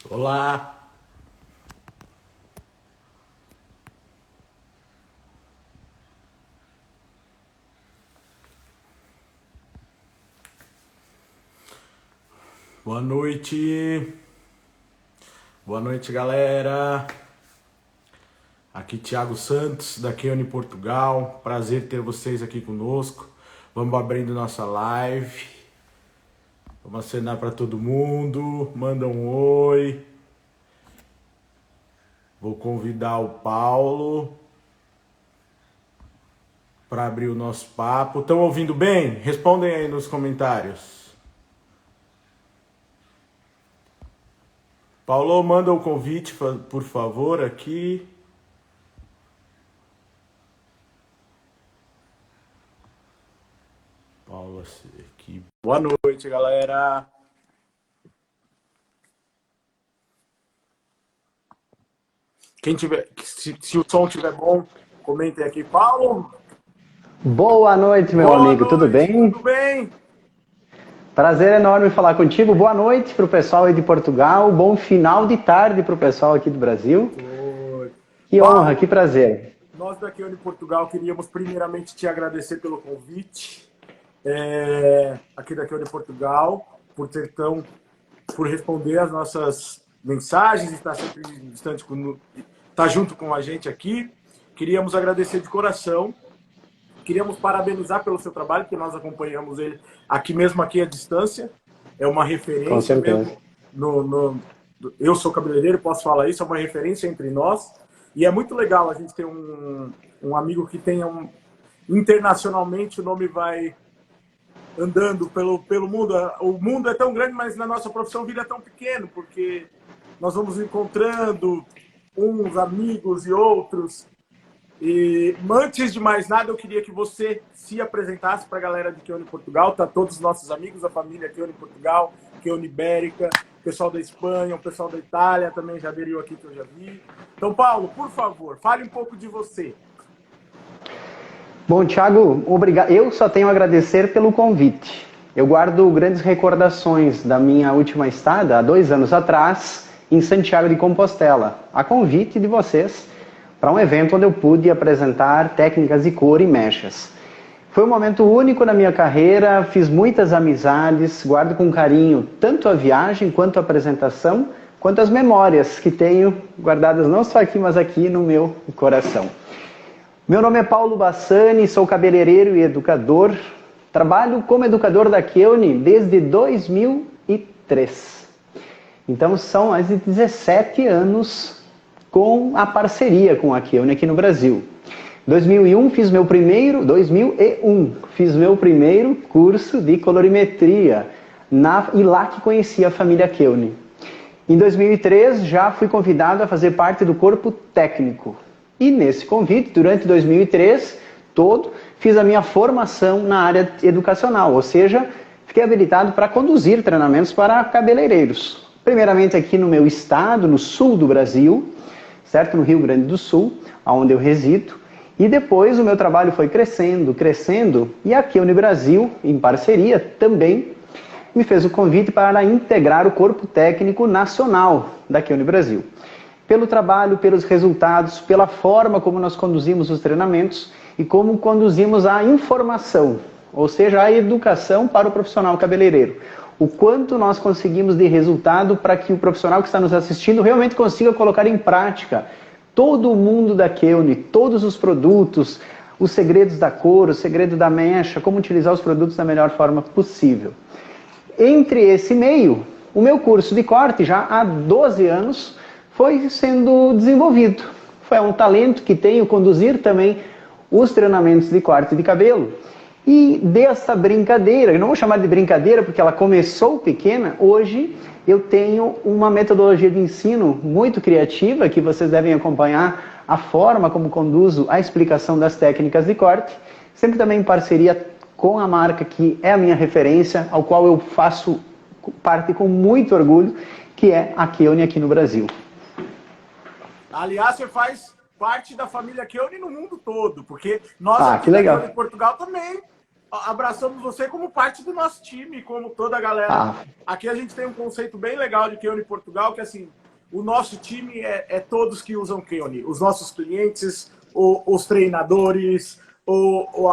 Olá, boa noite. Boa noite, galera. Aqui Thiago Santos, da Keone Portugal. Prazer ter vocês aqui conosco. Vamos abrindo nossa live. Vamos acenar para todo mundo. Manda um oi. Vou convidar o Paulo para abrir o nosso papo. Estão ouvindo bem? Respondem aí nos comentários. Paulo, manda o convite, por favor, aqui. Paulo, aqui. Boa noite, galera. Quem tiver, se o som estiver bom, comentem aqui. Paulo. Boa noite, meu amigo. Tudo bem? Tudo bem? Prazer enorme falar contigo. Boa noite para o pessoal aí de Portugal. Bom final de tarde para o pessoal aqui do Brasil. Oi. Que Paulo, honra, que prazer. Nós da Keone Portugal queríamos primeiramente te agradecer pelo convite. Aqui da Keone Portugal, por responder as nossas mensagens, estar sempre distante, estar junto com a gente aqui. Queríamos agradecer de coração. Queríamos parabenizar pelo seu trabalho, porque nós acompanhamos ele aqui à distância. É uma referência mesmo. Eu sou cabeleireiro, posso falar isso, é uma referência entre nós. E é muito legal a gente ter um amigo que tenha internacionalmente o nome vai andando pelo mundo. O mundo é tão grande, mas na nossa profissão vida é tão pequeno, porque nós vamos encontrando uns amigos e outros. E antes de mais nada, eu queria que você se apresentasse para a galera de Keone Portugal, tá? Todos os nossos amigos, a família Keone Portugal, Keone Ibérica, o pessoal da Espanha, o pessoal da Itália também já aderiu aqui, que eu já vi. Então, Paulo, por favor, fale um pouco de você. Bom, Thiago, obrigado. Eu só tenho a agradecer pelo convite. Eu guardo grandes recordações da minha última estada, há 2 anos atrás, em Santiago de Compostela, a convite de vocês, para um evento onde eu pude apresentar técnicas de cor e mechas. Foi um momento único na minha carreira, fiz muitas amizades, guardo com carinho tanto a viagem, quanto a apresentação, quanto as memórias que tenho guardadas não só aqui, mas aqui no meu coração. Meu nome é Paulo Bassani, sou cabeleireiro e educador. Trabalho como educador da Keone desde 2003. Então são mais de 17 anos com a parceria com a Keone aqui no Brasil. 2001 fiz meu primeiro curso de colorimetria e lá que conheci a família Keone. Em 2003 já fui convidado a fazer parte do corpo técnico. E nesse convite, durante 2003 todo, fiz a minha formação na área educacional, ou seja, fiquei habilitado para conduzir treinamentos para cabeleireiros. Primeiramente aqui no meu estado, no sul do Brasil, certo? No Rio Grande do Sul, onde eu resido. E depois o meu trabalho foi crescendo, e a Keone Brasil, em parceria, também me fez o convite para integrar o corpo técnico nacional da Keone Brasil. Pelo trabalho, pelos resultados, pela forma como nós conduzimos os treinamentos e como conduzimos a informação, ou seja, a educação para o profissional cabeleireiro. O quanto nós conseguimos de resultado para que o profissional que está nos assistindo realmente consiga colocar em prática todo o mundo da Keone, todos os produtos, os segredos da cor, o segredo da mecha, como utilizar os produtos da melhor forma possível. Entre esse meio, o meu curso de corte, já há 12 anos, foi sendo desenvolvido. Foi um talento que tenho conduzir também os treinamentos de corte de cabelo. E dessa brincadeira, eu não vou chamar de brincadeira porque ela começou pequena, hoje eu tenho uma metodologia de ensino muito criativa que vocês devem acompanhar a forma como conduzo a explicação das técnicas de corte, sempre também em parceria com a marca que é a minha referência, ao qual eu faço parte com muito orgulho, que é a Keone aqui no Brasil. Aliás, você faz parte da família Keone no mundo todo, porque nós que legal. Keone Portugal também abraçamos você como parte do nosso time, como toda a galera. Aqui a gente tem um conceito bem legal de Keone Portugal, que assim, o nosso time é todos que usam Keone. Os nossos clientes, os treinadores,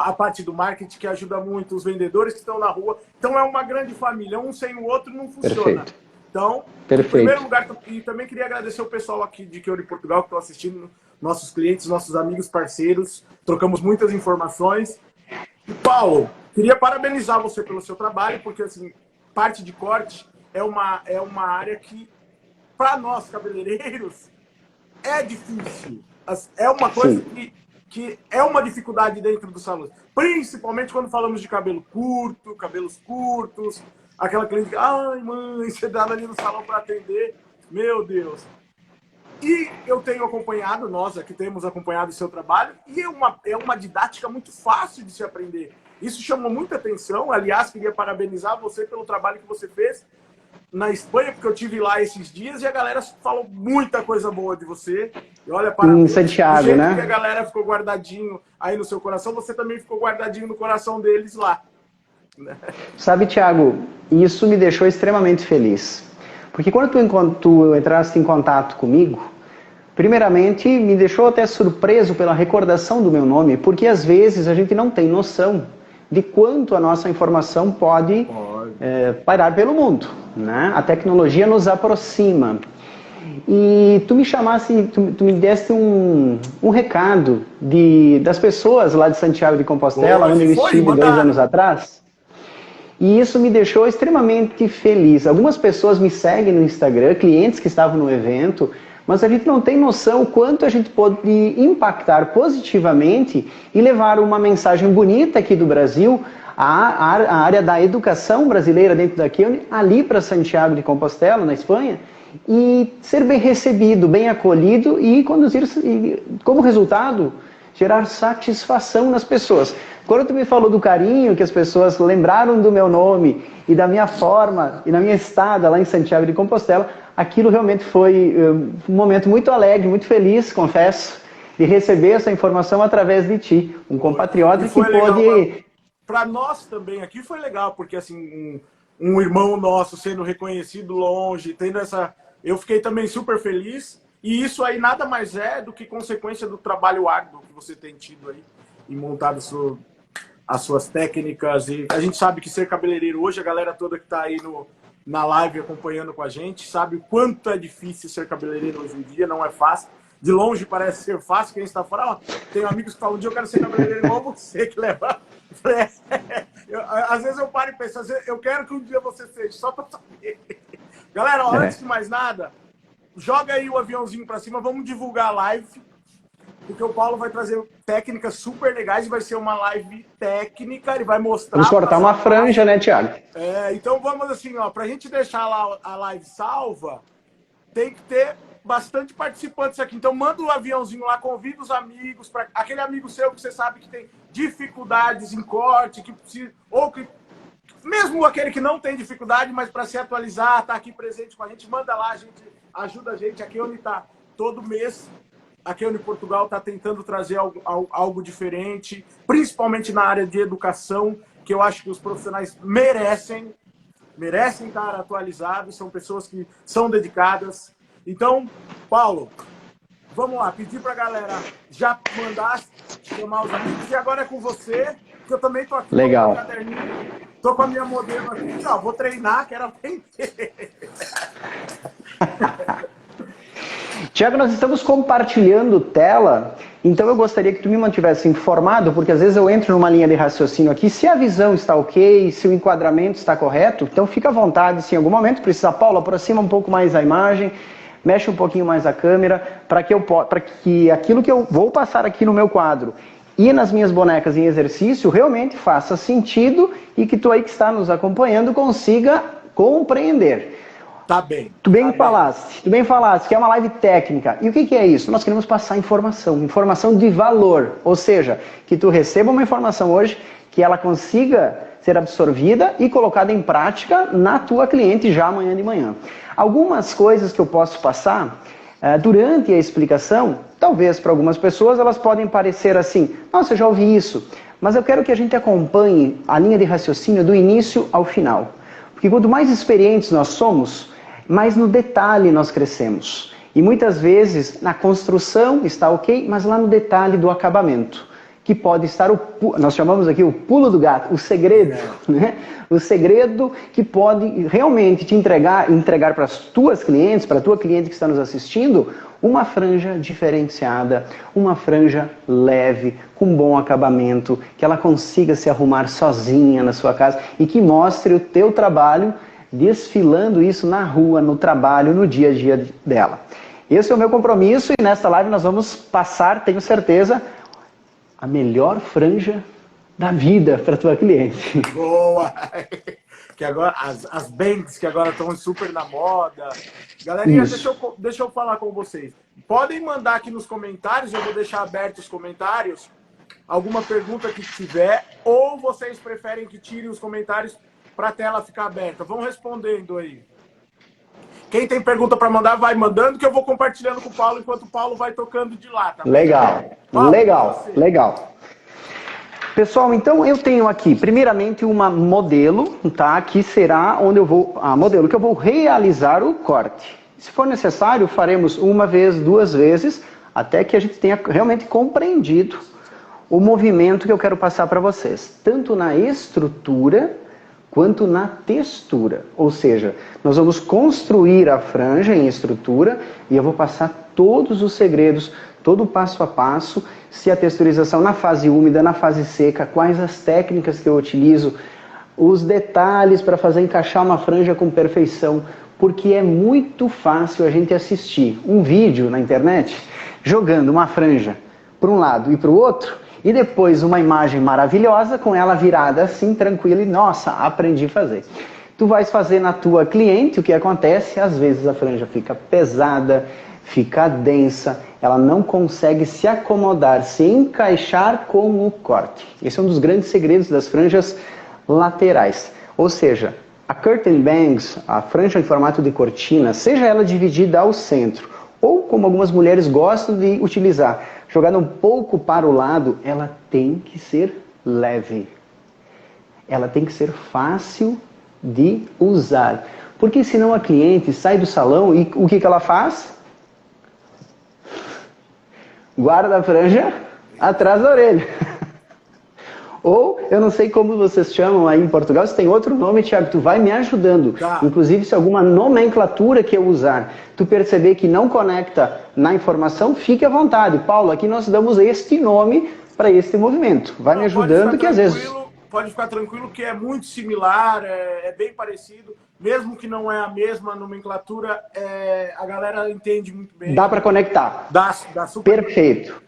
a parte do marketing que ajuda muito, os vendedores que estão na rua. Então é uma grande família, um sem o outro não funciona. Perfeito. Então, Perfeito. em primeiro lugar, e também queria agradecer o pessoal aqui de Keone Portugal que estão assistindo, nossos clientes, nossos amigos, parceiros. Trocamos muitas informações. E, Paulo, queria parabenizar você pelo seu trabalho, porque assim, parte de corte é uma área que, para nós cabeleireiros, é difícil. É uma coisa que é uma dificuldade dentro do salão. Principalmente quando falamos de cabelo curto, cabelos curtos, aquela cliente que, ai mãe, você dava ali no salão para atender. Meu Deus. E eu tenho acompanhado, nós aqui temos acompanhado o seu trabalho, e é uma didática muito fácil de se aprender. Isso chamou muita atenção. Aliás, queria parabenizar você pelo trabalho que você fez na Espanha, porque eu tive lá esses dias e a galera falou muita coisa boa de você. E olha, parabéns. Em Santiago, do jeito né? que a galera ficou guardadinho aí no seu coração, você também ficou guardadinho no coração deles lá. Sabe, Thiago, isso me deixou extremamente feliz. Porque quando tu entraste em contato comigo, primeiramente me deixou até surpreso pela recordação do meu nome, porque às vezes a gente não tem noção de quanto a nossa informação pode parar pelo mundo, né? A tecnologia nos aproxima. E tu me chamasse, tu me deste um recado das pessoas lá de Santiago de Compostela, onde eu estive 2 anos atrás. E isso me deixou extremamente feliz. Algumas pessoas me seguem no Instagram, clientes que estavam no evento, mas a gente não tem noção o quanto a gente pode impactar positivamente e levar uma mensagem bonita aqui do Brasil, a área da educação brasileira dentro da Keone, ali para Santiago de Compostela, na Espanha, e ser bem recebido, bem acolhido e conduzir, como resultado, gerar satisfação nas pessoas. Quando tu me falou do carinho, que as pessoas lembraram do meu nome e da minha forma e na minha estada lá em Santiago de Compostela, aquilo realmente foi um momento muito alegre, muito feliz, confesso, de receber essa informação através de ti, um compatriota que pôde... Para nós também aqui foi legal, porque assim, um irmão nosso sendo reconhecido longe, tendo essa... Eu fiquei também super feliz, e isso aí nada mais é do que consequência do trabalho árduo que você tem tido aí, e montado as suas técnicas. E a gente sabe que ser cabeleireiro hoje, a galera toda que está aí na live acompanhando com a gente, sabe o quanto é difícil ser cabeleireiro hoje em dia, não é fácil. De longe parece ser fácil, quem está fora, ó, tem amigos que falam, um dia eu quero ser cabeleireiro igual você, que leva... Às vezes eu paro e penso, eu quero que um dia você seja, só para saber. Galera, ó, antes de mais nada, joga aí o aviãozinho para cima, vamos divulgar a live, porque o Paulo vai trazer técnicas super legais, vai ser uma live técnica, ele vai mostrar... Vamos cortar uma franja, né, Thiago? Então vamos assim, ó, pra gente deixar lá a live salva, tem que ter bastante participantes aqui. Então manda o aviãozinho lá, convida os amigos, para aquele amigo seu que você sabe que tem dificuldades em corte, que precisa, ou que mesmo aquele que não tem dificuldade, mas para se atualizar, tá aqui presente com a gente, manda lá, a gente ajuda a gente. A Keone tá todo mês, a Keone Portugal está tentando trazer algo diferente, principalmente na área de educação, que eu acho que os profissionais merecem estar atualizados, são pessoas que são dedicadas. Então, Paulo, vamos lá, pedir para a galera já mandar, chamar os amigos, e agora é com você, que eu também tô aqui. Legal. Com o caderninho, tô com a minha modelo aqui, ó, vou treinar, quero aprender. Tiago, nós estamos compartilhando tela, então eu gostaria que tu me mantivesse informado, porque às vezes eu entro numa linha de raciocínio aqui, se a visão está ok, se o enquadramento está correto, então fica à vontade, se em algum momento precisar, Paulo, aproxima um pouco mais a imagem, mexe um pouquinho mais a câmera, para que aquilo que eu vou passar aqui no meu quadro e nas minhas bonecas em exercício realmente faça sentido e que tu aí que está nos acompanhando consiga compreender. Tá bem. Tu bem falaste que é uma live técnica. E o que é isso? Nós queremos passar informação de valor. Ou seja, que tu receba uma informação hoje, que ela consiga ser absorvida e colocada em prática na tua cliente já amanhã de manhã. Algumas coisas que eu posso passar durante a explicação, talvez para algumas pessoas elas podem parecer assim, nossa, eu já ouvi isso. Mas eu quero que a gente acompanhe a linha de raciocínio do início ao final. Porque quanto mais experientes nós somos, mais no detalhe nós crescemos. E muitas vezes na construção está ok, mas lá no detalhe do acabamento, que pode estar, nós chamamos aqui o pulo do gato, o segredo, né? O segredo que pode realmente te entregar para as tuas clientes, para a tua cliente que está nos assistindo, uma franja diferenciada, uma franja leve, com bom acabamento, que ela consiga se arrumar sozinha na sua casa e que mostre o teu trabalho desfilando isso na rua, no trabalho, no dia a dia dela. Esse é o meu compromisso e nesta live nós vamos passar, tenho certeza, a melhor franja da vida para a tua cliente. Boa! Que agora, as bangs que agora estão super na moda. Galerinha, deixa eu falar com vocês. Podem mandar aqui nos comentários, eu vou deixar abertos os comentários, alguma pergunta que tiver, ou vocês preferem que tire os comentários para a tela ficar aberta. Vão respondendo aí. Quem tem pergunta para mandar, vai mandando, que eu vou compartilhando com o Paulo enquanto o Paulo vai tocando de lá. Tá? Legal, Paulo, legal. Pessoal, então eu tenho aqui, primeiramente, uma modelo, tá? Que será onde eu vou, a modelo que eu vou realizar o corte. Se for necessário, faremos uma vez, duas vezes, até que a gente tenha realmente compreendido o movimento que eu quero passar para vocês, tanto na estrutura quanto na textura. Ou seja, nós vamos construir a franja em estrutura e eu vou passar todos os segredos, todo o passo a passo, se a texturização na fase úmida, na fase seca, quais as técnicas que eu utilizo, os detalhes para fazer encaixar uma franja com perfeição, porque é muito fácil a gente assistir um vídeo na internet jogando uma franja para um lado e para o outro, e depois uma imagem maravilhosa com ela virada assim, tranquila, e nossa, aprendi a fazer. Tu vais fazer na tua cliente, o que acontece? Às vezes a franja fica pesada, fica densa, ela não consegue se acomodar, se encaixar com o corte. Esse é um dos grandes segredos das franjas laterais. Ou seja, a curtain bangs, a franja em formato de cortina, seja ela dividida ao centro, ou como algumas mulheres gostam de utilizar, jogada um pouco para o lado, ela tem que ser leve. Ela tem que ser fácil de usar. Porque senão a cliente sai do salão e o que ela faz? Guarda a franja atrás da orelha. Ou, eu não sei como vocês chamam aí em Portugal, se tem outro nome, Thiago, tu vai me ajudando. Tá. Inclusive, se alguma nomenclatura que eu usar, tu perceber que não conecta na informação, fique à vontade. Paulo, aqui nós damos este nome para este movimento. Vai me ajudando que às vezes... Pode ficar tranquilo que é muito similar, é bem parecido. Mesmo que não é a mesma nomenclatura, a galera entende muito bem. Dá para conectar. Dá super. Perfeito.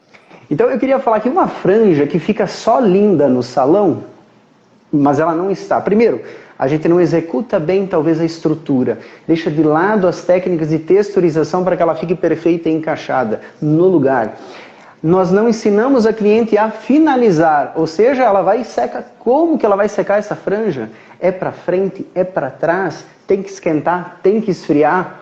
Então eu queria falar aqui uma franja que fica só linda no salão, mas ela não está. Primeiro, a gente não executa bem talvez a estrutura. Deixa de lado as técnicas de texturização para que ela fique perfeita e encaixada no lugar. Nós não ensinamos a cliente a finalizar, ou seja, ela vai e seca. Como que ela vai secar essa franja? É para frente, é para trás, tem que esquentar, tem que esfriar.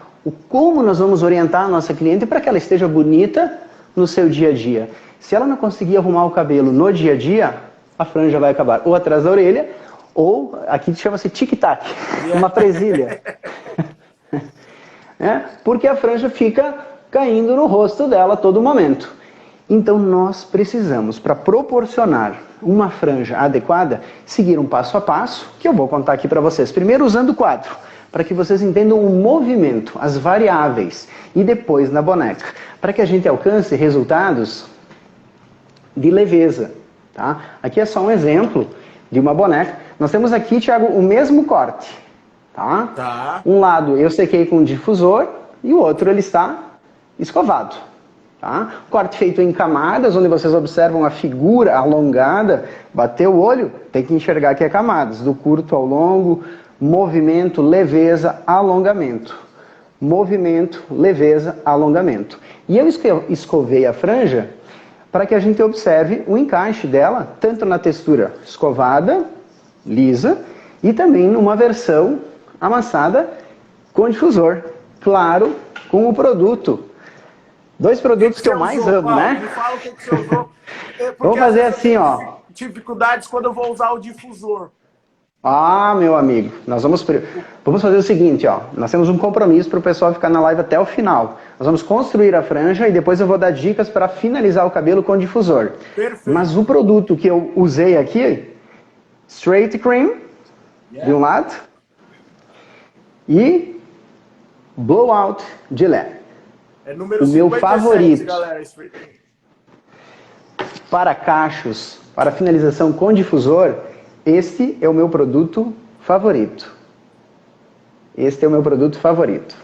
Como nós vamos orientar a nossa cliente para que ela esteja bonita no seu dia a dia? Se ela não conseguir arrumar o cabelo no dia a dia, a franja vai acabar ou atrás da orelha, ou aqui chama-se tic-tac, uma presilha. Porque a franja fica caindo no rosto dela a todo momento. Então nós precisamos, para proporcionar uma franja adequada, seguir um passo a passo, que eu vou contar aqui para vocês. Primeiro usando o quadro, para que vocês entendam o movimento, as variáveis, e depois na boneca, para que a gente alcance resultados de leveza. Tá? Aqui é só um exemplo de uma boneca. Nós temos aqui, Thiago, o mesmo corte. Tá? Um lado eu sequei com difusor e o outro ele está escovado. Tá? Corte feito em camadas, onde vocês observam a figura alongada, bater o olho, tem que enxergar que é camadas, do curto ao longo, movimento, leveza, alongamento. Movimento, leveza, alongamento. E eu escovei a franja para que a gente observe o encaixe dela, tanto na textura escovada, lisa, e também numa versão amassada com difusor. Claro, com o produto. Dois produtos que eu mais amo, né? Me fala o que você usou. Vamos fazer assim, ó. dificuldades quando eu vou usar o difusor. Ah, meu amigo, nós vamos fazer o seguinte, ó. Nós temos um compromisso para o pessoal ficar na live até o final. Nós vamos construir a franja e depois eu vou dar dicas para finalizar o cabelo com difusor. Perfeito. Mas o produto que eu usei aqui, Straight Cream, de um lado, e Blowout Gillette. É número o meu 57, favorito. Galera. Para cachos, para finalização com difusor, este é o meu produto favorito. Este é o meu produto favorito.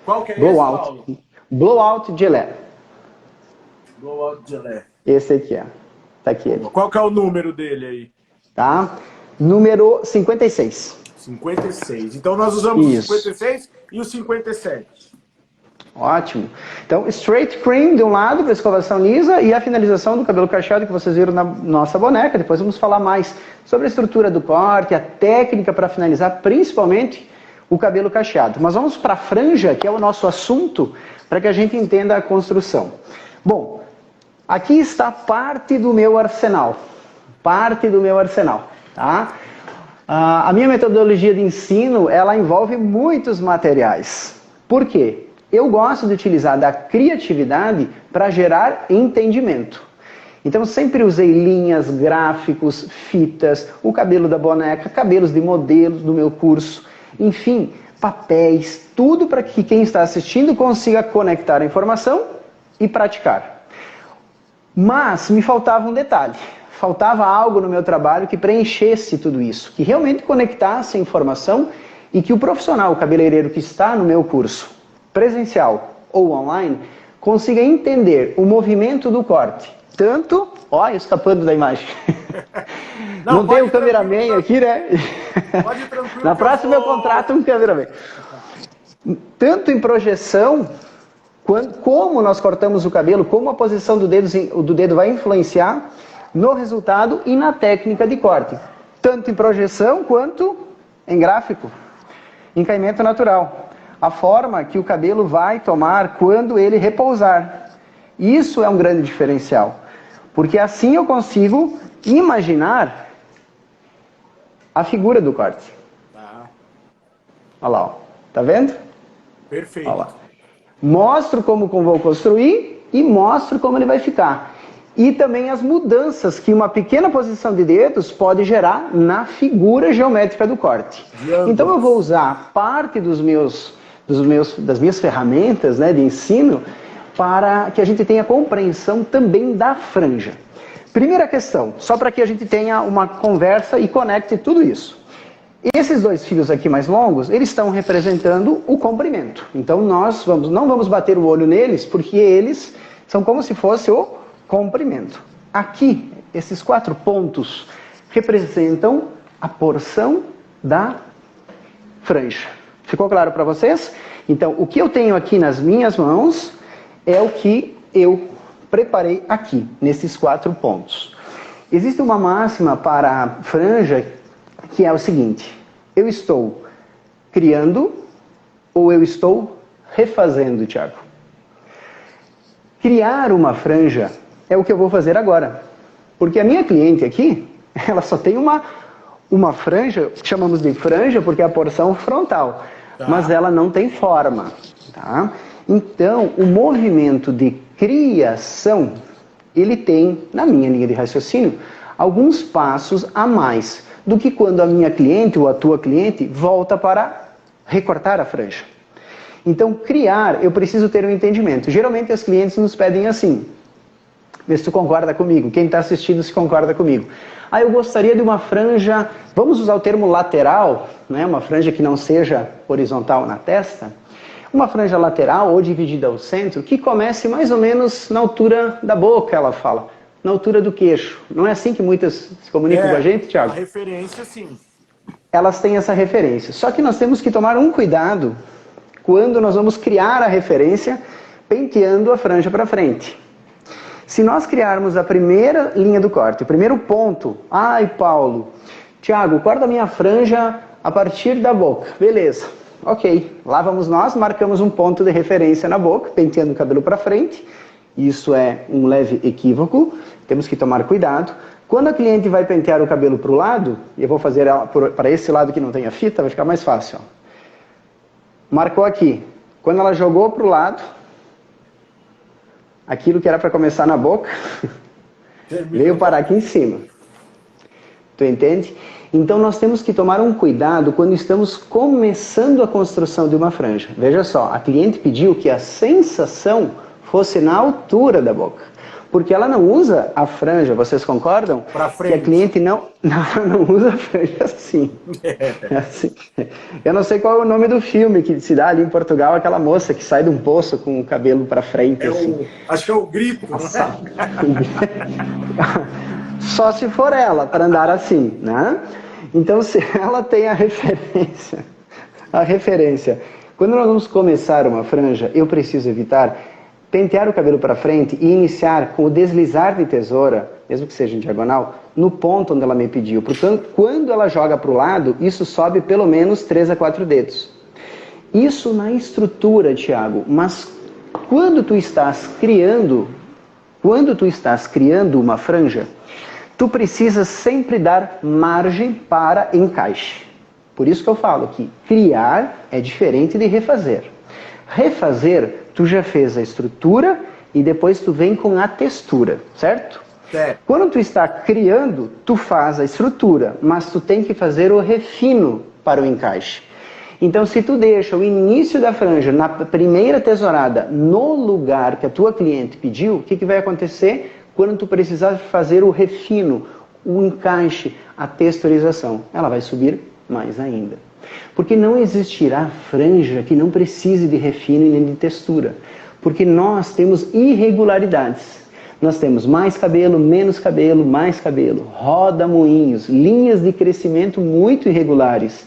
Qual que é Blowout. esse, Paulo? Blowout Gillette. Blowout Gillette. Esse aqui, ó. Tá aqui ele. Qual que é o número dele aí? Tá? Número 56. 56. Então nós usamos Isso. o 56 e o 57. Ótimo. Então, straight cream de um lado para escovação lisa e a finalização do cabelo cacheado que vocês viram na nossa boneca. Depois vamos falar mais sobre a estrutura do corte, a técnica para finalizar, principalmente o cabelo cacheado. Mas vamos para a franja, que é o nosso assunto, para que a gente entenda a construção. Bom, aqui está parte do meu arsenal. Parte do meu arsenal, tá? A minha metodologia de ensino, ela envolve muitos materiais. Por quê? Eu gosto de utilizar da criatividade para gerar entendimento. Então, sempre usei linhas, gráficos, fitas, o cabelo da boneca, cabelos de modelos do meu curso, enfim, papéis, tudo para que quem está assistindo consiga conectar a informação e praticar. Mas me faltava um detalhe, faltava algo no meu trabalho que preenchesse tudo isso, que realmente conectasse a informação e que o profissional, o cabeleireiro que está no meu curso, presencial ou online, consiga entender o movimento do corte. Tanto, ó, escapando da imagem. Não tem um cameraman aqui, né? Pode ir tranquilo. Na próxima eu contrato um cameraman. Tanto em projeção, como nós cortamos o cabelo, como a posição do dedo vai influenciar no resultado e na técnica de corte. Tanto em projeção quanto em gráfico. Em caimento natural. A forma que o cabelo vai tomar quando ele repousar. Isso é um grande diferencial, porque assim eu consigo imaginar a figura do corte. Tá. Olha lá, ó. Tá vendo? Perfeito. Olha lá. Mostro como vou construir e mostro como ele vai ficar. E também as mudanças que uma pequena posição de dedos pode gerar na figura geométrica do corte. Então eu vou usar parte das minhas ferramentas, né, de ensino para que a gente tenha compreensão também da franja. Primeira questão, só para que a gente tenha uma conversa e conecte tudo isso. Esses dois fios aqui mais longos, eles estão representando o comprimento. Então nós não vamos bater o olho neles, porque eles são como se fosse o comprimento. Aqui, esses 4 pontos representam a porção da franja. Ficou claro para vocês? Então, o que eu tenho aqui nas minhas mãos é o que eu preparei aqui, nesses 4 pontos. Existe uma máxima para a franja que é o seguinte: eu estou criando ou eu estou refazendo, Thiago? Criar uma franja é o que eu vou fazer agora. Porque a minha cliente aqui, ela só tem uma franja, chamamos de franja porque é a porção frontal. Tá. Mas ela não tem forma. Tá? Então, o movimento de criação, ele tem, na minha linha de raciocínio, alguns passos a mais do que quando a minha cliente ou a tua cliente volta para recortar a franja. Então, criar, eu preciso ter um entendimento. Geralmente as clientes nos pedem assim, vê se tu concorda comigo, quem está assistindo se concorda comigo. Eu gostaria de uma franja, vamos usar o termo lateral, né? Uma franja que não seja horizontal na testa, uma franja lateral ou dividida ao centro, que comece mais ou menos na altura da boca, ela fala, na altura do queixo. Não é assim que muitas se comunicam com a gente, Thiago? A referência, sim. Elas têm essa referência, só que nós temos que tomar um cuidado quando nós vamos criar a referência penteando a franja para frente. Se nós criarmos a primeira linha do corte, o primeiro ponto, Paulo, Thiago, corta a minha franja a partir da boca, beleza, ok, lá vamos nós, marcamos um ponto de referência na boca, penteando o cabelo para frente, isso é um leve equívoco, temos que tomar cuidado, Quando a cliente vai pentear o cabelo para o lado, eu vou fazer ela para esse lado que não tem a fita, vai ficar mais fácil. Ó. Marcou aqui. Quando ela jogou para o lado, aquilo que era para começar na boca, veio parar aqui em cima. Tu entende? Então nós temos que tomar um cuidado quando estamos começando a construção de uma franja. Veja só, a cliente pediu que a sensação fosse na altura da boca. Porque ela não usa a franja, vocês concordam? Pra frente. Que a cliente não usa a franja assim. Assim. Eu não sei qual é o nome do filme que se dá ali em Portugal, aquela moça que sai de um poço com o cabelo para frente. Assim. Acho que é o Grito, não é? Só se for ela, para andar assim, né? Então, se ela tem a referência. Quando nós vamos começar uma franja, eu preciso evitar pentear o cabelo para frente e iniciar com o deslizar de tesoura, mesmo que seja em diagonal, no ponto onde ela me pediu. Portanto, quando ela joga para o lado, isso sobe pelo menos 3 a 4 dedos. Isso na estrutura, Tiago, mas quando tu estás criando uma franja, tu precisas sempre dar margem para encaixe. Por isso que eu falo que criar é diferente de refazer. Refazer, tu já fez a estrutura e depois tu vem com a textura, certo? Certo. Quando tu está criando, tu faz a estrutura, mas tu tem que fazer o refino para o encaixe. Então, se tu deixa o início da franja na primeira tesourada no lugar que a tua cliente pediu, o que vai acontecer quando tu precisar fazer o refino, o encaixe, a texturização? Ela vai subir mais ainda. Porque não existirá franja que não precise de refino e nem de textura. Porque nós temos irregularidades. Nós temos mais cabelo, mais cabelo, roda-moinhos, linhas de crescimento muito irregulares.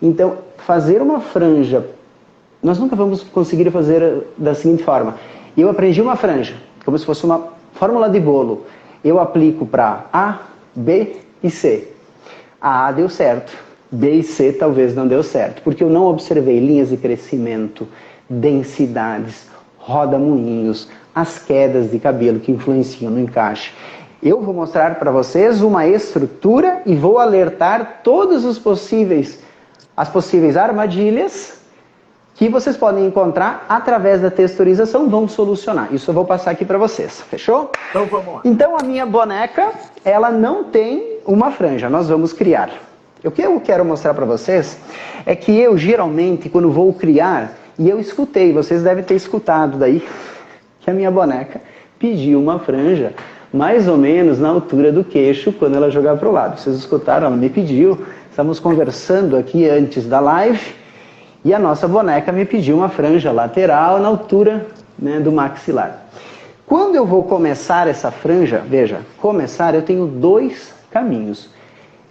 Então, fazer uma franja, nós nunca vamos conseguir fazer da seguinte forma. Eu aprendi uma franja, como se fosse uma fórmula de bolo. Eu aplico para A, B e C. A deu certo. B e C talvez não deu certo, porque eu não observei linhas de crescimento, densidades, roda-moinhos, as quedas de cabelo que influenciam no encaixe. Eu vou mostrar para vocês uma estrutura e vou alertar todos as possíveis armadilhas que vocês podem encontrar através da texturização, vão solucionar. Isso eu vou passar aqui para vocês, fechou? Então vamos lá. Então a minha boneca, ela não tem uma franja, nós vamos criar. O que eu quero mostrar para vocês é que eu geralmente, quando vou criar, e eu escutei, vocês devem ter escutado daí, que a minha boneca pediu uma franja mais ou menos na altura do queixo quando ela jogar para o lado. Vocês escutaram? Ela me pediu, estamos conversando aqui antes da live, e a nossa boneca me pediu uma franja lateral na altura, né, do maxilar. Quando eu vou começar essa franja, veja, começar eu tenho 2 caminhos.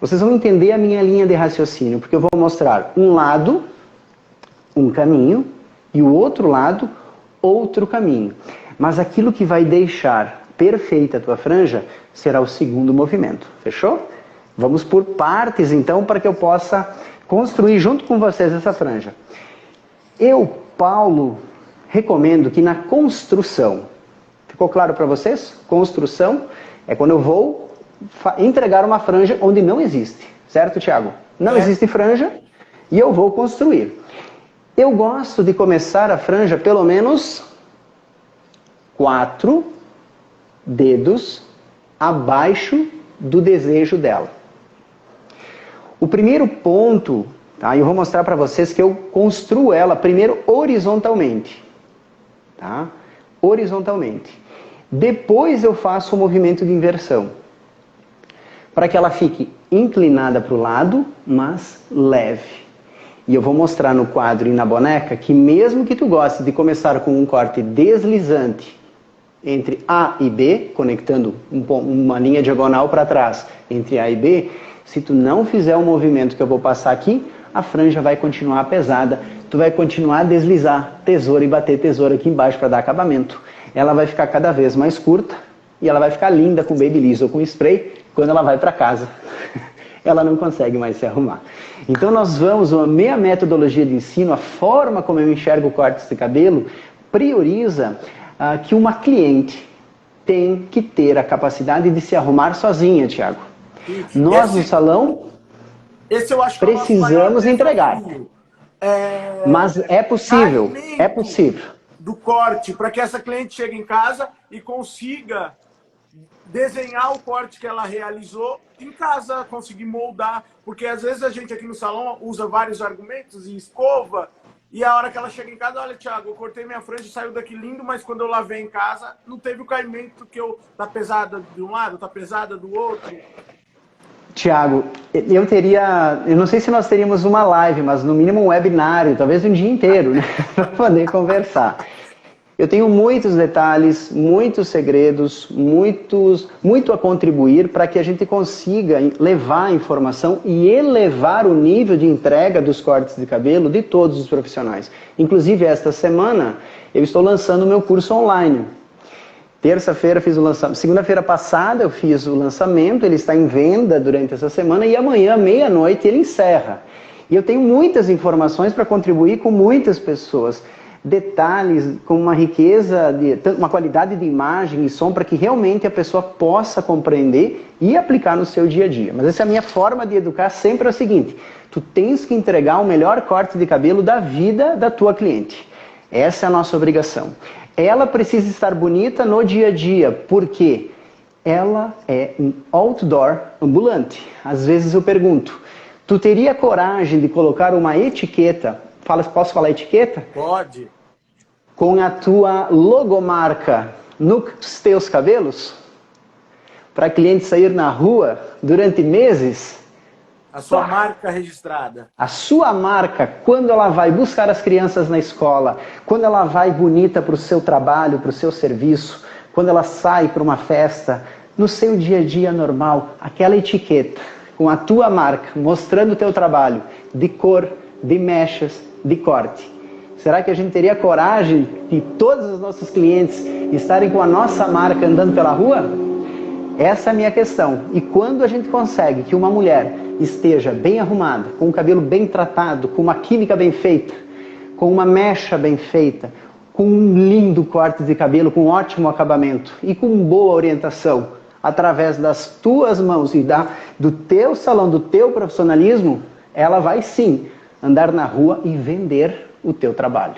Vocês vão entender a minha linha de raciocínio, porque eu vou mostrar um lado, um caminho, e o outro lado, outro caminho. Mas aquilo que vai deixar perfeita a tua franja será o segundo movimento, fechou? Vamos por partes então, para que eu possa construir junto com vocês essa franja. Eu, Paulo, recomendo que na construção, ficou claro para vocês? Construção é quando eu vou entregar uma franja onde não existe, certo, Tiago? Não existe franja e eu vou construir. Eu gosto de começar a franja pelo menos 4 dedos abaixo do desejo dela. O primeiro ponto, tá? Eu vou mostrar para vocês que eu construo ela primeiro horizontalmente, tá? Horizontalmente. Depois eu faço o movimento de inversão, para que ela fique inclinada para o lado, mas leve. E eu vou mostrar no quadro e na boneca que mesmo que tu goste de começar com um corte deslizante entre A e B, conectando uma linha diagonal para trás entre A e B, se tu não fizer o movimento que eu vou passar aqui, a franja vai continuar pesada, tu vai continuar a deslizar tesoura e bater tesoura aqui embaixo para dar acabamento. Ela vai ficar cada vez mais curta e ela vai ficar linda com Babyliss ou com spray quando ela vai para casa. Ela não consegue mais se arrumar. Então nós vamos, a minha metodologia de ensino, a forma como eu enxergo cortes de cabelo, prioriza que uma cliente tem que ter a capacidade de se arrumar sozinha, Thiago. Nós no salão esse eu acho que precisamos entregar. Mas é possível, é possível. Do corte, para que essa cliente chegue em casa e consiga desenhar o corte que ela realizou em casa, conseguir moldar, porque às vezes a gente aqui no salão usa vários argumentos e escova, e a hora que ela chega em casa, olha, Thiago, eu cortei minha franja, saiu daqui lindo, mas quando eu lavei em casa, não teve o caimento tá pesada de um lado, tá pesada do outro. Thiago, eu não sei se nós teríamos uma live, mas no mínimo um webinário, talvez um dia inteiro, né, para poder conversar. Eu tenho muitos detalhes, muitos segredos, muito a contribuir para que a gente consiga levar a informação e elevar o nível de entrega dos cortes de cabelo de todos os profissionais. Inclusive, esta semana, eu estou lançando o meu curso online. Terça-feira fiz o lançamento, segunda-feira passada eu fiz o lançamento, ele está em venda durante essa semana e amanhã, meia-noite, ele encerra. E eu tenho muitas informações para contribuir com muitas pessoas. Detalhes com uma riqueza, uma qualidade de imagem e som para que realmente a pessoa possa compreender e aplicar no seu dia a dia. Mas essa é a minha forma de educar sempre é o seguinte, tu tens que entregar o melhor corte de cabelo da vida da tua cliente. Essa é a nossa obrigação. Ela precisa estar bonita no dia a dia, porque ela é um outdoor ambulante. Às vezes eu pergunto, tu teria coragem de colocar uma etiqueta, posso falar etiqueta? Pode. Com a tua logomarca nos teus cabelos? Para a cliente sair na rua durante meses? A sua marca registrada. A sua marca, quando ela vai buscar as crianças na escola, quando ela vai bonita para o seu trabalho, para o seu serviço, quando ela sai para uma festa, no seu dia a dia normal, aquela etiqueta com a tua marca, mostrando o teu trabalho, de cor, de mechas, de corte. Será que a gente teria coragem de todos os nossos clientes estarem com a nossa marca andando pela rua? Essa é a minha questão. E quando a gente consegue que uma mulher esteja bem arrumada, com o cabelo bem tratado, com uma química bem feita, com uma mecha bem feita, com um lindo corte de cabelo, com um ótimo acabamento e com boa orientação, através das tuas mãos e do teu salão, do teu profissionalismo, ela vai sim andar na rua e vender o teu trabalho.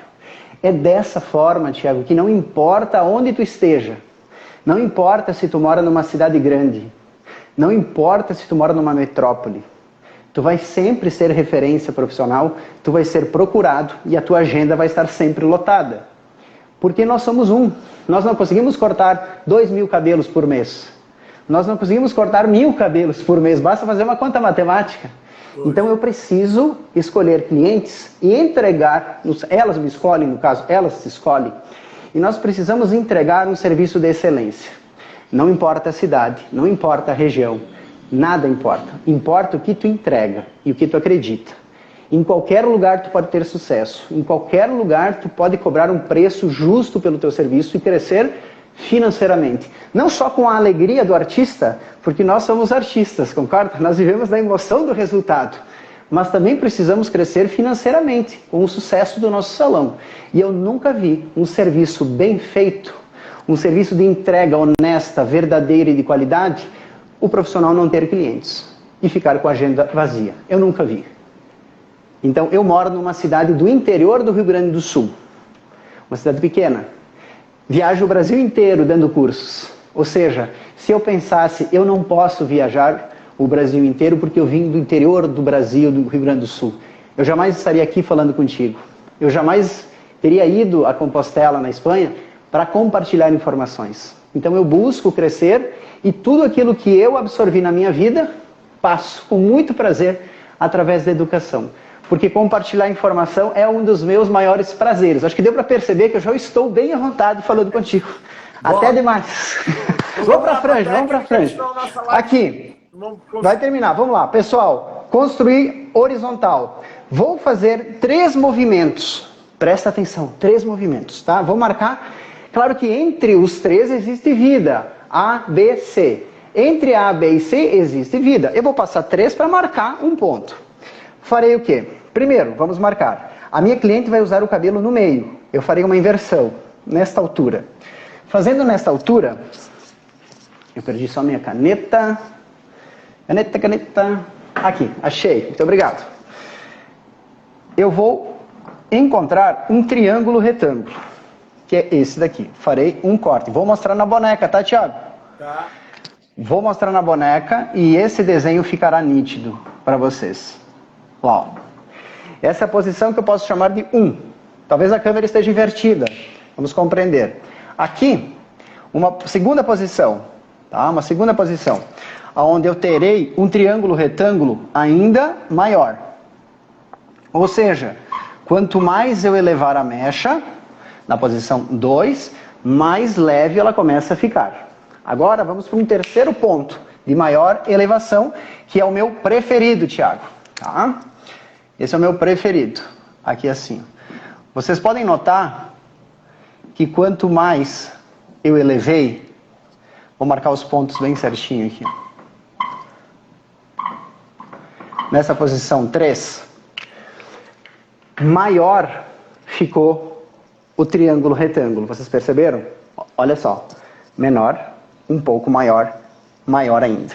É dessa forma, Thiago, que não importa onde tu esteja, não importa se tu mora numa cidade grande, não importa se tu mora numa metrópole, tu vai sempre ser referência profissional, tu vai ser procurado e a tua agenda vai estar sempre lotada. Porque nós somos nós não conseguimos cortar 2.000 cabelos por mês, nós não conseguimos cortar 1.000 cabelos por mês, basta fazer uma conta matemática. Então eu preciso escolher clientes e entregar, elas me escolhem, no caso, elas se escolhem, e nós precisamos entregar um serviço de excelência. Não importa a cidade, não importa a região, nada importa. Importa o que tu entrega e o que tu acredita. Em qualquer lugar tu pode ter sucesso, em qualquer lugar tu pode cobrar um preço justo pelo teu serviço e crescer financeiramente. Não só com a alegria do artista, porque nós somos artistas, concorda? Nós vivemos da emoção do resultado. Mas também precisamos crescer financeiramente, com o sucesso do nosso salão. E eu nunca vi um serviço bem feito, um serviço de entrega honesta, verdadeira e de qualidade, o profissional não ter clientes e ficar com a agenda vazia. Eu nunca vi. Então, eu moro numa cidade do interior do Rio Grande do Sul, uma cidade pequena. Viajo o Brasil inteiro dando cursos. Ou seja, se eu pensasse, eu não posso viajar o Brasil inteiro porque eu vim do interior do Brasil, do Rio Grande do Sul. Eu jamais estaria aqui falando contigo. Eu jamais teria ido a Compostela, na Espanha, para compartilhar informações. Então eu busco crescer e tudo aquilo que eu absorvi na minha vida, passo com muito prazer através da educação. Porque compartilhar informação é um dos meus maiores prazeres. Acho que deu para perceber que eu já estou bem à vontade falando contigo. Bom, até demais. Vamos para a franja, vamos para a franja. Aqui, vai terminar, vamos lá. Pessoal, construir horizontal. Vou fazer 3 movimentos. Presta atenção, 3 movimentos, tá? Vou marcar. Claro que entre os 3 existe vida. A, B, C. Entre A, B e C existe vida. Eu vou passar 3 para marcar um ponto. Farei o quê? Primeiro, vamos marcar. A minha cliente vai usar o cabelo no meio. Eu farei uma inversão, nesta altura. Fazendo nesta altura, Eu perdi só minha caneta. Caneta. Aqui, achei. Muito obrigado. Eu vou encontrar um triângulo retângulo, que é esse daqui. Farei um corte. Vou mostrar na boneca, tá, Thiago? Tá. Vou mostrar na boneca e esse desenho ficará nítido para vocês. Lá, ó. Essa é a posição que eu posso chamar de 1. Talvez a câmera esteja invertida. Vamos compreender. Aqui, uma segunda posição, tá? Uma segunda posição, onde eu terei um triângulo retângulo ainda maior. Ou seja, quanto mais eu elevar a mecha, na posição 2, mais leve ela começa a ficar. Agora vamos para um terceiro ponto de maior elevação, que é o meu preferido, Thiago. Tá? Esse é o meu preferido. Aqui assim. Vocês podem notar que quanto mais eu elevei, vou marcar os pontos bem certinho aqui. Nessa posição 3, maior ficou o triângulo retângulo. Vocês perceberam? Olha só. Menor, um pouco maior, maior ainda.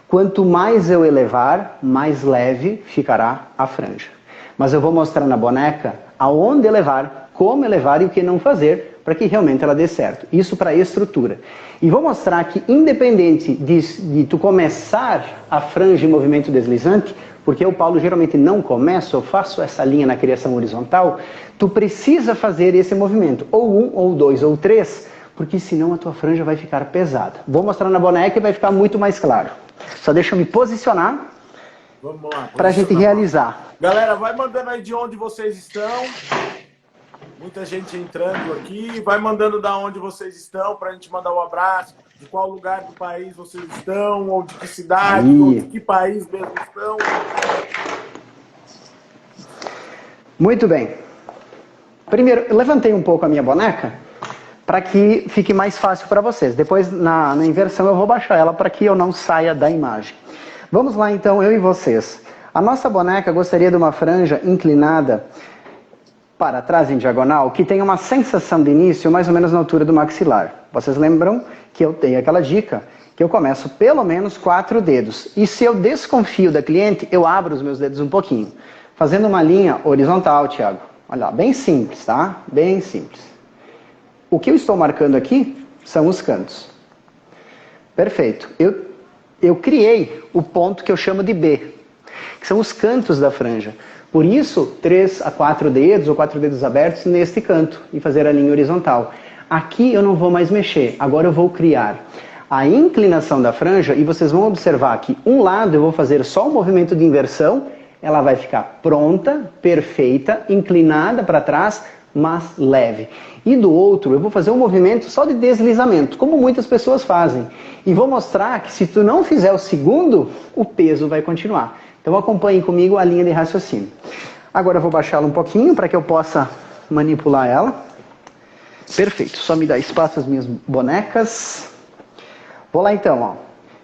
Quanto mais eu elevar, mais leve ficará a franja. Mas eu vou mostrar na boneca aonde elevar, como elevar e o que não fazer para que realmente ela dê certo. Isso para a estrutura. E vou mostrar que independente de tu começar a franja em movimento deslizante, porque eu, Paulo, geralmente não começo, eu faço essa linha na criação horizontal, tu precisa fazer esse movimento, ou 1, ou 2, ou 3, porque senão a tua franja vai ficar pesada. Vou mostrar na boneca e vai ficar muito mais claro. Só deixa eu me posicionar para a gente realizar. Galera, vai mandando aí de onde vocês estão. Muita gente entrando aqui. Vai mandando da onde vocês estão para a gente mandar um abraço. De qual lugar do país vocês estão, ou de que cidade, ou de que país mesmo estão. Muito bem. Primeiro, eu levantei um pouco a minha boneca para que fique mais fácil para vocês. Depois, na inversão, eu vou baixar ela para que eu não saia da imagem. Vamos lá, então, eu e vocês. A nossa boneca gostaria de uma franja inclinada para trás em diagonal, que tenha uma sensação de início mais ou menos na altura do maxilar. Vocês lembram que eu tenho aquela dica, que eu começo pelo menos 4 dedos. E se eu desconfio da cliente, eu abro os meus dedos um pouquinho. Fazendo uma linha horizontal, Thiago. Olha lá, bem simples, tá? Bem simples. O que eu estou marcando aqui são os cantos. Perfeito. Eu criei o ponto que eu chamo de B, que são os cantos da franja. Por isso, 3 a 4 dedos ou 4 dedos abertos neste canto e fazer a linha horizontal. Aqui eu não vou mais mexer, agora eu vou criar a inclinação da franja e vocês vão observar que um lado eu vou fazer só um movimento de inversão, ela vai ficar pronta, perfeita, inclinada para trás, mas leve. E do outro eu vou fazer um movimento só de deslizamento, como muitas pessoas fazem. E vou mostrar que se tu não fizer o segundo, o peso vai continuar. Então acompanhem comigo a linha de raciocínio. Agora eu vou baixá-la um pouquinho para que eu possa manipular ela. Perfeito, só me dá espaço as minhas bonecas. Vou lá então, ó.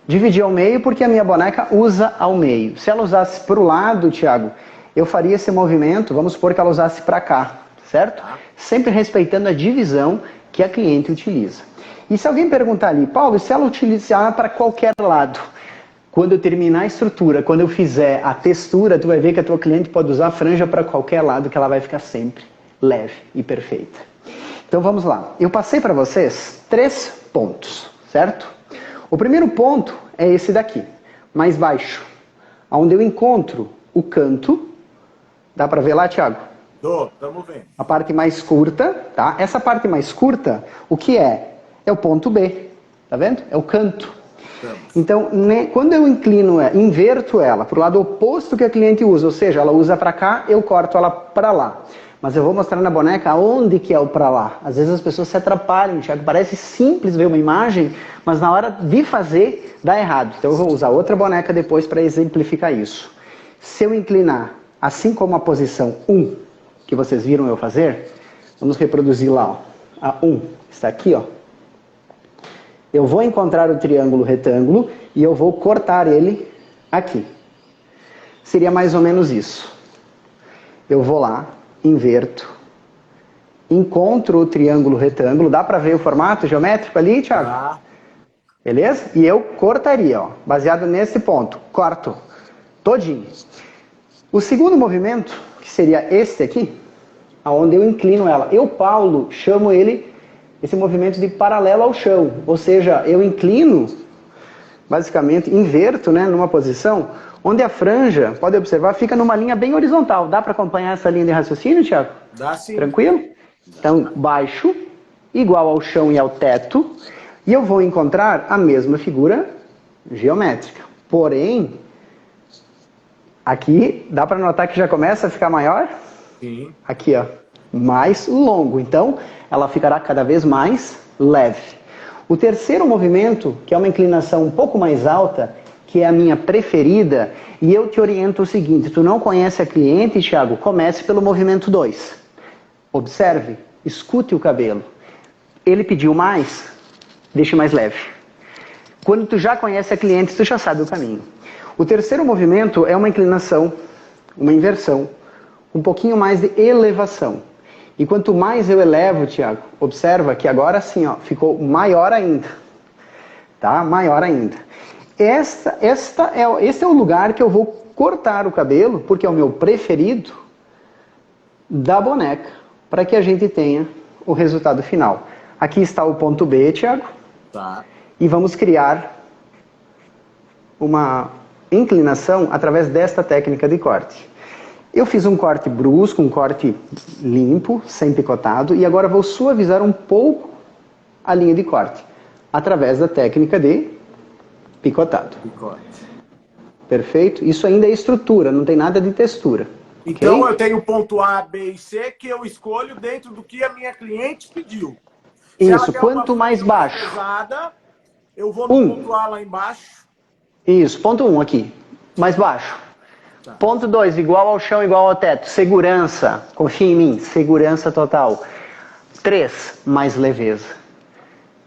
Dividir ao meio porque a minha boneca usa ao meio. Se ela usasse para o lado, Thiago, eu faria esse movimento, vamos supor que ela usasse para cá, certo? Sempre respeitando a divisão que a cliente utiliza. E se alguém perguntar ali, Paulo, e se ela utilizar para qualquer lado? Quando eu terminar a estrutura, quando eu fizer a textura, tu vai ver que a tua cliente pode usar a franja para qualquer lado, que ela vai ficar sempre leve e perfeita. Então vamos lá. Eu passei para vocês 3 pontos, certo? O primeiro ponto é esse daqui, mais baixo, onde eu encontro o canto. Dá para ver lá, Thiago? Estamos vendo. A parte mais curta, tá? Essa parte mais curta, o que é? É o ponto B, tá vendo? É o canto. Então, quando eu inverto ela para o lado oposto que a cliente usa, ou seja, ela usa para cá, eu corto ela para lá. Mas eu vou mostrar na boneca onde que é o para lá. Às vezes as pessoas se atrapalham, Thiago. Parece simples ver uma imagem, mas na hora de fazer, dá errado. Então eu vou usar outra boneca depois para exemplificar isso. Se eu inclinar, assim como a posição 1, que vocês viram eu fazer, vamos reproduzir lá, ó. A 1 está aqui, ó. Eu vou encontrar o triângulo retângulo e eu vou cortar ele aqui. Seria mais ou menos isso. Eu vou lá, inverto, encontro o triângulo retângulo. Dá para ver o formato geométrico ali, Thiago? Beleza? E eu cortaria, ó, baseado nesse ponto. Corto todinho. O segundo movimento, que seria esse aqui, onde eu inclino ela. Eu, Paulo, chamo esse movimento de paralelo ao chão. Ou seja, eu inclino, basicamente, inverto, né, numa posição onde a franja, pode observar, fica numa linha bem horizontal. Dá para acompanhar essa linha de raciocínio, Thiago? Dá sim. Tranquilo? Então, baixo, igual ao chão e ao teto, e eu vou encontrar a mesma figura geométrica. Porém, aqui, dá para notar que já começa a ficar maior? Sim. Aqui, ó, mais longo. Então, ela ficará cada vez mais leve. O terceiro movimento, que é uma inclinação um pouco mais alta, que é a minha preferida, e eu te oriento o seguinte, tu não conhece a cliente, Thiago? Comece pelo movimento 2. Observe, escute o cabelo. Ele pediu mais, deixe mais leve. Quando tu já conhece a cliente, tu já sabe o caminho. O terceiro movimento é uma inclinação, uma inversão, um pouquinho mais de elevação. E quanto mais eu elevo, Thiago, observa que agora sim, ó, ficou maior ainda. Tá? Maior ainda. Esse é o lugar que eu vou cortar o cabelo, porque é o meu preferido, da boneca, para que a gente tenha o resultado final. Aqui está o ponto B, Thiago. Tá. E vamos criar uma inclinação através desta técnica de corte. Eu fiz um corte brusco, um corte limpo, sem picotado, e agora vou suavizar um pouco a linha de corte, através da técnica de picotado. Picote. Perfeito? Isso ainda é estrutura, não tem nada de textura. Então Okay? eu tenho ponto A, B e C que eu escolho dentro do que a minha cliente pediu. Isso, quanto mais baixo. Pesada, eu vou no ponto A lá embaixo. Isso, ponto 1 aqui, mais baixo. Tá. Ponto 2, igual ao chão, igual ao teto. Segurança, confia em mim, segurança total. 3, mais leveza.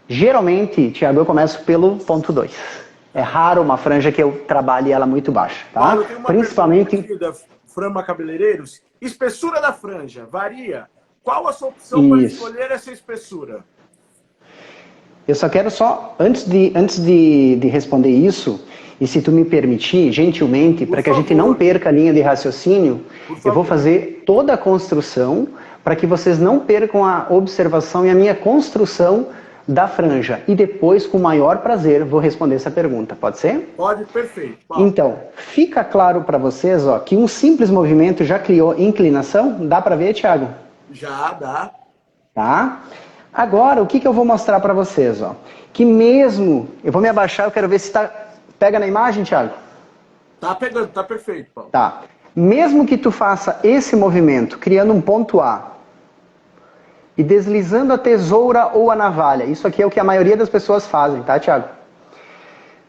Geralmente, Thiago, eu começo pelo ponto 2. É raro uma franja que eu trabalhe ela muito baixa, tá? Paulo, tem uma Principalmente pergunta aqui da Frama Cabeleireiros. Espessura da franja, varia? Qual a sua opção para escolher essa espessura? Eu só quero antes de responder isso, e se tu me permitir, gentilmente, para que a gente não perca a linha de raciocínio, eu vou fazer toda a construção para que vocês não percam a observação e a minha construção da franja. E depois, com o maior prazer, vou responder essa pergunta. Pode ser? Pode, perfeito. Paulo. Então, fica claro para vocês, ó, que um simples movimento já criou inclinação? Dá para ver, Thiago? Já, dá. Tá? Agora, o que eu vou mostrar para vocês? Ó? Que mesmo... Eu vou me abaixar, eu quero ver se tá... Pega na imagem, Thiago? Tá pegando, tá perfeito, Paulo. Tá. Mesmo que tu faça esse movimento, criando um ponto A, e deslizando a tesoura ou a navalha, isso aqui é o que a maioria das pessoas fazem, tá, Thiago?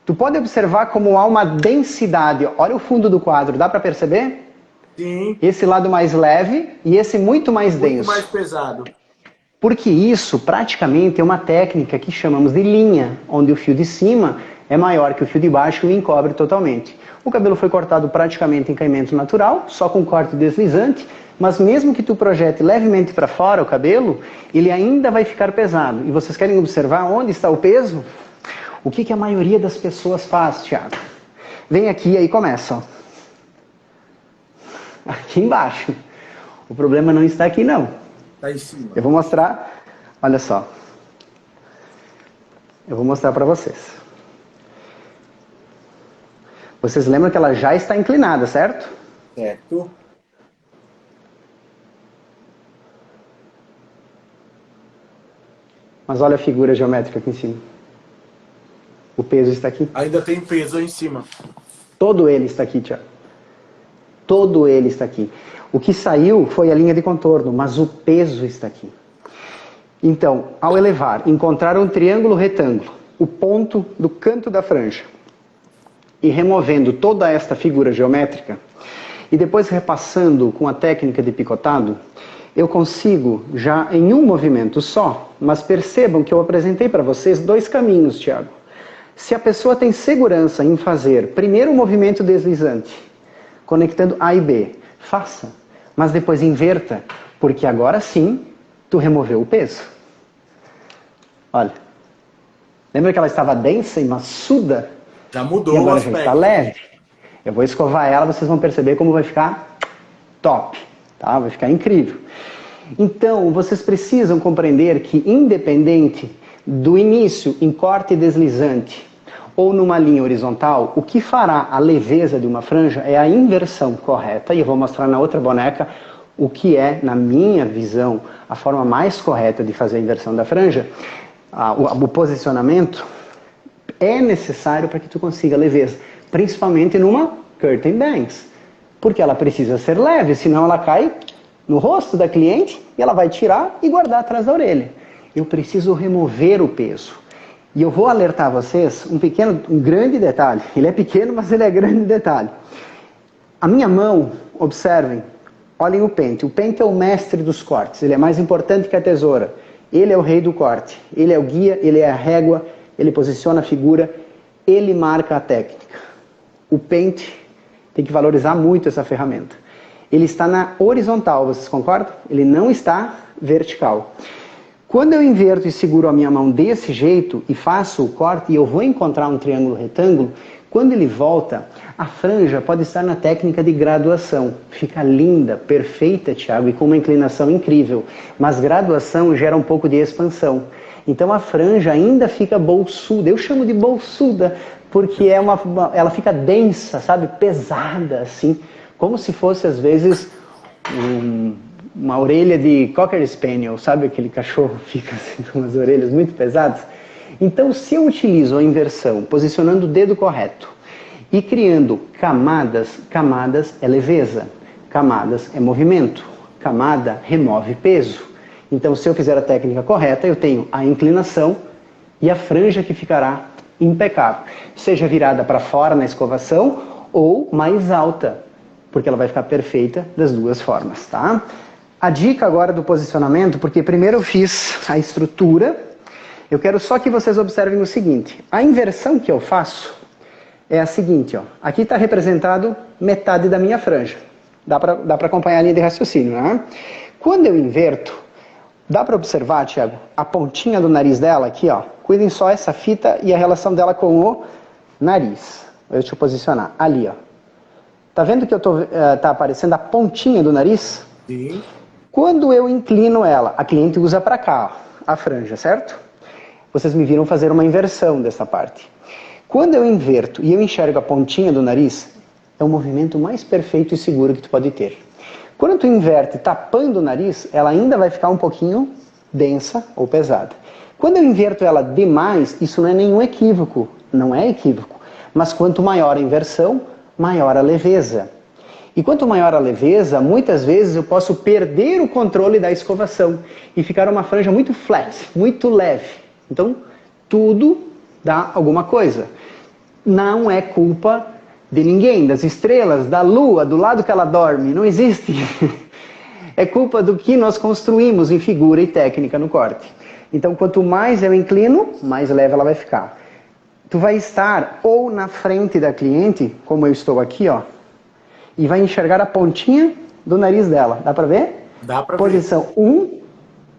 Tu pode observar como há uma densidade. Olha o fundo do quadro, dá para perceber? Sim. Esse lado mais leve e esse muito mais denso. Muito mais pesado. Porque isso, praticamente, é uma técnica que chamamos de linha, onde o fio de cima é maior que o fio de baixo e o encobre totalmente. O cabelo foi cortado praticamente em caimento natural, só com corte deslizante, mas mesmo que tu projete levemente para fora o cabelo, ele ainda vai ficar pesado. E vocês querem observar onde está o peso? O que a maioria das pessoas faz, Thiago? Vem aqui e aí começa, ó. Aqui embaixo. O problema não está aqui, não. Está em cima. Eu vou mostrar, olha só. Eu vou mostrar para vocês. Vocês lembram que ela já está inclinada, certo? Certo. Mas olha a figura geométrica aqui em cima. O peso está aqui. Ainda tem peso aí em cima. Todo ele está aqui, Thiago. Todo ele está aqui. O que saiu foi a linha de contorno, mas o peso está aqui. Então, ao elevar, encontrar um triângulo retângulo, o ponto do canto da franja, e removendo toda esta figura geométrica, e depois repassando com a técnica de picotado, eu consigo já em um movimento só, mas percebam que eu apresentei para vocês dois caminhos, Thiago. Se a pessoa tem segurança em fazer primeiro o movimento deslizante, conectando A e B, faça, mas depois inverta, porque agora sim tu removeu o peso. Olha. Lembra que ela estava densa e maçuda? Já mudou E agora o já aspecto. está leve. Eu vou escovar ela, vocês vão perceber como vai ficar top, tá? Vai ficar incrível. Então, vocês precisam compreender que, independente do início em corte deslizante ou numa linha horizontal, o que fará a leveza de uma franja é a inversão correta, e eu vou mostrar na outra boneca o que é, na minha visão, a forma mais correta de fazer a inversão da franja. O posicionamento é necessário para que tu consiga leveza, principalmente numa curtain bangs, porque ela precisa ser leve, senão ela cai no rosto da cliente e ela vai tirar e guardar atrás da orelha. Eu preciso remover o peso. E eu vou alertar vocês um grande detalhe. Ele é pequeno, mas ele é grande detalhe. A minha mão, observem, olhem o pente. O pente é o mestre dos cortes, ele é mais importante que a tesoura. Ele é o rei do corte, ele é o guia, ele é a régua, ele posiciona a figura, ele marca a técnica. O pente tem que valorizar muito essa ferramenta. Ele está na horizontal, vocês concordam? Ele não está vertical. Quando eu inverto e seguro a minha mão desse jeito e faço o corte e eu vou encontrar um triângulo retângulo, quando ele volta, a franja pode estar na técnica de graduação. Fica linda, perfeita, Thiago, e com uma inclinação incrível. Mas graduação gera um pouco de expansão. Então a franja ainda fica bolsuda. Eu chamo de bolsuda porque ela fica densa, sabe? Pesada, assim. Como se fosse, às vezes, uma orelha de Cocker Spaniel, sabe? Aquele cachorro fica assim, com umas orelhas muito pesadas. Então, se eu utilizo a inversão, posicionando o dedo correto e criando camadas, camadas é leveza, camadas é movimento, camada remove peso. Então, se eu fizer a técnica correta, eu tenho a inclinação e a franja que ficará impecável. Seja virada para fora na escovação ou mais alta, porque ela vai ficar perfeita das duas formas, tá? A dica agora do posicionamento, porque primeiro eu fiz a estrutura, eu quero só que vocês observem o seguinte, a inversão que eu faço é a seguinte, ó, aqui está representado metade da minha franja, dá para acompanhar a linha de raciocínio, né? Quando eu inverto, dá para observar, Thiago, a pontinha do nariz dela aqui, ó, cuidem só essa fita e a relação dela com o nariz, deixa eu posicionar, ali, ó. Tá vendo que tá aparecendo a pontinha do nariz? Sim. Quando eu inclino ela, a cliente usa para cá, ó, a franja, certo? Vocês me viram fazer uma inversão dessa parte. Quando eu inverto e eu enxergo a pontinha do nariz, é o movimento mais perfeito e seguro que tu pode ter. Quando tu inverte tapando o nariz, ela ainda vai ficar um pouquinho densa ou pesada. Quando eu inverto ela demais, isso não é nenhum equívoco, não é equívoco. Mas quanto maior a inversão, maior a leveza. E quanto maior a leveza, muitas vezes eu posso perder o controle da escovação e ficar uma franja muito flat, muito leve. Então, tudo dá alguma coisa. Não é culpa de ninguém, das estrelas, da lua, do lado que ela dorme, não existe. É culpa do que nós construímos em figura e técnica no corte. Então, quanto mais eu inclino, mais leve ela vai ficar. Tu vai estar ou na frente da cliente, como eu estou aqui, ó, e vai enxergar a pontinha do nariz dela. Dá pra ver? Dá pra ver. Posição 1,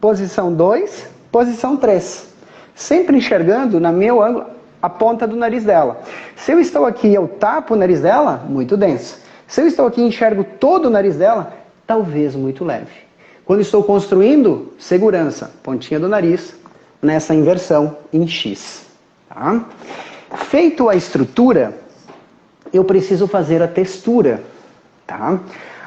posição 2, posição 3. Sempre enxergando, no meu ângulo, a ponta do nariz dela. Se eu estou aqui e eu tapo o nariz dela, muito denso. Se eu estou aqui e enxergo todo o nariz dela, talvez muito leve. Quando estou construindo, segurança, pontinha do nariz, nessa inversão em X. Tá? Feito a estrutura, eu preciso fazer a textura. Tá?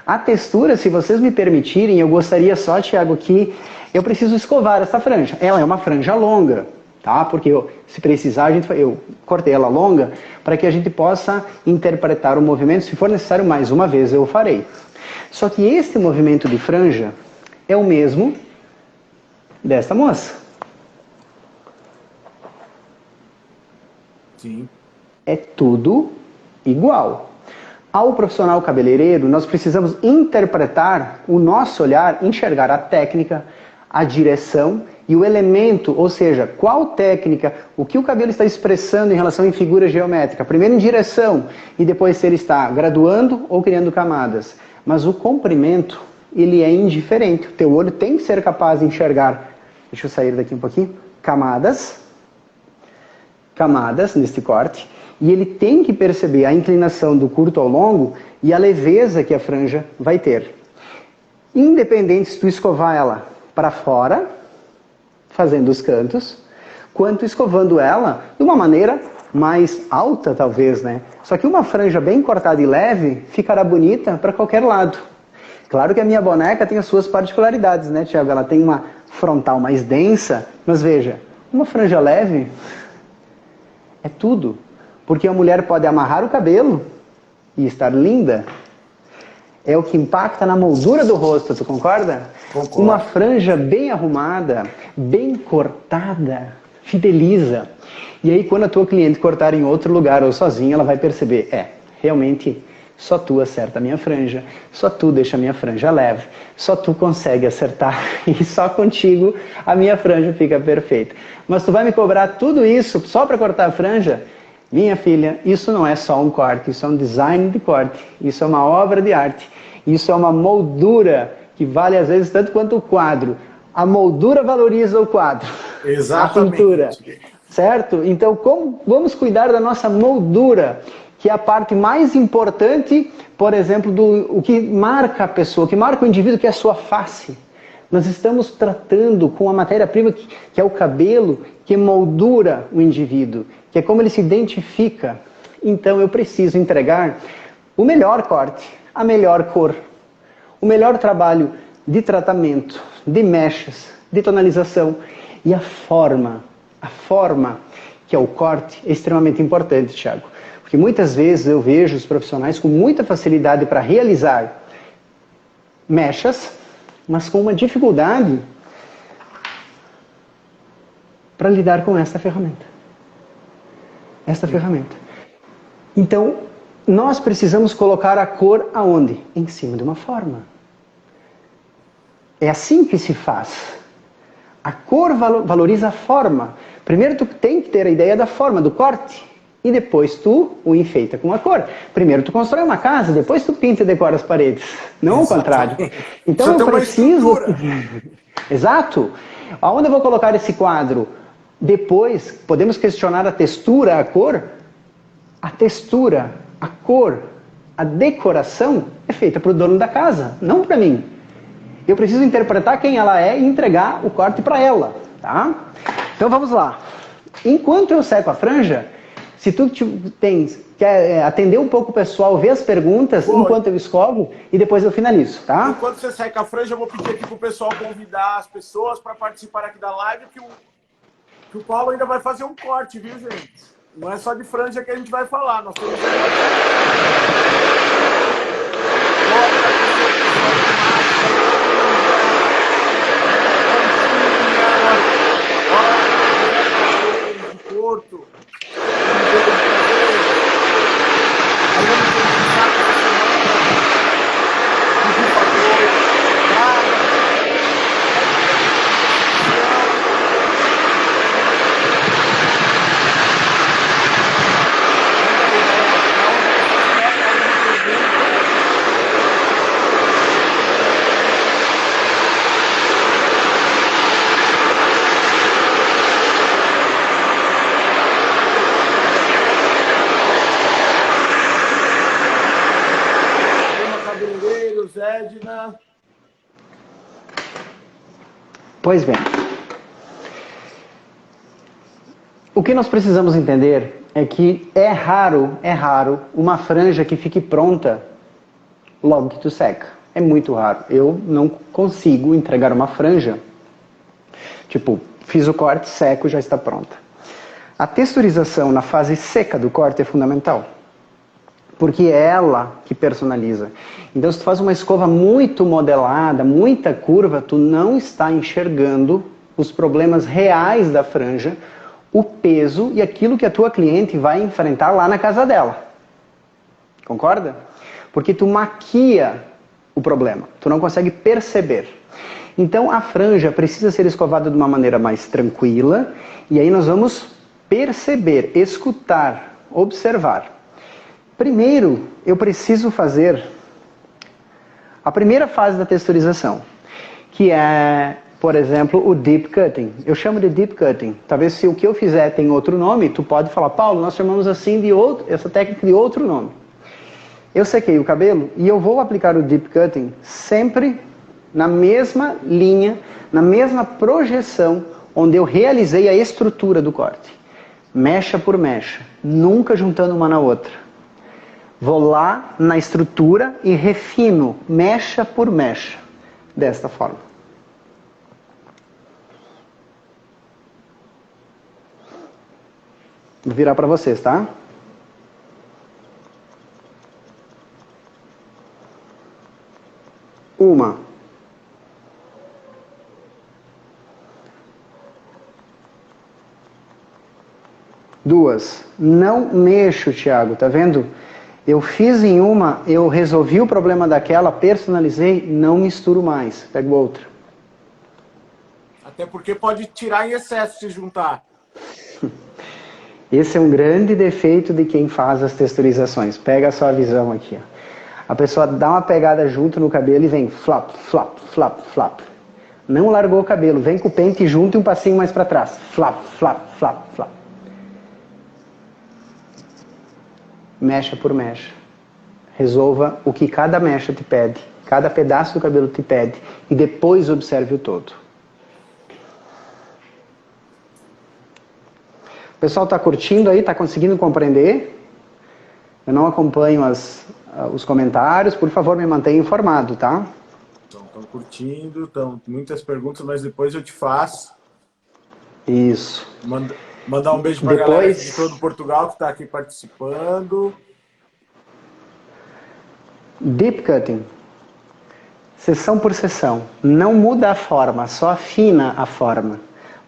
A textura, se vocês me permitirem, eu gostaria só, Thiago, que eu preciso escovar essa franja. Ela é uma franja longa, tá? Porque se precisar, eu cortei ela longa para que a gente possa interpretar o movimento. Se for necessário, mais uma vez eu farei. Só que este movimento de franja é o mesmo desta moça. Sim. É tudo igual. Ao profissional cabeleireiro, nós precisamos interpretar o nosso olhar, enxergar a técnica, a direção e o elemento, ou seja, qual técnica, o que o cabelo está expressando em relação à figura geométrica. Primeiro em direção e depois se ele está graduando ou criando camadas. Mas o comprimento, ele é indiferente. O teu olho tem que ser capaz de enxergar, deixa eu sair daqui um pouquinho, camadas, camadas neste corte e ele tem que perceber a inclinação do curto ao longo e a leveza que a franja vai ter. Independente se tu escovar ela para fora, fazendo os cantos, quanto escovando ela de uma maneira mais alta, talvez, né? Só que uma franja bem cortada e leve ficará bonita para qualquer lado. Claro que a minha boneca tem as suas particularidades, né, Thiago? Ela tem uma frontal mais densa, mas veja, uma franja leve é tudo. Porque a mulher pode amarrar o cabelo e estar linda. É o que impacta na moldura do rosto, tu concorda? Concordo. Uma franja bem arrumada, bem cortada, fideliza. E aí quando a tua cliente cortar em outro lugar ou sozinha, ela vai perceber, realmente só tu acerta a minha franja, só tu deixa a minha franja leve, só tu consegue acertar e só contigo a minha franja fica perfeita. Mas tu vai me cobrar tudo isso só para cortar a franja? Minha filha, isso não é só um corte, isso é um design de corte, isso é uma obra de arte, isso é uma moldura que vale às vezes tanto quanto o quadro. A moldura valoriza o quadro, Exatamente. a pintura, certo? Então como vamos cuidar da nossa moldura, que é a parte mais importante, por exemplo, o que marca a pessoa, o que marca o indivíduo, que é a sua face. Nós estamos tratando com a matéria-prima que é o cabelo, que moldura o indivíduo, que é como ele se identifica. Então eu preciso entregar o melhor corte, a melhor cor, o melhor trabalho de tratamento, de mechas, de tonalização e a forma que é o corte é extremamente importante, Thiago. Porque muitas vezes eu vejo os profissionais com muita facilidade para realizar mechas, mas com uma dificuldade para lidar com esta ferramenta. Então, nós precisamos colocar a cor aonde? Em cima de uma forma. É assim que se faz. A cor valoriza a forma. Primeiro tu tem que ter a ideia da forma, do corte. E depois tu o enfeita com a cor. Primeiro tu constrói uma casa, depois tu pinta e decora as paredes. Não o contrário. Então eu preciso... Exato. Aonde eu vou colocar esse quadro? Depois, podemos questionar a textura, a cor? A textura, a cor, a decoração é feita para o dono da casa, não para mim. Eu preciso interpretar quem ela é e entregar o corte para ela, tá? Então vamos lá. Enquanto eu seco a franja, se tu quer atender um pouco o pessoal, ver as perguntas, enquanto eu escovo e depois eu finalizo, tá? Enquanto você seca a franja, eu vou pedir aqui pro pessoal convidar as pessoas para participar aqui da live, que o Paulo ainda vai fazer um corte, viu, gente? Não é só de franja que a gente vai falar. Nós temos de Porto. Edna. Pois bem. O que nós precisamos entender é que é raro uma franja que fique pronta logo que tu seca. É muito raro. Eu não consigo entregar uma franja, tipo, fiz o corte, seco, já está pronta. A texturização na fase seca do corte é fundamental. Porque é ela que personaliza. Então, se tu faz uma escova muito modelada, muita curva, tu não está enxergando os problemas reais da franja, o peso e aquilo que a tua cliente vai enfrentar lá na casa dela. Concorda? Porque tu maquia o problema, tu não consegue perceber. Então, a franja precisa ser escovada de uma maneira mais tranquila, e aí nós vamos perceber, escutar, observar. Primeiro, eu preciso fazer a primeira fase da texturização, que é Por exemplo, o deep cutting. Eu chamo de deep cutting. Talvez se o que eu fizer tem outro nome, tu pode falar, Paulo, nós chamamos assim de essa técnica de outro nome. Eu sequei o cabelo e eu vou aplicar o deep cutting sempre na mesma linha, na mesma projeção onde eu realizei a estrutura do corte. Mecha por mecha, nunca juntando uma na outra. Vou lá na estrutura e refino mecha por mecha, desta forma. Vou virar para vocês, tá? Uma. Duas. Não mexo, Thiago, tá vendo? Eu fiz em uma, eu resolvi o problema daquela, personalizei, não misturo mais. Pego outra. Até porque pode tirar em excesso se juntar. Esse é um grande defeito de quem faz as texturizações. Pega a sua visão aqui, ó. A pessoa dá uma pegada junto no cabelo e vem flap, flap, flap, flap. Não largou o cabelo, vem com o pente junto e um passinho mais para trás. Flap, flap, flap, flap. Mecha por mecha. Resolva o que cada mecha te pede, cada pedaço do cabelo te pede e depois observe o todo. O pessoal está curtindo aí? Está conseguindo compreender? Eu não acompanho os comentários. Por favor, me mantenha informado, tá? Estão curtindo, estão muitas perguntas, mas depois eu te faço. Isso. Mandar um beijo para a galera de todo Portugal que está aqui participando. Deep cutting. Sessão por sessão. Não muda a forma, só afina a forma.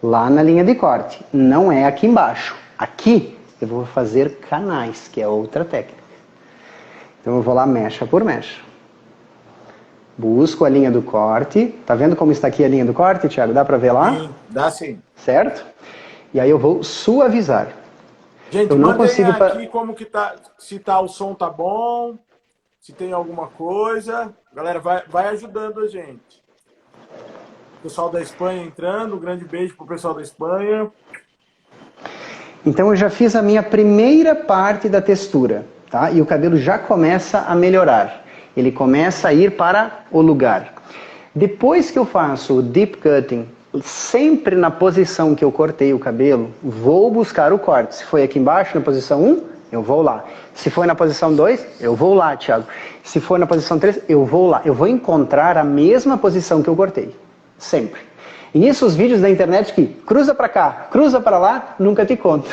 Lá na linha de corte. Não é aqui embaixo. Aqui eu vou fazer canais, que é outra técnica. Então eu vou lá mecha por mecha. Busco a linha do corte. Tá vendo como está aqui a linha do corte, Thiago? Dá para ver lá? Sim, dá sim. Certo? E aí eu vou suavizar. Gente, eu não mandem consigo aqui como que tá, se o som tá bom, se tem alguma coisa. Galera, vai ajudando a gente. O pessoal da Espanha entrando, um grande beijo pro pessoal da Espanha. Então eu já fiz a minha primeira parte da textura, tá? E o cabelo já começa a melhorar. Ele começa a ir para o lugar. Depois que eu faço o deep cutting, sempre na posição que eu cortei o cabelo, vou buscar o corte. Se foi aqui embaixo, na posição 1, eu vou lá. Se foi na posição 2, eu vou lá, Thiago. Se for na posição 3, eu vou lá. Eu vou encontrar a mesma posição que eu cortei. Sempre. E nisso os vídeos da internet que cruza para cá, cruza para lá, nunca te conto.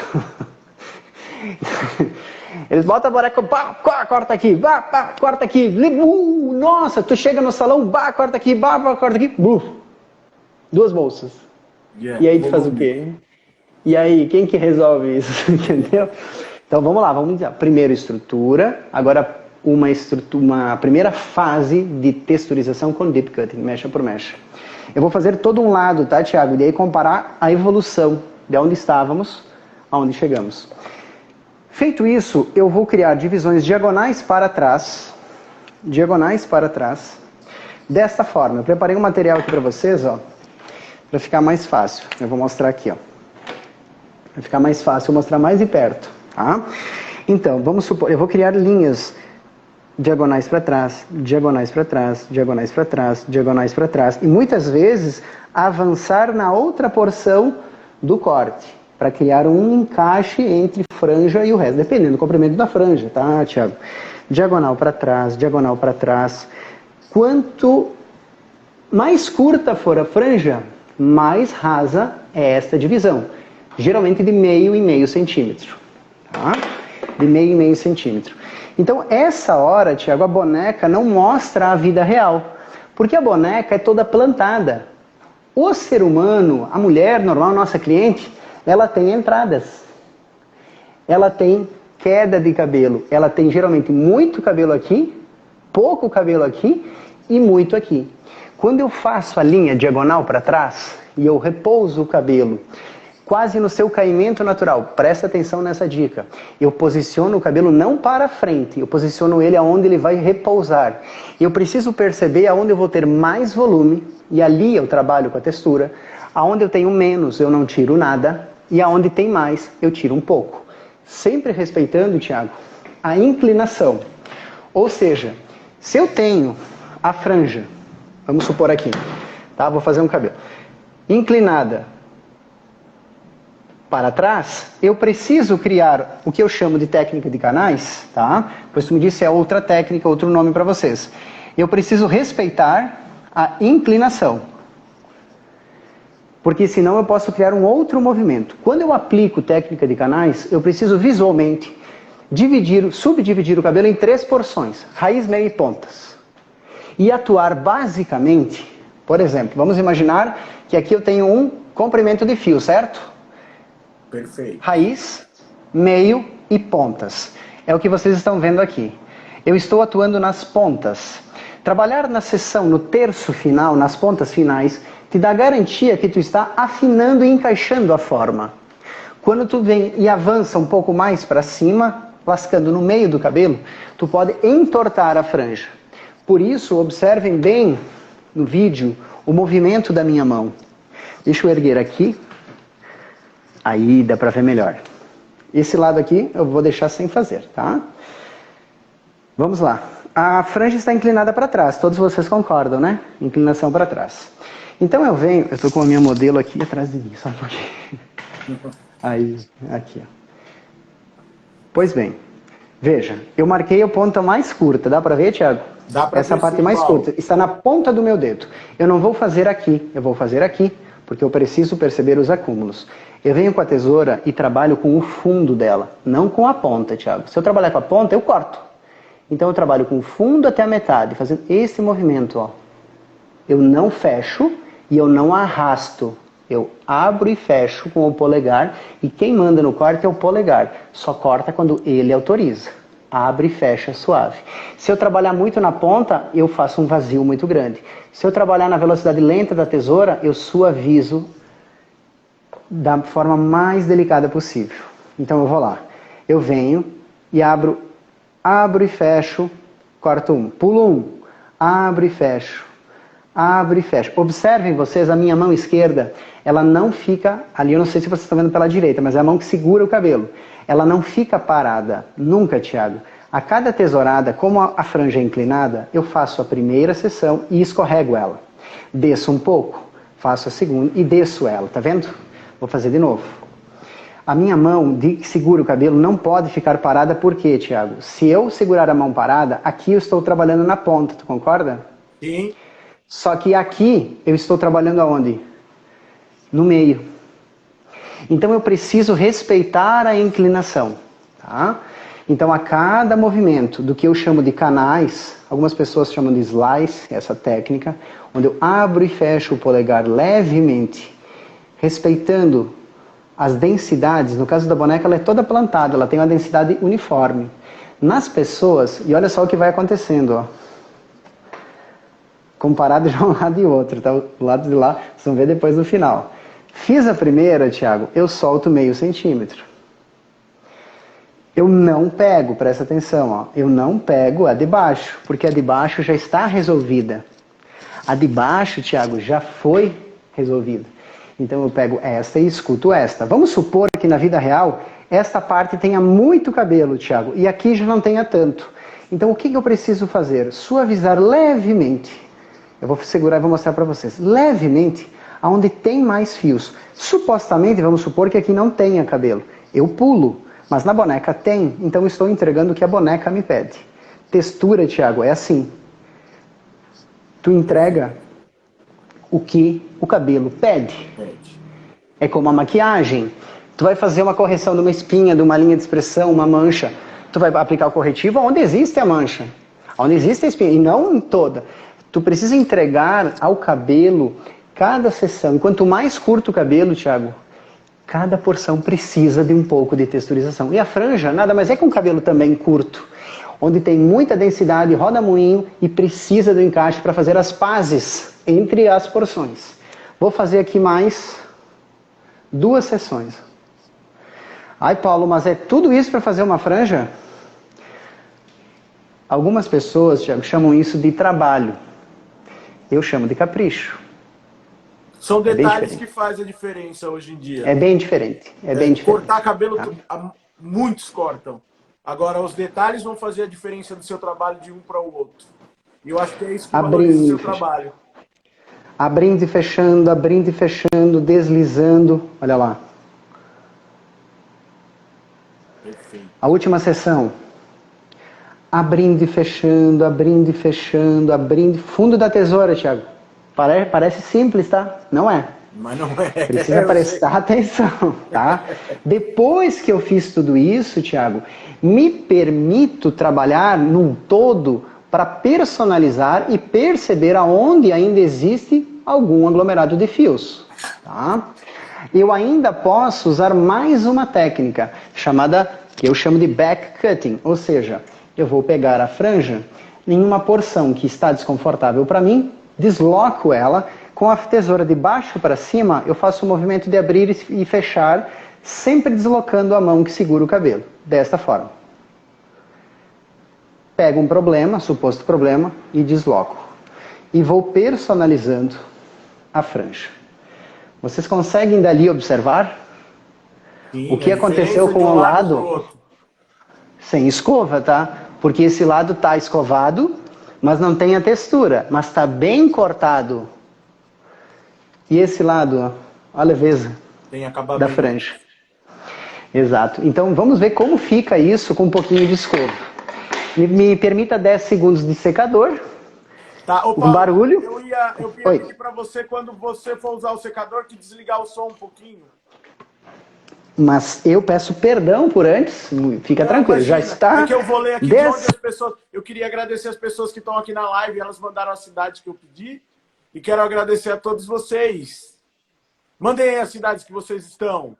Eles botam a boneca, corta aqui, corta aqui. Nossa, tu chega no salão, corta aqui, corta aqui. 2 bolsas. Yeah, e aí tu faz o quê? E aí, quem que resolve isso? Entendeu? Então vamos lá, vamos dizer. Primeiro estrutura, agora uma primeira fase de texturização com deep cutting, mecha por mecha. Eu vou fazer todo um lado, tá, Thiago? E aí comparar a evolução de onde estávamos aonde chegamos. Feito isso, eu vou criar divisões diagonais para trás, desta forma. Eu preparei um material aqui para vocês, ó, para ficar mais fácil. Eu vou mostrar aqui, ó. Vai ficar mais fácil, eu vou mostrar mais de perto, tá? Então, vamos supor, eu vou criar linhas diagonais para trás, diagonais para trás, diagonais para trás, diagonais para trás. E muitas vezes avançar na outra porção do corte, para criar um encaixe entre franja e o resto, dependendo do comprimento da franja, tá, Thiago? Diagonal para trás, diagonal para trás. Quanto mais curta for a franja, mais rasa é esta divisão. Geralmente de meio em meio centímetro, tá? De meio em meio centímetro. Então, essa hora, Thiago, a boneca não mostra a vida real, porque a boneca é toda plantada. O ser humano, a mulher normal, nossa cliente, ela tem entradas. Ela tem queda de cabelo. Ela tem geralmente muito cabelo aqui, pouco cabelo aqui e muito aqui. Quando eu faço a linha diagonal para trás e eu repouso o cabelo quase no seu caimento natural. Presta atenção nessa dica. Eu posiciono o cabelo não para frente, eu posiciono ele aonde ele vai repousar. Eu preciso perceber aonde eu vou ter mais volume, e ali eu trabalho com a textura. Aonde eu tenho menos, eu não tiro nada, e aonde tem mais, eu tiro um pouco. Sempre respeitando, Thiago, a inclinação. Ou seja, se eu tenho a franja, vamos supor aqui, tá? Vou fazer um cabelo, inclinada para trás, eu preciso criar o que eu chamo de técnica de canais, tá? Pois tu me disse é outra técnica, outro nome para vocês. Eu preciso respeitar a inclinação, porque senão eu posso criar um outro movimento. Quando eu aplico técnica de canais, eu preciso visualmente subdividir o cabelo em 3 porções, raiz, meio e pontas. E atuar basicamente, por exemplo, vamos imaginar que aqui eu tenho um comprimento de fio, certo? Perfeito. Raiz, meio e pontas. É o que vocês estão vendo aqui. Eu estou atuando nas pontas. Trabalhar na seção, no terço final, nas pontas finais, te dá garantia que tu está afinando e encaixando a forma. Quando tu vem e avança um pouco mais para cima, lascando no meio do cabelo, tu pode entortar a franja. Por isso, observem bem no vídeo o movimento da minha mão. Deixa eu erguer aqui. Aí dá para ver melhor. Esse lado aqui eu vou deixar sem fazer, tá? Vamos lá. A franja está inclinada para trás, todos vocês concordam, né? Inclinação para trás. Então eu estou com a minha modelo aqui atrás de mim, só um pouquinho. Aí, aqui, ó. Pois bem, veja, eu marquei a ponta mais curta, dá para ver, Thiago? Dá para ver. Essa parte mais curta está na ponta do meu dedo. Eu não vou fazer aqui, eu vou fazer aqui, porque eu preciso perceber os acúmulos. Eu venho com a tesoura e trabalho com o fundo dela, não com a ponta, Thiago. Se eu trabalhar com a ponta, eu corto. Então eu trabalho com o fundo até a metade, fazendo esse movimento, ó. Eu não fecho e eu não arrasto. Eu abro e fecho com o polegar, e quem manda no corte é o polegar. Só corta quando ele autoriza. Abre e fecha suave. Se eu trabalhar muito na ponta, eu faço um vazio muito grande. Se eu trabalhar na velocidade lenta da tesoura, eu suavizo da forma mais delicada possível. Então eu vou lá. Eu venho e abro e fecho, corto um. Pulo um, abro e fecho. Abre e fecha. Observem vocês, a minha mão esquerda, ela não fica, ali eu não sei se vocês estão vendo pela direita, mas é a mão que segura o cabelo. Ela não fica parada, nunca, Thiago. A cada tesourada, como a franja é inclinada, eu faço a primeira seção e escorrego ela. Desço um pouco, faço a segunda e desço ela, tá vendo? Vou fazer de novo. A minha mão que segura o cabelo não pode ficar parada, por quê, Thiago? Se eu segurar a mão parada, aqui eu estou trabalhando na ponta, tu concorda? Sim. Só que aqui eu estou trabalhando aonde? No meio. Então eu preciso respeitar a inclinação, tá? Então a cada movimento do que eu chamo de canais, algumas pessoas chamam de slice, essa técnica, onde eu abro e fecho o polegar levemente, respeitando as densidades. No caso da boneca, ela é toda plantada, ela tem uma densidade uniforme. Nas pessoas, e olha só o que vai acontecendo, ó. Comparado de um lado e outro, tá? Do lado de lá, vocês vão ver depois no final. Fiz a primeira, Thiago, eu solto meio centímetro. Eu não pego, presta atenção, ó. Eu não pego a de baixo, porque a de baixo já está resolvida. A de baixo, Thiago, já foi resolvida. Então eu pego esta e escuto esta. Vamos supor que na vida real, esta parte tenha muito cabelo, Thiago, e aqui já não tenha tanto. Então o que eu preciso fazer? Suavizar levemente. Eu vou segurar e vou mostrar para vocês. Levemente, aonde tem mais fios. Supostamente, vamos supor que aqui não tenha cabelo. Eu pulo, mas na boneca tem, então estou entregando o que a boneca me pede. Textura, Thiago, é assim. Tu entrega o que o cabelo pede. É como a maquiagem. Tu vai fazer uma correção de uma espinha, de uma linha de expressão, uma mancha. Tu vai aplicar o corretivo onde existe a mancha, onde existe a espinha, e não em toda. Tu precisa entregar ao cabelo cada seção. E quanto mais curto o cabelo, Thiago, cada porção precisa de um pouco de texturização. E a franja nada mais é que um cabelo também curto, onde tem muita densidade, roda moinho e precisa do encaixe para fazer as pazes entre as porções. Vou fazer aqui mais 2 sessões. Ai, Paulo, mas é tudo isso para fazer uma franja? Algumas pessoas, Thiago, chamam isso de trabalho. Eu chamo de capricho. São detalhes que fazem a diferença hoje em dia. É bem diferente. Bem diferente. Cortar cabelo, muitos cortam. Agora, os detalhes vão fazer a diferença do seu trabalho de um para o outro. E eu acho que é isso que valoriza o seu trabalho. Abrindo e fechando, deslizando. Olha lá. Perfeito. A última sessão. Abrindo e fechando, abrindo. Fundo da tesoura, Thiago. Parece simples, tá? Não é. Mas não é. Precisa prestar atenção, tá? Depois que eu fiz tudo isso, Thiago, me permito trabalhar num todo para personalizar e perceber aonde ainda existe algum aglomerado de fios, tá? Eu ainda posso usar mais uma técnica chamada, que eu chamo de back cutting, ou seja, eu vou pegar a franja em uma porção que está desconfortável para mim, desloco ela, com a tesoura de baixo para cima, eu faço o movimento de abrir e fechar, sempre deslocando a mão que segura o cabelo, desta forma. Pego um problema, suposto problema, e desloco. E vou personalizando a franja. Vocês conseguem dali observar? Sim, o que aconteceu com o lado sem escova, tá? Porque esse lado está escovado, mas não tem a textura, mas está bem cortado. E esse lado, ó, a leveza da franja. Exato. Então vamos ver como fica isso com um pouquinho de escova. Me permita 10 segundos de secador. Tá, ô, Paulo, um barulho. Eu ia pedir para você, quando você for usar o secador, que desligar o som um pouquinho. Mas eu peço perdão por antes, fica tranquilo, imagina, já está... É que eu vou ler aqui de onde as pessoas... Eu queria agradecer as pessoas que estão aqui na live, elas mandaram a cidade que eu pedi, e quero agradecer a todos vocês. Mandem aí as cidades que vocês estão.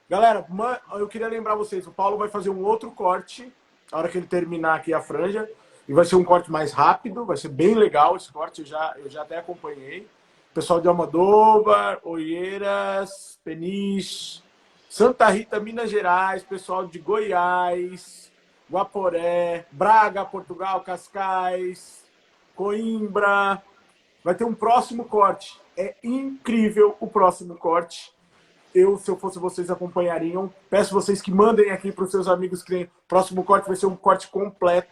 Galera, eu queria lembrar vocês, o Paulo vai fazer um outro corte, na hora que ele terminar aqui a franja, e vai ser um corte mais rápido, vai ser bem legal esse corte, eu já até acompanhei. Pessoal de Almodóvar, Oeiras, Peniche, Santa Rita, Minas Gerais, pessoal de Goiás, Guaporé, Braga, Portugal, Cascais, Coimbra. Vai ter um próximo corte. É incrível o próximo corte. Se eu fosse vocês, acompanhariam. Peço vocês que mandem aqui para os seus amigos que o próximo corte vai ser um corte completo.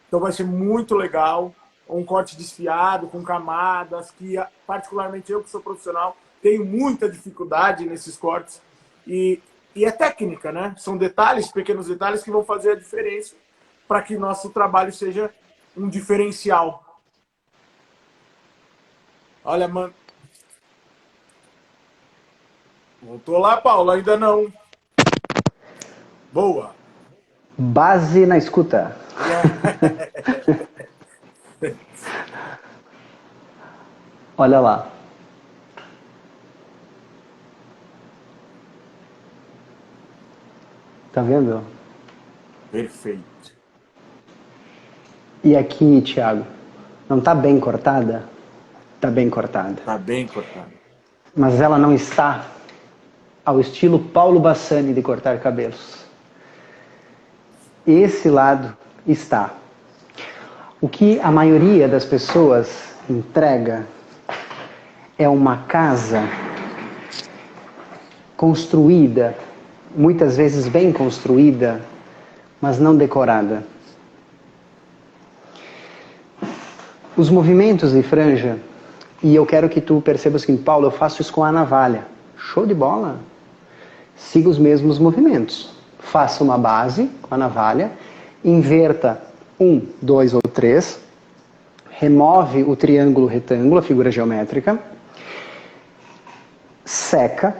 Então vai ser muito legal. Um corte desfiado, com camadas, que particularmente eu que sou profissional, tenho muita dificuldade nesses cortes. E é técnica, né? São detalhes, pequenos detalhes que vão fazer a diferença para que nosso trabalho seja um diferencial. Olha, mano. Voltou lá, Paulo? Ainda não. Boa. Base na escuta. Olha lá. Tá vendo? Perfeito. E aqui, Thiago, não tá bem cortada? Tá bem cortada. Tá bem cortada. Mas ela não está ao estilo Paulo Bassani de cortar cabelos. Esse lado está. O que a maioria das pessoas entrega é uma casa construída, muitas vezes bem construída, mas não decorada. Os movimentos de franja, e eu quero que tu percebas que, Paulo, eu faço isso com a navalha. Show de bola! Siga os mesmos movimentos. Faça uma base com a navalha, inverta 1, 2 ou 3, remove o triângulo retângulo, a figura geométrica, seca,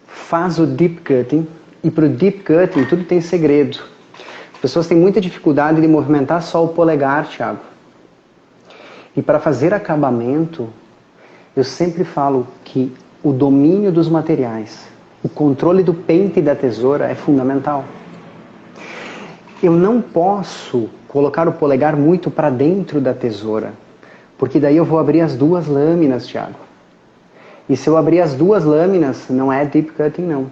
faz o deep cutting, e para o deep cutting tudo tem segredo. As pessoas têm muita dificuldade de movimentar só o polegar, Thiago. E para fazer acabamento, eu sempre falo que o domínio dos materiais, o controle do pente e da tesoura é fundamental. Eu não posso colocar o polegar muito para dentro da tesoura, porque daí eu vou abrir as duas lâminas, Thiago. E se eu abrir as duas lâminas, não é deep cutting não.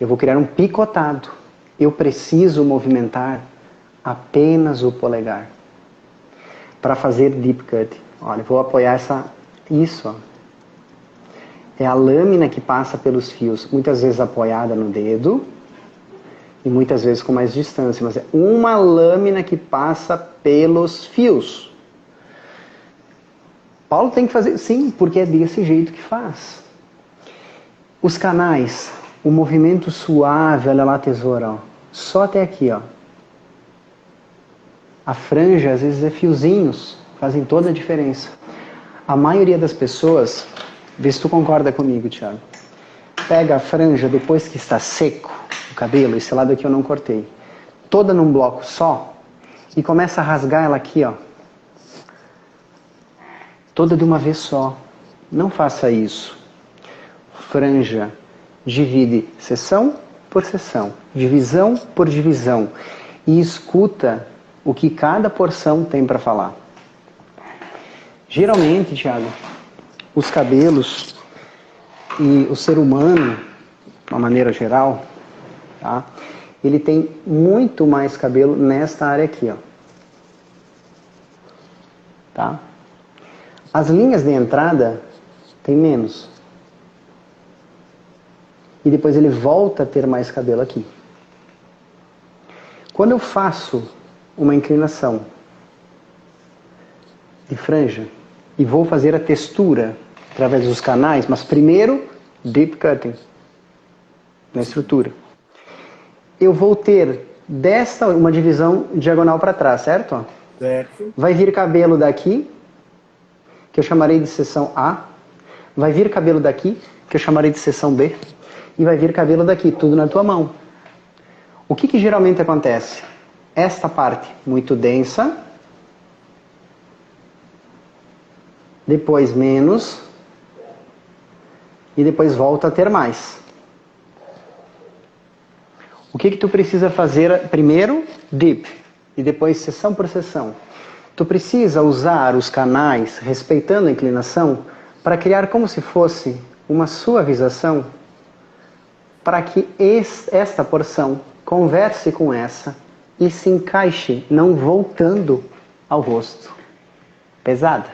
Eu vou criar um picotado. Eu preciso movimentar apenas o polegar para fazer deep cutting. Olha, vou apoiar isso, ó. É a lâmina que passa pelos fios, muitas vezes apoiada no dedo e muitas vezes com mais distância, mas é uma lâmina que passa pelos fios. Paulo tem que fazer, sim, porque é desse jeito que faz. Os canais, o movimento suave, olha lá a tesoura, ó, só até aqui, ó. A franja, às vezes, é fiozinhos, fazem toda a diferença. A maioria das pessoas, vê se tu concorda comigo, Thiago, pega a franja depois que está seco o cabelo, esse lado aqui eu não cortei, toda num bloco só, e começa a rasgar ela aqui, ó. Toda de uma vez só. Não faça isso. Franja, divide seção por seção, divisão por divisão, e escuta o que cada porção tem para falar. Geralmente, Thiago, os cabelos e o ser humano, de uma maneira geral, tá? Ele tem muito mais cabelo nesta área aqui, ó. Tá? As linhas de entrada tem menos. E depois ele volta a ter mais cabelo aqui. Quando eu faço uma inclinação de franja e vou fazer a textura através dos canais, mas primeiro deep cutting na estrutura, eu vou ter uma divisão diagonal para trás, certo? Certo. Vai vir cabelo daqui, que eu chamarei de seção A, vai vir cabelo daqui, que eu chamarei de seção B, e vai vir cabelo daqui, tudo na tua mão. O que geralmente acontece? Esta parte muito densa, depois menos, e depois volta a ter mais. O que tu precisa fazer primeiro? Deep, e depois seção por seção. Tu precisa usar os canais, respeitando a inclinação, para criar como se fosse uma suavização, para que esta porção converse com essa e se encaixe, não voltando ao rosto. Pesada.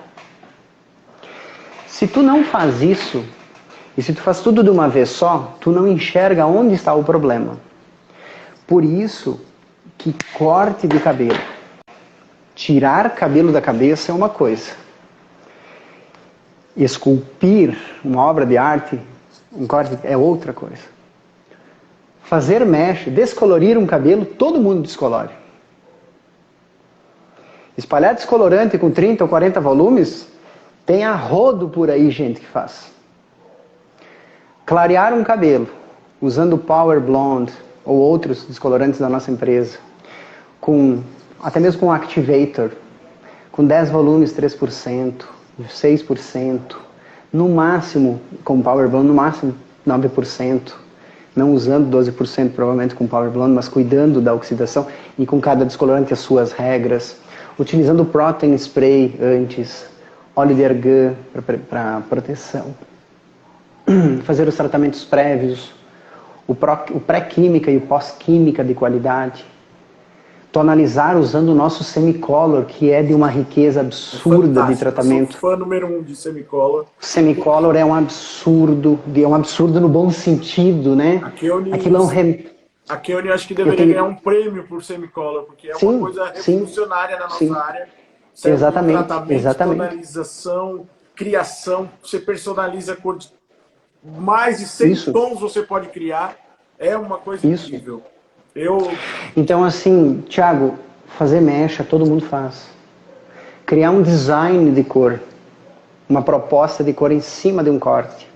Se tu não faz isso, e se tu faz tudo de uma vez só, tu não enxerga onde está o problema. Por isso que corte de cabelo, tirar cabelo da cabeça é uma coisa. Esculpir uma obra de arte, um corte, é outra coisa. Fazer mesh, descolorir um cabelo, todo mundo descolore. Espalhar descolorante com 30 ou 40 volumes, tem a rodo por aí gente que faz. Clarear um cabelo, usando Power Blonde ou outros descolorantes da nossa empresa, até mesmo com Activator, com 10 volumes, 3%, 6%, no máximo, com Power Blonde, no máximo 9%. Não usando 12% provavelmente com Power Blonde, mas cuidando da oxidação e com cada descolorante as suas regras. Utilizando o Protein Spray antes, óleo de argan para proteção. Fazer os tratamentos prévios, o pré-química e o pós-química de qualidade. Tonalizar usando o nosso Semicolor, que é de uma riqueza absurda de tratamento. Eu sou fã número 1 de Semicolor. Semicolor é um absurdo no bom sentido, né? Aquilo é um A Keone acho que deveria ganhar um prêmio por Semicolor, porque é uma coisa revolucionária na nossa área. Exatamente, tratamento, tonalização, criação, você personaliza a cor de mais de 100 tons você pode criar, é uma coisa incrível. Então assim, Thiago, fazer mecha todo mundo faz. Criar um design de cor, uma proposta de cor em cima de um corte.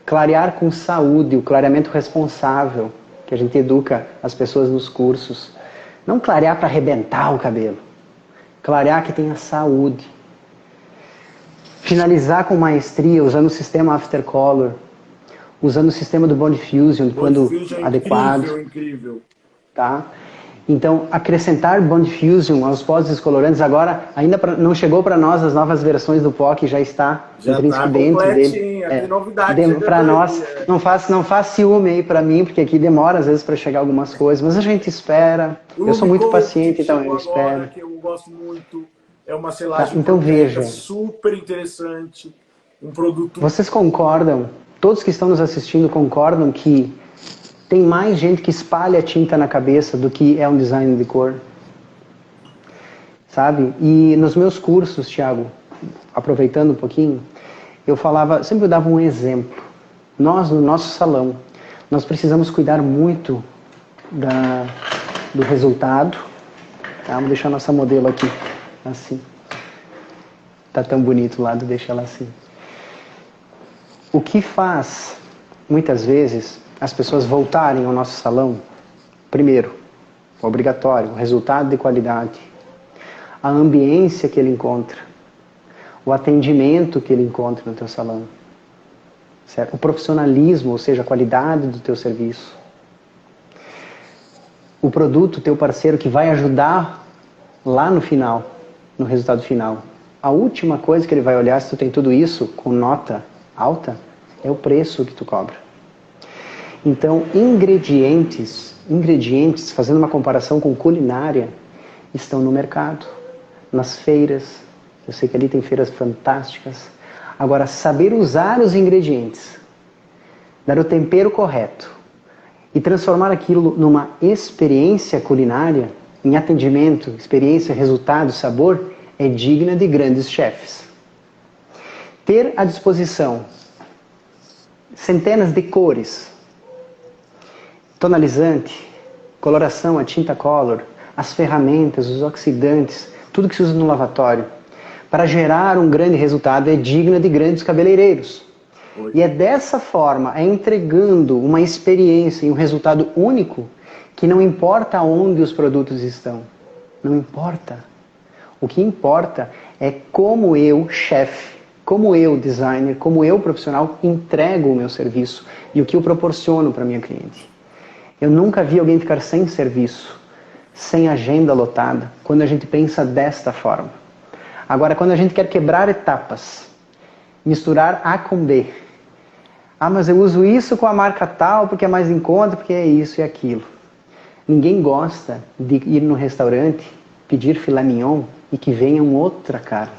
Clarear com saúde, o clareamento responsável, que a gente educa as pessoas nos cursos. Não clarear para arrebentar o cabelo. Clarear que tenha saúde. Finalizar com maestria, usando o sistema Aftercolor. Usando o sistema do Bond Fusion, quando adequado. Incrível. Tá? Então, acrescentar Bond Fusion aos pós descolorantes agora, ainda não chegou para nós as novas versões do POC, já está intrínseco dentro dele. Tem novidade. Para nós, não faz ciúme aí para mim, porque aqui demora às vezes para chegar algumas coisas, mas a gente espera. Eu sou muito paciente, então eu espero. Agora, que eu gosto muito, é uma selagem então veja, super interessante, um produto... Vocês concordam, todos que estão nos assistindo concordam que tem mais gente que espalha tinta na cabeça do que é um design de cor? Sabe? E nos meus cursos, Thiago, aproveitando um pouquinho, eu sempre dava um exemplo. Nós, no nosso salão, nós precisamos cuidar muito do resultado. Tá? Vamos deixar nossa modelo aqui, assim. Tá tão bonito o lado, deixa ela assim. O que faz, muitas vezes, as pessoas voltarem ao nosso salão? Primeiro, obrigatório, o resultado de qualidade, a ambiência que ele encontra, o atendimento que ele encontra no teu salão, certo? O profissionalismo, ou seja, a qualidade do teu serviço, o produto, teu parceiro que vai ajudar lá no final, no resultado final. A última coisa que ele vai olhar, se tu tem tudo isso com nota alta, é o preço que tu cobra. Então, ingredientes, fazendo uma comparação com culinária, estão no mercado, nas feiras. Eu sei que ali tem feiras fantásticas. Agora, saber usar os ingredientes, dar o tempero correto e transformar aquilo numa experiência culinária, em atendimento, experiência, resultado, sabor, é digna de grandes chefes. Ter à disposição centenas de cores, tonalizante, coloração, a tinta color, as ferramentas, os oxidantes, tudo que se usa no lavatório, para gerar um grande resultado é digna de grandes cabeleireiros. E é dessa forma, é entregando uma experiência e um resultado único, que não importa onde os produtos estão. Não importa. O que importa é como eu, chefe, como eu, designer, como eu, profissional, entrego o meu serviço e o que eu proporciono para a minha cliente. Eu nunca vi alguém ficar sem serviço, sem agenda lotada, quando a gente pensa desta forma. Agora, quando a gente quer quebrar etapas, misturar A com B. Ah, mas eu uso isso com a marca tal, porque é mais em conta, porque é isso e aquilo. Ninguém gosta de ir no restaurante, pedir filé mignon e que venha outra carne.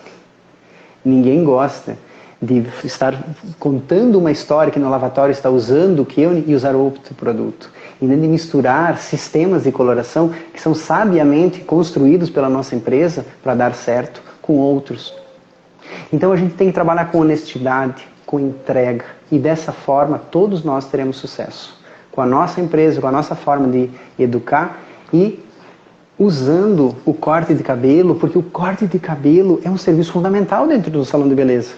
Ninguém gosta de estar contando uma história que no lavatório está usando o Keone e usar outro produto. E nem de misturar sistemas de coloração que são sabiamente construídos pela nossa empresa para dar certo com outros. Então a gente tem que trabalhar com honestidade, com entrega. E dessa forma todos nós teremos sucesso. Com a nossa empresa, com a nossa forma de educar e usando o corte de cabelo, porque o corte de cabelo é um serviço fundamental dentro do salão de beleza.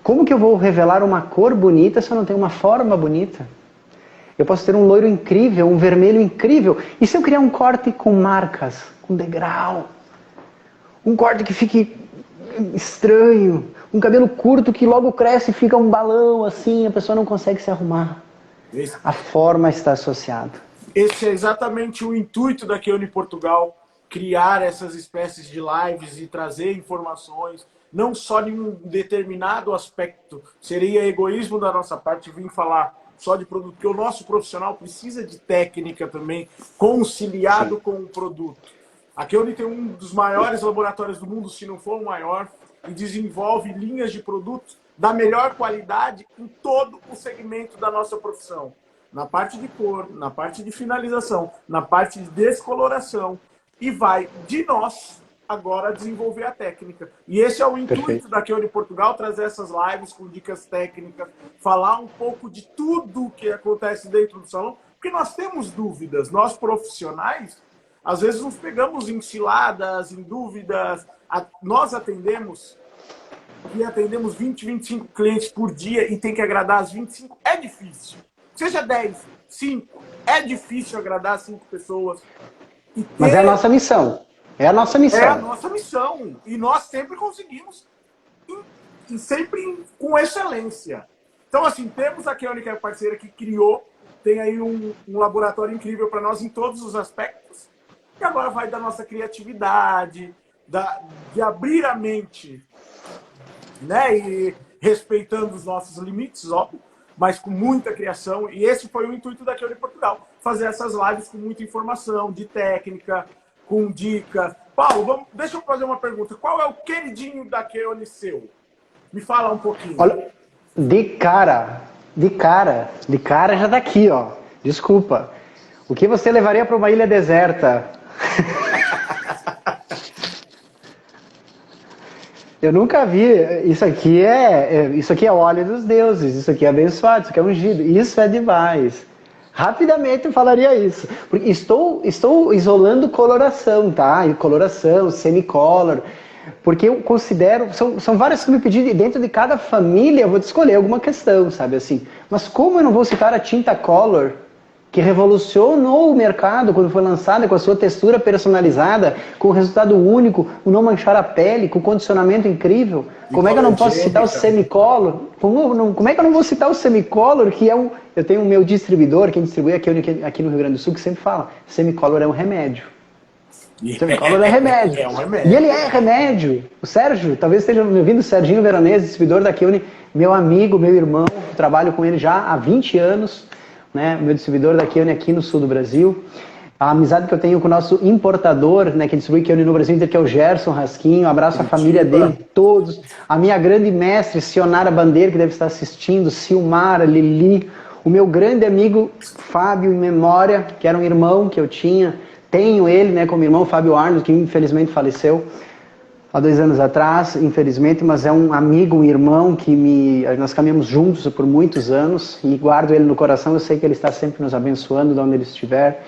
Como que eu vou revelar uma cor bonita se eu não tenho uma forma bonita? Eu posso ter um loiro incrível, um vermelho incrível. E se eu criar um corte com marcas, com degrau? Um corte que fique estranho, um cabelo curto que logo cresce e fica um balão assim, a pessoa não consegue se arrumar. A forma está associada. Esse é exatamente o intuito da Keone Portugal, criar essas espécies de lives e trazer informações, não só de um determinado aspecto. Seria egoísmo da nossa parte vir falar só de produto, porque o nosso profissional precisa de técnica também, conciliado com o produto. A Keone tem um dos maiores laboratórios do mundo, se não for o maior, e desenvolve linhas de produtos da melhor qualidade em todo o segmento da nossa profissão. Na parte de cor, na parte de finalização, na parte de descoloração, e vai de nós agora desenvolver a técnica. E esse é o intuito da Keone Portugal, trazer essas lives com dicas técnicas, falar um pouco de tudo que acontece dentro do salão, porque nós temos dúvidas, nós profissionais, às vezes nos pegamos em ciladas, em dúvidas, nós atendemos 20, 25 clientes por dia e tem que agradar as 25, é difícil. Seja 10, 5, é difícil agradar 5 pessoas. Mas é a nossa missão. É a nossa missão. É a nossa missão. E nós sempre conseguimos, e sempre com excelência. Então, assim, temos a Keone, que é a parceira que criou, tem aí um laboratório incrível para nós em todos os aspectos. E agora vai da nossa criatividade, de abrir a mente, né? E respeitando os nossos limites, óbvio, mas com muita criação. E esse foi o intuito da Keone Portugal, fazer essas lives com muita informação, de técnica, com dicas. Paulo, deixa eu fazer uma pergunta. Qual é o queridinho da Keone seu? Me fala um pouquinho. Olha, de cara já tá aqui, ó. Desculpa. O que você levaria para uma ilha deserta? Eu nunca vi. Isso aqui é óleo dos deuses. Isso aqui é abençoado. Isso aqui é ungido. Isso é demais. Rapidamente eu falaria isso. Porque estou isolando coloração, tá? E coloração, semicolor. Porque eu considero. São várias que me pediram. E dentro de cada família eu vou escolher alguma questão, sabe assim? Mas como eu não vou citar a tinta color, que revolucionou o mercado quando foi lançada com a sua textura personalizada, com o resultado único, o não manchar a pele, com o condicionamento incrível? Como é que eu não posso citar o semicolor? Como é que eu não vou citar o semicolor, que é um... Eu tenho o meu distribuidor, quem distribui aqui no Rio Grande do Sul, que sempre fala, semicolor é um remédio. Semicolor é remédio. É um remédio. E ele é remédio. O Sérgio, talvez esteja me ouvindo, o Serginho Veronese, distribuidor da Keone, meu amigo, meu irmão, trabalho com ele já há 20 anos, né, meu distribuidor da Keone aqui no sul do Brasil. A amizade que eu tenho com o nosso importador, né, que distribui Keone no Brasil inteiro, que é o Gerson Rasquinho. Abraço a família dele, todos. A minha grande mestre, Sionara Bandeira, que deve estar assistindo, Silmara, Lili. O meu grande amigo Fábio, em memória, que era um irmão que eu tinha. Tenho ele, né, como irmão, Fábio Arnold, que infelizmente faleceu há 2 anos atrás, infelizmente, mas é um amigo, um irmão que nós caminhamos juntos por muitos anos e guardo ele no coração. Eu sei que ele está sempre nos abençoando de onde ele estiver.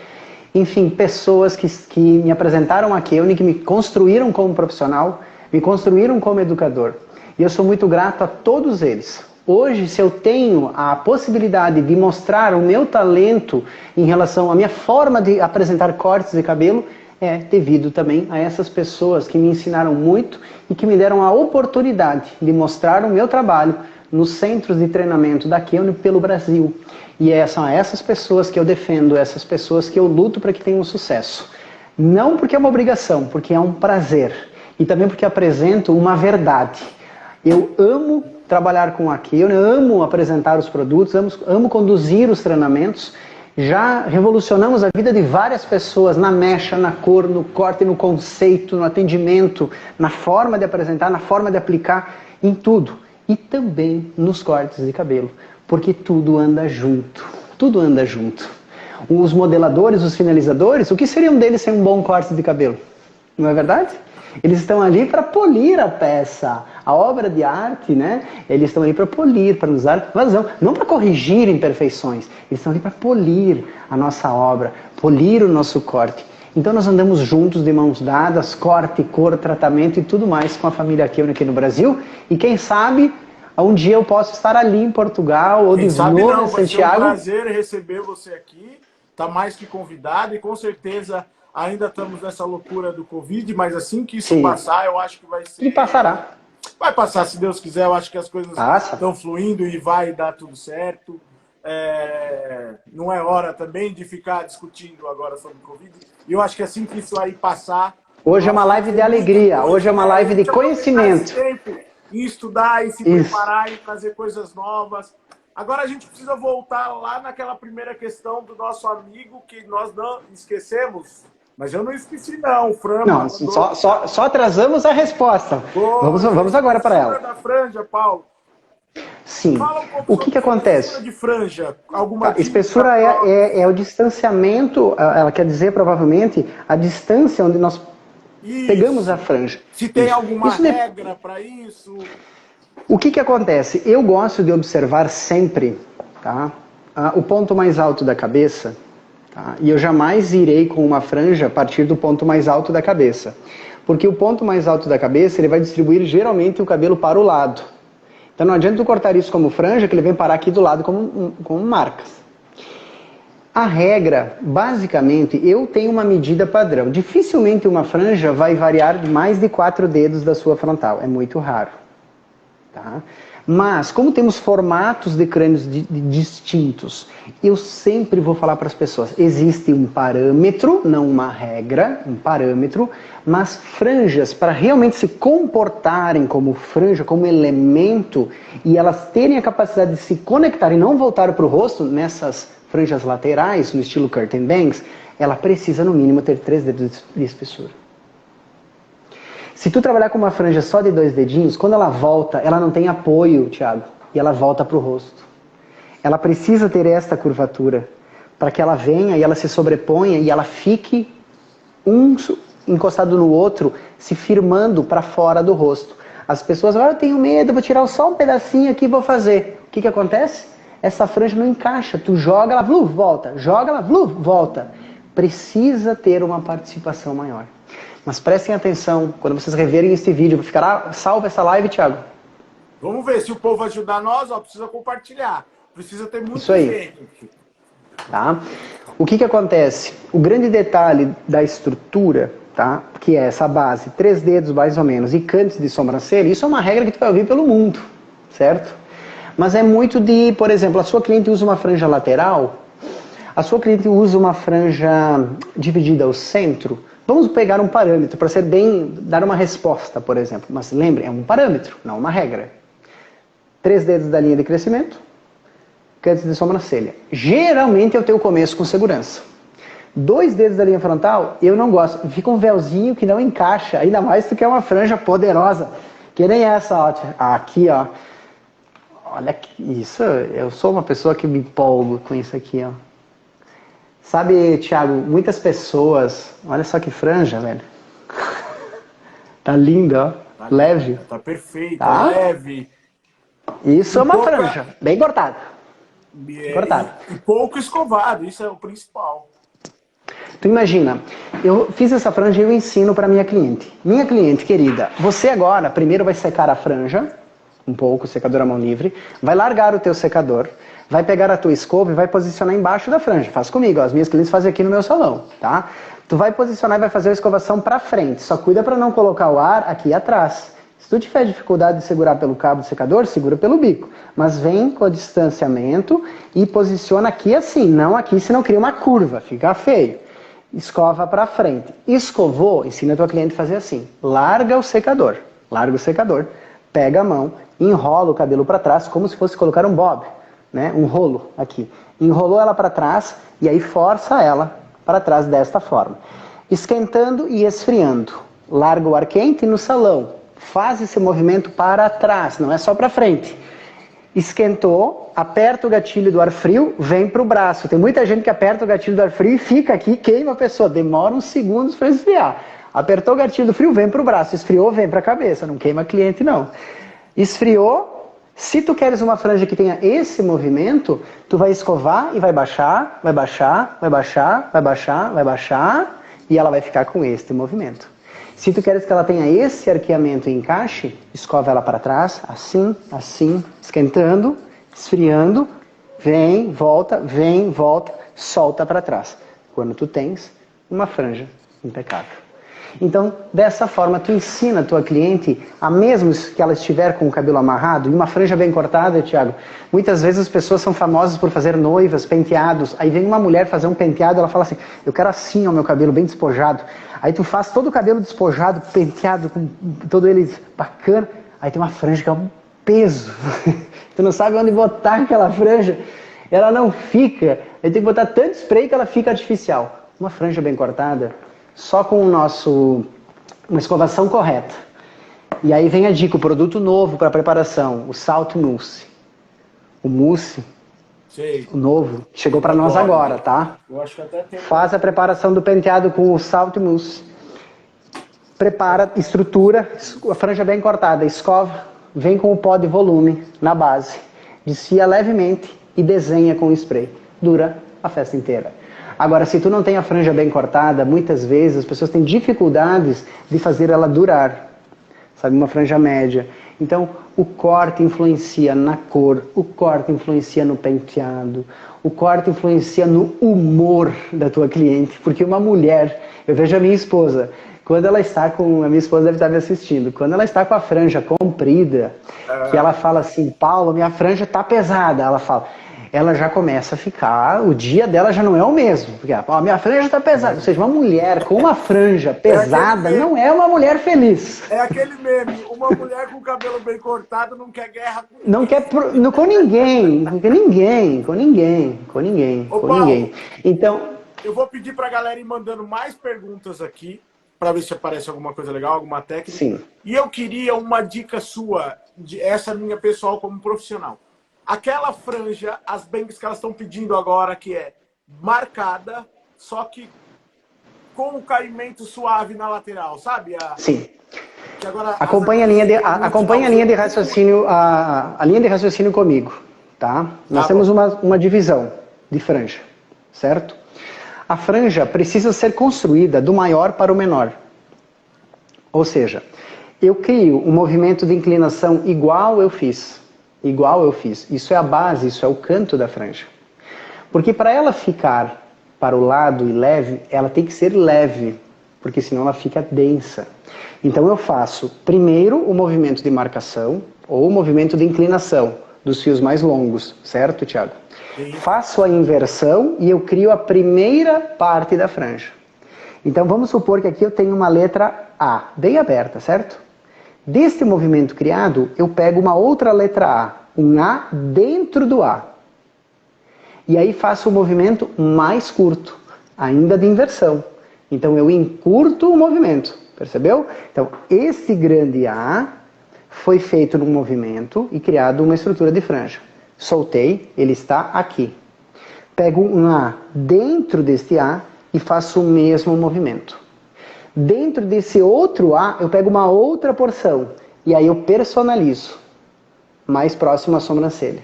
Enfim, pessoas que me apresentaram a Keone, que me construíram como profissional, me construíram como educador. E eu sou muito grato a todos eles. Hoje, se eu tenho a possibilidade de mostrar o meu talento em relação à minha forma de apresentar cortes de cabelo, é devido também a essas pessoas que me ensinaram muito e que me deram a oportunidade de mostrar o meu trabalho nos centros de treinamento da Keone pelo Brasil. E são essas pessoas que eu defendo, essas pessoas que eu luto para que tenham sucesso. Não porque é uma obrigação, porque é um prazer. E também porque apresento uma verdade. Eu amo trabalhar com a Keone, amo apresentar os produtos, amo conduzir os treinamentos. Já revolucionamos a vida de várias pessoas na mecha, na cor, no corte, no conceito, no atendimento, na forma de apresentar, na forma de aplicar, em tudo. E também nos cortes de cabelo, porque tudo anda junto. Tudo anda junto. Os modeladores, os finalizadores, o que seriam deles sem um bom corte de cabelo? Não é verdade? Eles estão ali para polir a peça, a obra de arte, né? Eles estão ali para polir, para nos dar vazão, não para corrigir imperfeições. Eles estão ali para polir a nossa obra, polir o nosso corte. Então nós andamos juntos, de mãos dadas, corte, cor, tratamento e tudo mais com a família Keone aqui no Brasil. E quem sabe, um dia eu posso estar ali em Portugal ou de novo em Santiago. Vai ser um prazer receber você aqui. Está mais que convidado e com certeza... Ainda estamos nessa loucura do Covid, mas assim que isso passar, eu acho que vai ser... E passará. Vai passar, se Deus quiser. Eu acho que as coisas estão fluindo e vai dar tudo certo. Não é hora também de ficar discutindo agora sobre o Covid. E eu acho que assim que isso aí passar... Hoje é uma live de alegria, hoje é uma live de conhecimento. Tempo em estudar e se preparar e trazer coisas novas. Agora a gente precisa voltar lá naquela primeira questão do nosso amigo que nós não esquecemos. Mas eu não esqueci não, Fran. Não, só atrasamos a resposta. Vamos agora para ela. Da franja, Paulo. Sim. O que acontece? De franja, espessura é o distanciamento, ela quer dizer provavelmente a distância onde nós pegamos a franja. Se tem alguma regra para isso? O que acontece? Eu gosto de observar sempre, tá, o ponto mais alto da cabeça. Tá? E eu jamais irei com uma franja a partir do ponto mais alto da cabeça. Porque o ponto mais alto da cabeça ele vai distribuir geralmente o cabelo para o lado. Então não adianta tu cortar isso como franja, que ele vem parar aqui do lado como marcas. A regra, basicamente, eu tenho uma medida padrão. Dificilmente uma franja vai variar de mais de 4 dedos da sua frontal. É muito raro. Tá? Mas, como temos formatos de crânios distintos, eu sempre vou falar para as pessoas, existe um parâmetro, não uma regra, um parâmetro, mas franjas, para realmente se comportarem como franja, como elemento, e elas terem a capacidade de se conectar e não voltar para o rosto, nessas franjas laterais, no estilo curtain bangs, ela precisa no mínimo ter 3 dedos de espessura. Se tu trabalhar com uma franja só de 2 dedinhos, quando ela volta, ela não tem apoio, Thiago, e ela volta para o rosto. Ela precisa ter esta curvatura, para que ela venha e ela se sobreponha e ela fique um encostado no outro, se firmando para fora do rosto. As pessoas, agora eu tenho medo, vou tirar só um pedacinho aqui e vou fazer. O que acontece? Essa franja não encaixa, tu joga ela, volta, joga ela, volta. Precisa ter uma participação maior. Mas prestem atenção, quando vocês reverem esse vídeo, ficará salva essa live, Thiago? Vamos ver se o povo ajudar nós, ó, precisa compartilhar. Precisa ter muito Isso aí. gente. Tá? O que acontece? O grande detalhe da estrutura, tá? Que é essa base, 3 dedos mais ou menos, e cantos de sobrancelha, isso é uma regra que tu vai ouvir pelo mundo, certo? Mas é muito de, por exemplo, a sua cliente usa uma franja lateral, a sua cliente usa uma franja dividida ao centro. Vamos pegar um parâmetro para ser bem, dar uma resposta, por exemplo. Mas lembre, é um parâmetro, não uma regra. 3 dedos da linha de crescimento, cantos de sobrancelha. Geralmente é o teu começo com segurança. 2 dedos da linha frontal, eu não gosto. Fica um véuzinho que não encaixa, ainda mais se tu quer uma franja poderosa. Que nem essa, ó. Aqui, ó. Olha isso, eu sou uma pessoa que me empolgo com isso aqui, ó. Sabe, Thiago, muitas pessoas... Olha só que franja, velho. Tá linda, ó. Tá leve. Linda, tá perfeita, tá? Leve. Isso é uma franja, bem cortada. Cortada. E pouco escovado, isso é o principal. Tu imagina, eu fiz essa franja e eu ensino para minha cliente. Minha cliente querida, você agora primeiro vai secar a franja, um pouco, secador à mão livre, vai largar o teu secador, vai pegar a tua escova e vai posicionar embaixo da franja. Faz comigo, ó, as minhas clientes fazem aqui no meu salão, tá? Tu vai posicionar e vai fazer a escovação para frente, só cuida para não colocar o ar aqui atrás. Se tu tiver dificuldade de segurar pelo cabo do secador, segura pelo bico. Mas vem com o distanciamento e posiciona aqui assim, não aqui, senão cria uma curva, fica feio. Escova para frente. Escovou, ensina a tua cliente a fazer assim. Larga o secador, pega a mão, enrola o cabelo para trás como se fosse colocar um bob, né? Um rolo aqui. Enrolou ela para trás e aí força ela para trás desta forma. Esquentando e esfriando. Larga o ar quente no salão. Faz esse movimento para trás, não é só para frente. Esquentou, aperta o gatilho do ar frio, vem para o braço. Tem muita gente que aperta o gatilho do ar frio e fica aqui, queima a pessoa. Demora uns segundos para esfriar. Apertou o gatilho do frio, vem para o braço. Esfriou, vem para a cabeça. Não queima cliente, não. Esfriou. Se tu queres uma franja que tenha esse movimento, tu vai escovar e vai baixar, vai baixar, vai baixar, vai baixar, vai baixar, e ela vai ficar com este movimento. Se tu queres que ela tenha esse arqueamento e encaixe, escova ela para trás, assim, assim, esquentando, esfriando, vem, volta, solta para trás. Quando tu tens uma franja impecável. Então, dessa forma, tu ensina a tua cliente, a mesmo que ela estiver com o cabelo amarrado, e uma franja bem cortada, Thiago, muitas vezes as pessoas são famosas por fazer noivas, penteados, aí vem uma mulher fazer um penteado, ela fala assim, eu quero assim o meu cabelo, bem despojado. Aí tu faz todo o cabelo despojado, penteado, com todo ele bacana, aí tem uma franja que é um peso. Tu não sabe onde botar aquela franja, ela não fica, aí tem que botar tanto spray que ela fica artificial. Uma franja bem cortada, só com uma escovação correta. E aí vem a dica, o produto novo para preparação, o Salt Mousse. O mousse, o novo, chegou para nós agora, tá? Eu acho que até tem... Faz a preparação do penteado com o Salt Mousse. Prepara, estrutura, a franja bem cortada, escova, vem com o pó de volume na base, desfia levemente e desenha com o spray. Dura a festa inteira. Agora, se tu não tem a franja bem cortada, muitas vezes as pessoas têm dificuldades de fazer ela durar. Sabe, uma franja média. Então, o corte influencia na cor, o corte influencia no penteado, o corte influencia no humor da tua cliente. Porque uma mulher, eu vejo a minha esposa, Quando ela está com... A minha esposa deve estar me assistindo. Quando ela está com a franja comprida, que ela fala assim, Paulo, minha franja está pesada. Ela fala... Ela já começa a ficar... O dia dela já não é o mesmo. Porque, ó, minha franja está pesada. Ou seja, uma mulher com uma franja pesada não é uma mulher feliz. É aquele meme. Uma mulher com o cabelo bem cortado não quer guerra com ninguém. Não quer... Com ninguém. Com ninguém. Com ninguém. Com ninguém. Ô, Com Paulo, ninguém. Então... Eu vou pedir para a galera ir mandando mais perguntas aqui, para ver se aparece alguma coisa legal, alguma técnica. Sim. E eu queria uma dica sua, essa minha pessoal como profissional. Aquela franja, as bangs que elas estão pedindo agora, que é marcada, só que com o caimento suave na lateral, sabe? Sim. Que agora acompanha a linha de raciocínio, a linha de raciocínio comigo, tá? Nós temos uma divisão de franja, certo? A franja precisa ser construída do maior para o menor. Ou seja, eu crio um movimento de inclinação igual eu fiz. Igual eu fiz. Isso é a base, isso é o canto da franja. Porque para ela ficar para o lado e leve, ela tem que ser leve, porque senão ela fica densa. Então eu faço primeiro o movimento de marcação ou o movimento de inclinação dos fios mais longos, certo, Thiago? Sim. Faço a inversão e eu crio a primeira parte da franja. Então vamos supor que aqui eu tenho uma letra A, bem aberta, certo? Deste movimento criado, eu pego uma outra letra A, um A dentro do A. E aí faço o movimento mais curto, ainda de inversão. Então eu encurto o movimento, percebeu? Então esse grande A foi feito num movimento e criado uma estrutura de franja. Soltei, ele está aqui. Pego um A dentro deste A e faço o mesmo movimento. Dentro desse outro A, eu pego uma outra porção e aí eu personalizo, mais próximo à sobrancelha.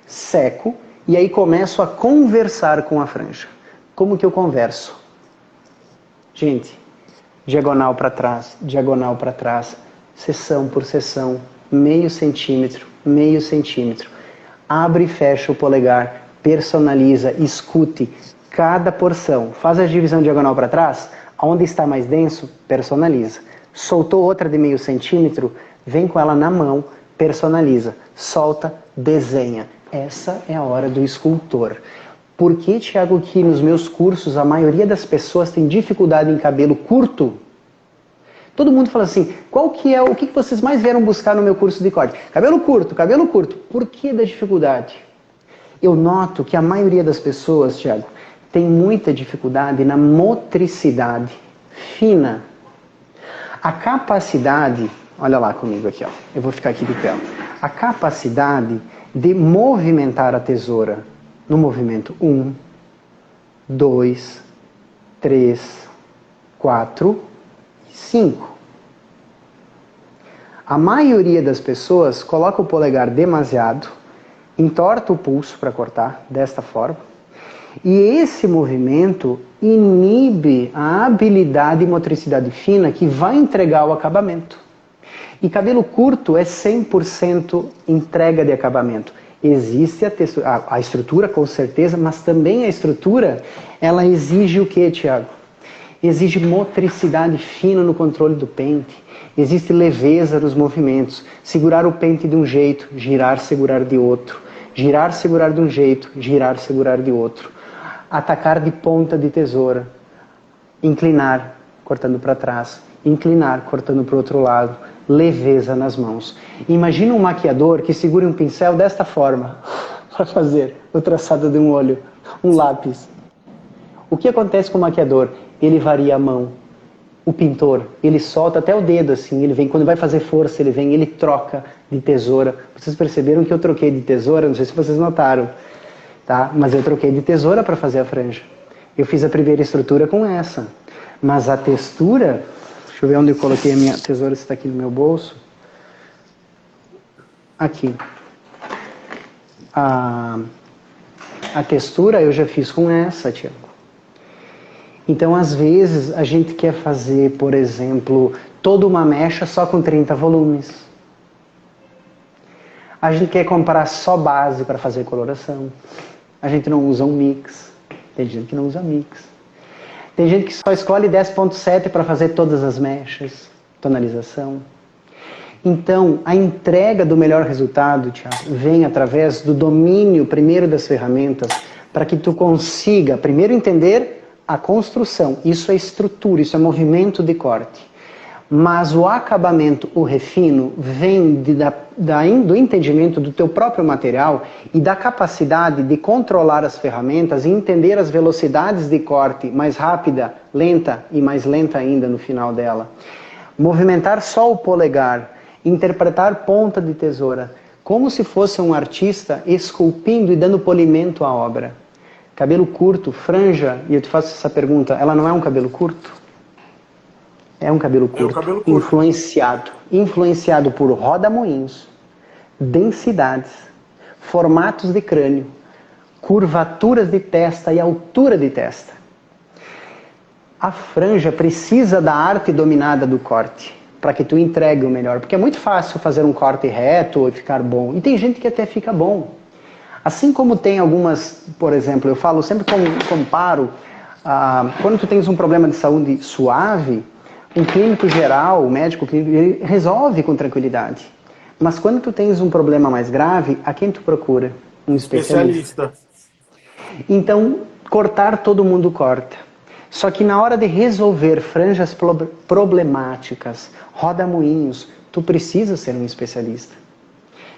Seco e aí começo a conversar com a franja. Como que eu converso? Gente, diagonal para trás, seção por seção, meio centímetro, meio centímetro. Abre e fecha o polegar, personaliza, escute cada porção. Faz a divisão diagonal para trás, onde está mais denso, personaliza. Soltou outra de meio centímetro, vem com ela na mão, personaliza. Solta, desenha. Essa é a hora do escultor. Por que, Thiago, que nos meus cursos a maioria das pessoas tem dificuldade em cabelo curto? Todo mundo fala assim, o que vocês mais vieram buscar no meu curso de corte? Cabelo curto, cabelo curto. Por que da dificuldade? Eu noto que a maioria das pessoas, Thiago, tem muita dificuldade na motricidade fina. A capacidade, olha lá comigo aqui, ó, eu vou ficar aqui de pé. A capacidade de movimentar a tesoura no movimento 1, 2, 3, 4... 5. A maioria das pessoas coloca o polegar demasiado, entorta o pulso para cortar, desta forma, e esse movimento inibe a habilidade e motricidade fina que vai entregar o acabamento. E cabelo curto é 100% entrega de acabamento. Existe a estrutura, com certeza, mas também a estrutura, ela exige o que, Thiago? Exige motricidade fina no controle do pente, existe leveza nos movimentos, segurar o pente de um jeito, girar, segurar de outro, girar, segurar de um jeito, girar, segurar de outro, atacar de ponta de tesoura, inclinar, cortando para trás, inclinar, cortando para o outro lado, leveza nas mãos. Imagina um maquiador que segure um pincel desta forma, para fazer o traçado de um olho, um lápis. O que acontece com o maquiador? Ele varia a mão. O pintor, ele solta até o dedo assim, ele vem, quando vai fazer força, ele vem, ele troca de tesoura. Vocês perceberam que eu troquei de tesoura? Não sei se vocês notaram, tá? Mas eu troquei de tesoura para fazer a franja. Eu fiz a primeira estrutura com essa. Mas a textura, deixa eu ver onde eu coloquei a minha tesoura, se está aqui no meu bolso. Aqui. A textura eu já fiz com essa, Tiago. Então, às vezes, a gente quer fazer, por exemplo, toda uma mecha só com 30 volumes. A gente quer comprar só base para fazer coloração. A gente não usa um mix. Tem gente que não usa mix. Tem gente que só escolhe 10.7 para fazer todas as mechas, tonalização. Então, a entrega do melhor resultado, Thiago, vem através do domínio primeiro das ferramentas, para que tu consiga primeiro entender a construção. Isso é estrutura, isso é movimento de corte. Mas o acabamento, o refino, vem do entendimento do teu próprio material e da capacidade de controlar as ferramentas e entender as velocidades de corte mais rápida, lenta e mais lenta ainda no final dela. Movimentar só o polegar, interpretar ponta de tesoura, como se fosse um artista esculpindo e dando polimento à obra. Cabelo curto, franja, e eu te faço essa pergunta, ela não é um cabelo curto? É um cabelo curto, cabelo curto. Influenciado por rodamoinhos, densidades, formatos de crânio, curvaturas de testa e altura de testa. A franja precisa da arte dominada do corte, para que tu entregue o melhor, porque é muito fácil fazer um corte reto e ficar bom, e tem gente que até fica bom. Assim como tem algumas, por exemplo, eu falo, sempre comparo, quando tu tens um problema de saúde suave, um clínico geral, o médico clínico, ele resolve com tranquilidade. Mas quando tu tens um problema mais grave, a quem tu procura? Um especialista. Então, cortar todo mundo corta. Só que na hora de resolver franjas problemáticas, rodamuinhos, tu precisa ser um especialista.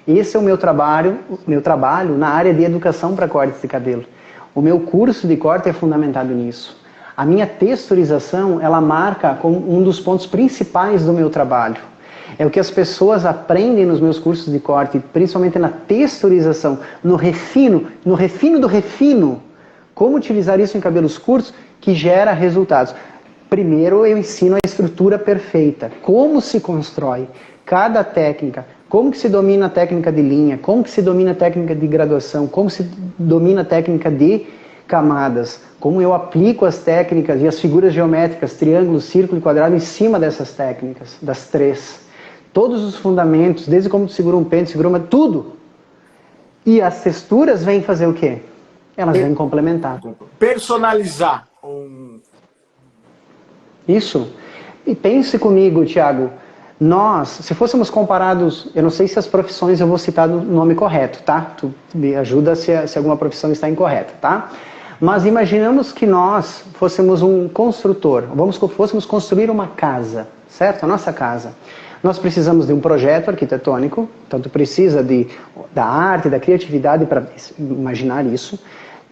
Esse é o meu trabalho na área de educação para cortes de cabelo. O meu curso de corte é fundamentado nisso. A minha texturização, ela marca como um dos pontos principais do meu trabalho. É o que as pessoas aprendem nos meus cursos de corte, principalmente na texturização, no refino do refino. Como utilizar isso em cabelos curtos que gera resultados. Primeiro eu ensino a estrutura perfeita, como se constrói cada técnica, como que se domina a técnica de linha, como que se domina a técnica de graduação, como se domina a técnica de camadas, como eu aplico as técnicas e as figuras geométricas, triângulo, círculo e quadrado em cima dessas técnicas, das três. Todos os fundamentos, desde como tu segura um pente, segura uma, tudo. E as texturas vêm fazer o quê? Elas vêm complementar. Personalizar. Isso. E pense comigo, Thiago, nós, se fôssemos comparados, eu não sei se as profissões eu vou citar o nome correto, tá? Tu me ajuda se alguma profissão está incorreta, tá? Mas imaginamos que nós fôssemos um construtor, fôssemos construir uma casa, certo? A nossa casa. Nós precisamos de um projeto arquitetônico, então tu precisa da arte, da criatividade para imaginar isso.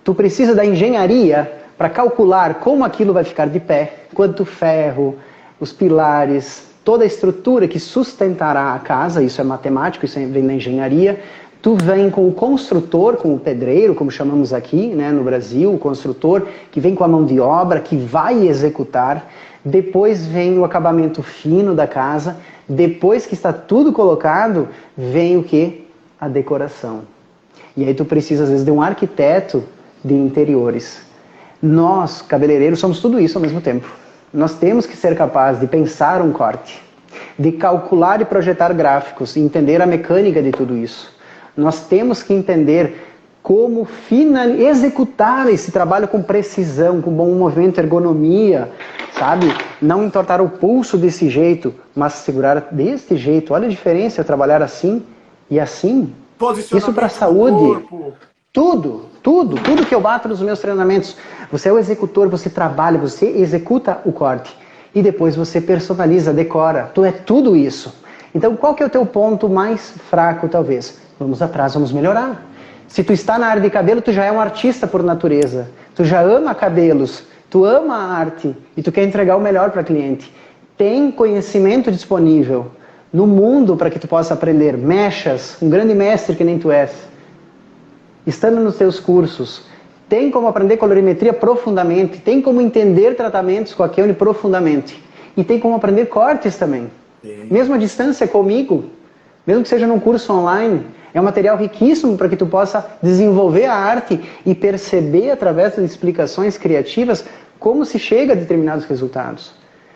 Tu precisa da engenharia para calcular como aquilo vai ficar de pé, quanto ferro, os pilares, toda a estrutura que sustentará a casa, isso é matemático, isso vem da engenharia. Tu vem com o construtor, com o pedreiro, como chamamos aqui, né, no Brasil, o construtor que vem com a mão de obra, que vai executar. Depois vem o acabamento fino da casa. Depois que está tudo colocado, vem o quê? A decoração. E aí tu precisa, às vezes, de um arquiteto de interiores. Nós, cabeleireiros, somos tudo isso ao mesmo tempo. Nós temos que ser capazes de pensar um corte, de calcular e projetar gráficos, e entender a mecânica de tudo isso. Nós temos que entender como executar esse trabalho com precisão, com bom movimento, ergonomia, sabe? Não entortar o pulso desse jeito, mas segurar deste jeito. Olha a diferença, trabalhar assim e assim. Isso para a saúde. Tudo que eu bato nos meus treinamentos. Você é o executor, você trabalha, você executa o corte. E depois você personaliza, decora. Tu é tudo isso. Então qual que é o teu ponto mais fraco, talvez? Vamos atrás, vamos melhorar. Se tu está na área de cabelo, tu já é um artista por natureza. Tu já ama cabelos, tu ama a arte e tu quer entregar o melhor para o cliente. Tem conhecimento disponível no mundo para que tu possa aprender. Mechas, um grande mestre que nem tu és. Estando nos teus cursos, tem como aprender colorimetria profundamente, tem como entender tratamentos com a Keone profundamente. E tem como aprender cortes também. Sim. Mesmo à distância comigo, mesmo que seja num curso online, é um material riquíssimo para que tu possa desenvolver a arte e perceber através das explicações criativas como se chega a determinados resultados.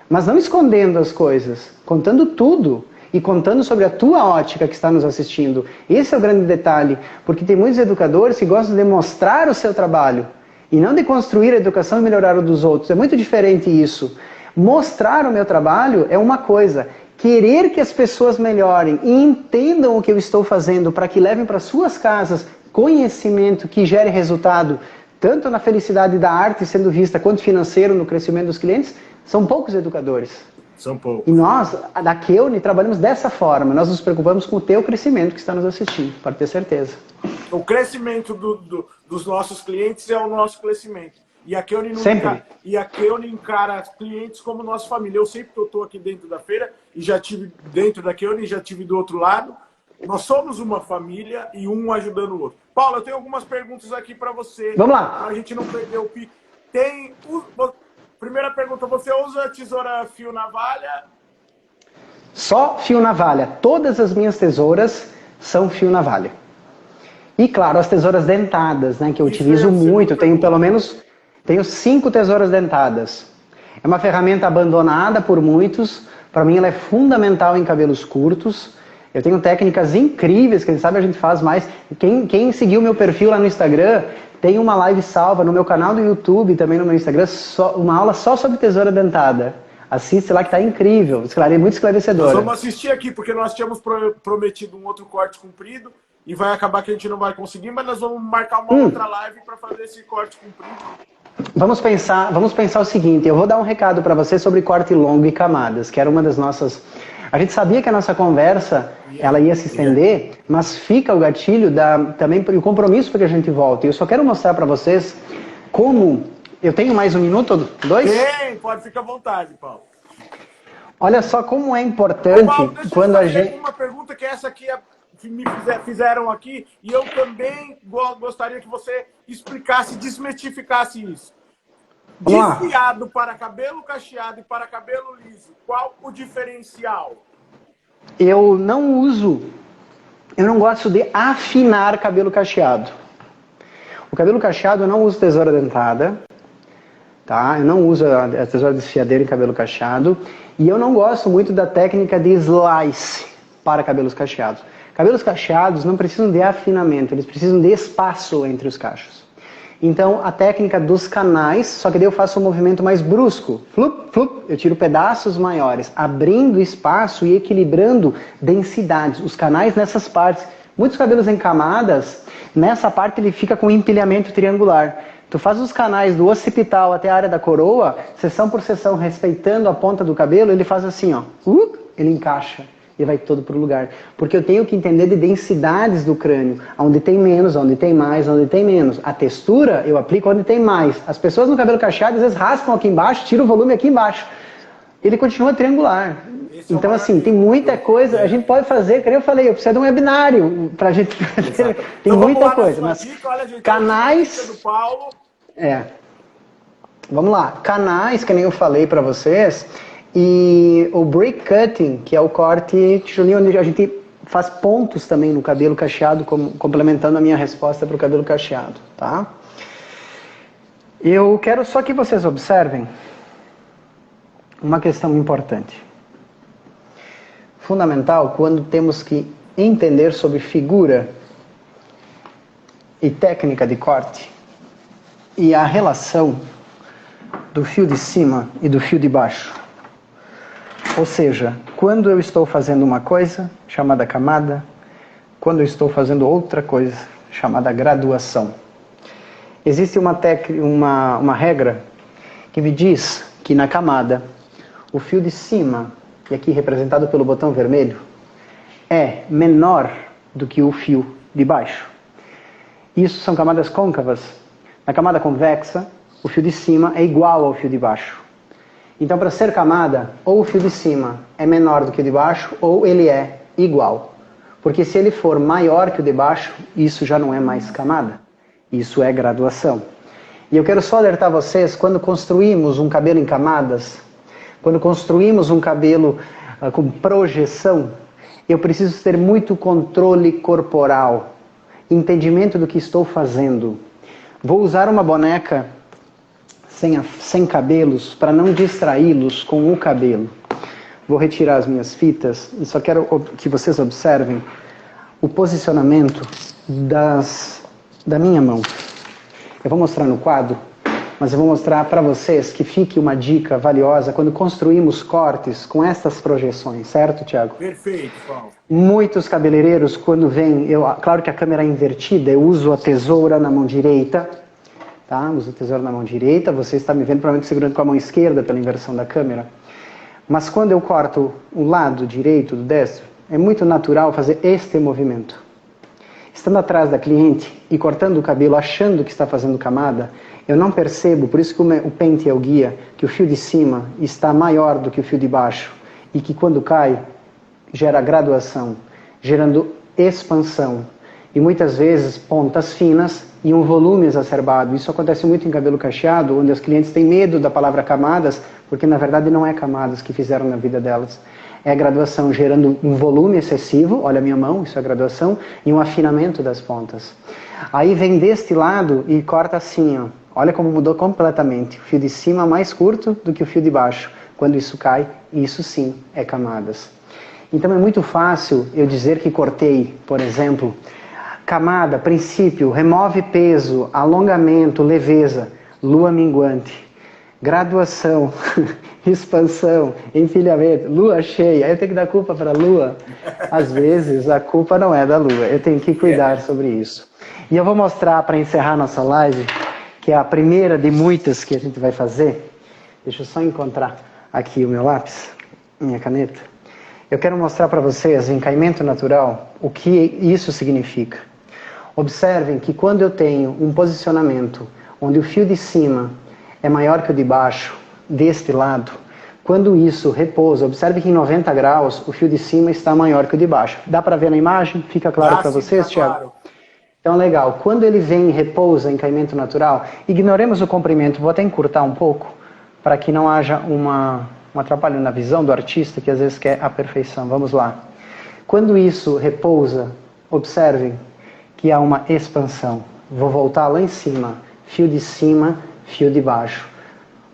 Mas não escondendo as coisas, contando tudo e contando sobre a tua ótica que está nos assistindo. Esse é o grande detalhe, porque tem muitos educadores que gostam de mostrar o seu trabalho E não de construir a educação e melhorar o dos outros. É muito diferente isso. Mostrar o meu trabalho é uma coisa. Querer que as pessoas melhorem e entendam o que eu estou fazendo para que levem para suas casas conhecimento que gere resultado, tanto na felicidade da arte sendo vista, quanto financeiro no crescimento dos clientes, são poucos educadores. São poucos. E nós, da Keone, trabalhamos dessa forma. Nós nos preocupamos com o teu crescimento que está nos assistindo, pode ter certeza. O crescimento dos nossos clientes é o nosso crescimento. E a Keone encara clientes como nossa família. Eu sempre que eu estou aqui dentro da feira, e já tive dentro da Keone, e já tive do outro lado, nós somos uma família e um ajudando o outro. Paulo, eu tenho algumas perguntas aqui para você. Vamos lá. Para a gente não perder o pique. Primeira pergunta, você usa tesoura fio navalha? Só fio navalha. Todas as minhas tesouras são fio navalha. E claro, as tesouras dentadas, né, que eu utilizo muito. Tenho 5 tesouras dentadas. É uma ferramenta abandonada por muitos. Para mim ela é fundamental em cabelos curtos. Eu tenho técnicas incríveis, quem sabe a gente faz mais. Quem seguiu meu perfil lá no Instagram, tem uma live salva no meu canal do YouTube, também no meu Instagram, uma aula só sobre tesoura dentada. Assiste lá que tá incrível, muito esclarecedora. Nós vamos assistir aqui, porque nós tínhamos prometido um outro corte comprido, e vai acabar que a gente não vai conseguir, mas nós vamos marcar uma outra live para fazer esse corte comprido. Vamos pensar o seguinte, eu vou dar um recado para você sobre corte longo e camadas, que era uma das nossas... A gente sabia que a nossa conversa ela ia se estender, mas fica o gatilho também o compromisso para que a gente volte. Eu só quero mostrar para vocês como... Eu tenho mais 1 minuto, 2? Tem, pode ficar à vontade, Paulo. Olha só como é importante Paulo, quando a gente... Uma pergunta que essa aqui me fizeram aqui, e eu também gostaria que você explicasse, desmistificasse isso. Desfiado para cabelo cacheado e para cabelo liso, qual o diferencial? Eu não gosto de afinar cabelo cacheado. O cabelo cacheado eu não uso tesoura dentada, tá? Eu não uso a tesoura desfiadeira em cabelo cacheado, e eu não gosto muito da técnica de slice para cabelos cacheados. Cabelos cacheados não precisam de afinamento, eles precisam de espaço entre os cachos. Então, a técnica dos canais, só que daí eu faço um movimento mais brusco. Flup, flup, eu tiro pedaços maiores, abrindo espaço e equilibrando densidades. Os canais nessas partes. Muitos cabelos em camadas, nessa parte ele fica com um empilhamento triangular. Tu faz os canais do occipital até a área da coroa, seção por seção, respeitando a ponta do cabelo, ele faz assim, ó. Ele encaixa. E vai todo para o lugar. Porque eu tenho que entender de densidades do crânio. Onde tem menos, onde tem mais, onde tem menos. A textura eu aplico onde tem mais. As pessoas no cabelo cacheado às vezes raspam aqui embaixo, tiram o volume aqui embaixo. Ele continua triangular. Então assim, tem muita coisa. A gente pode fazer, como eu falei, eu preciso de um webinário para a gente fazer. Tem então, muita coisa. Mas dica, olha, gente, canais... Do Paulo. Vamos lá. Canais, que nem eu falei para vocês... E o brick cutting, que é o corte tijolinho, onde a gente faz pontos também no cabelo cacheado, complementando a minha resposta para o cabelo cacheado, tá? Eu quero só que vocês observem uma questão importante. Fundamental quando temos que entender sobre figura e técnica de corte e a relação do fio de cima e do fio de baixo. Ou seja, quando eu estou fazendo uma coisa, chamada camada, quando eu estou fazendo outra coisa, chamada graduação. Existe uma regra que me diz que na camada, o fio de cima, e aqui representado pelo botão vermelho, é menor do que o fio de baixo. Isso são camadas côncavas. Na camada convexa, o fio de cima é igual ao fio de baixo. Então, para ser camada, ou o fio de cima é menor do que o de baixo, ou ele é igual. Porque se ele for maior que o de baixo, isso já não é mais camada. Isso é graduação. E eu quero só alertar vocês, quando construímos um cabelo em camadas, quando construímos um cabelo com projeção, eu preciso ter muito controle corporal, entendimento do que estou fazendo. Vou usar uma boneca sem cabelos, para não distraí-los com o cabelo. Vou retirar as minhas fitas e só quero que vocês observem o posicionamento da minha mão. Eu vou mostrar no quadro, mas eu vou mostrar para vocês que fique uma dica valiosa quando construímos cortes com estas projeções, certo, Tiago? Perfeito, Paulo. Muitos cabeleireiros, quando vêm, claro que a câmera é invertida, eu uso a tesoura na mão direita, tá? Uso a tesoura na mão direita, você está me vendo provavelmente segurando com a mão esquerda pela inversão da câmera. Mas quando eu corto o lado direito do destro, é muito natural fazer este movimento. Estando atrás da cliente e cortando o cabelo achando que está fazendo camada, eu não percebo, por isso que o pente é o guia, que o fio de cima está maior do que o fio de baixo e que quando cai, gera graduação, gerando expansão e muitas vezes pontas finas e um volume exacerbado. Isso acontece muito em cabelo cacheado, onde as clientes têm medo da palavra camadas, porque na verdade não é camadas que fizeram na vida delas. É graduação gerando um volume excessivo, olha a minha mão, isso é graduação, e um afinamento das pontas. Aí vem deste lado e corta assim, ó. Olha como mudou completamente. O fio de cima mais curto do que o fio de baixo. Quando isso cai, isso sim é camadas. Então é muito fácil eu dizer que cortei, por exemplo, camada, princípio, remove peso, alongamento, leveza, lua minguante, graduação, expansão, empilhamento, lua cheia. Eu tenho que dar culpa para a lua? Às vezes a culpa não é da lua, eu tenho que cuidar sobre isso. E eu vou mostrar para encerrar nossa live, que é a primeira de muitas que a gente vai fazer. Deixa eu só encontrar aqui o meu lápis, minha caneta. Eu quero mostrar para vocês, em caimento natural, o que isso significa. Observem que quando eu tenho um posicionamento onde o fio de cima é maior que o de baixo, deste lado, quando isso repousa, observe que em 90 graus o fio de cima está maior que o de baixo. Dá para ver na imagem? Fica claro para vocês, Thiago? Claro. Então, legal. Quando ele vem e repousa em caimento natural, ignoremos o comprimento, vou até encurtar um pouco, para que não haja um atrapalho na visão do artista, que às vezes quer a perfeição. Vamos lá. Quando isso repousa, observem que há uma expansão. Vou voltar lá em cima. Fio de cima, fio de baixo.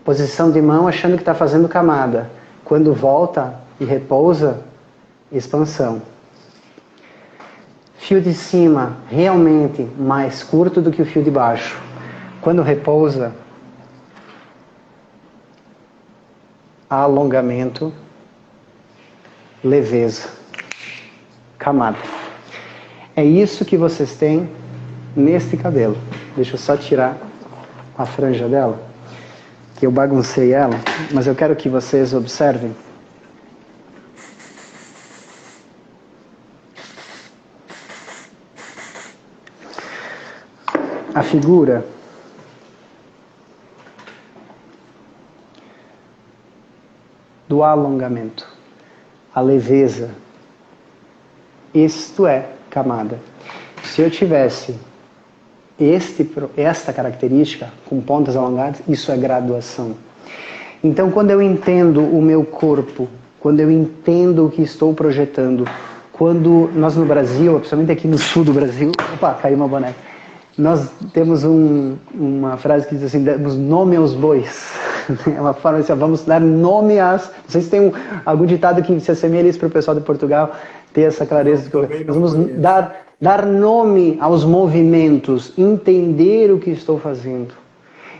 Posição de mão achando que está fazendo camada. Quando volta e repousa, expansão. Fio de cima realmente mais curto do que o fio de baixo. Quando repousa, alongamento, leveza, camada. É isso que vocês têm neste cabelo. Deixa eu só tirar a franja dela, que eu baguncei ela, mas eu quero que vocês observem. A figura do alongamento, a leveza, isto é camada. Se eu tivesse esta característica com pontas alongadas, isso é graduação. Então, quando eu entendo o meu corpo, quando eu entendo o que estou projetando, quando nós no Brasil, principalmente aqui no sul do Brasil, opa, caiu uma boneca, nós temos uma frase que diz assim, damos nome aos bois. É uma forma assim, vamos dar nome às... Não sei se tem algum ditado que se assemelha isso para o pessoal de Portugal, ter essa clareza. Nós vamos dar nome aos movimentos, entender o que estou fazendo.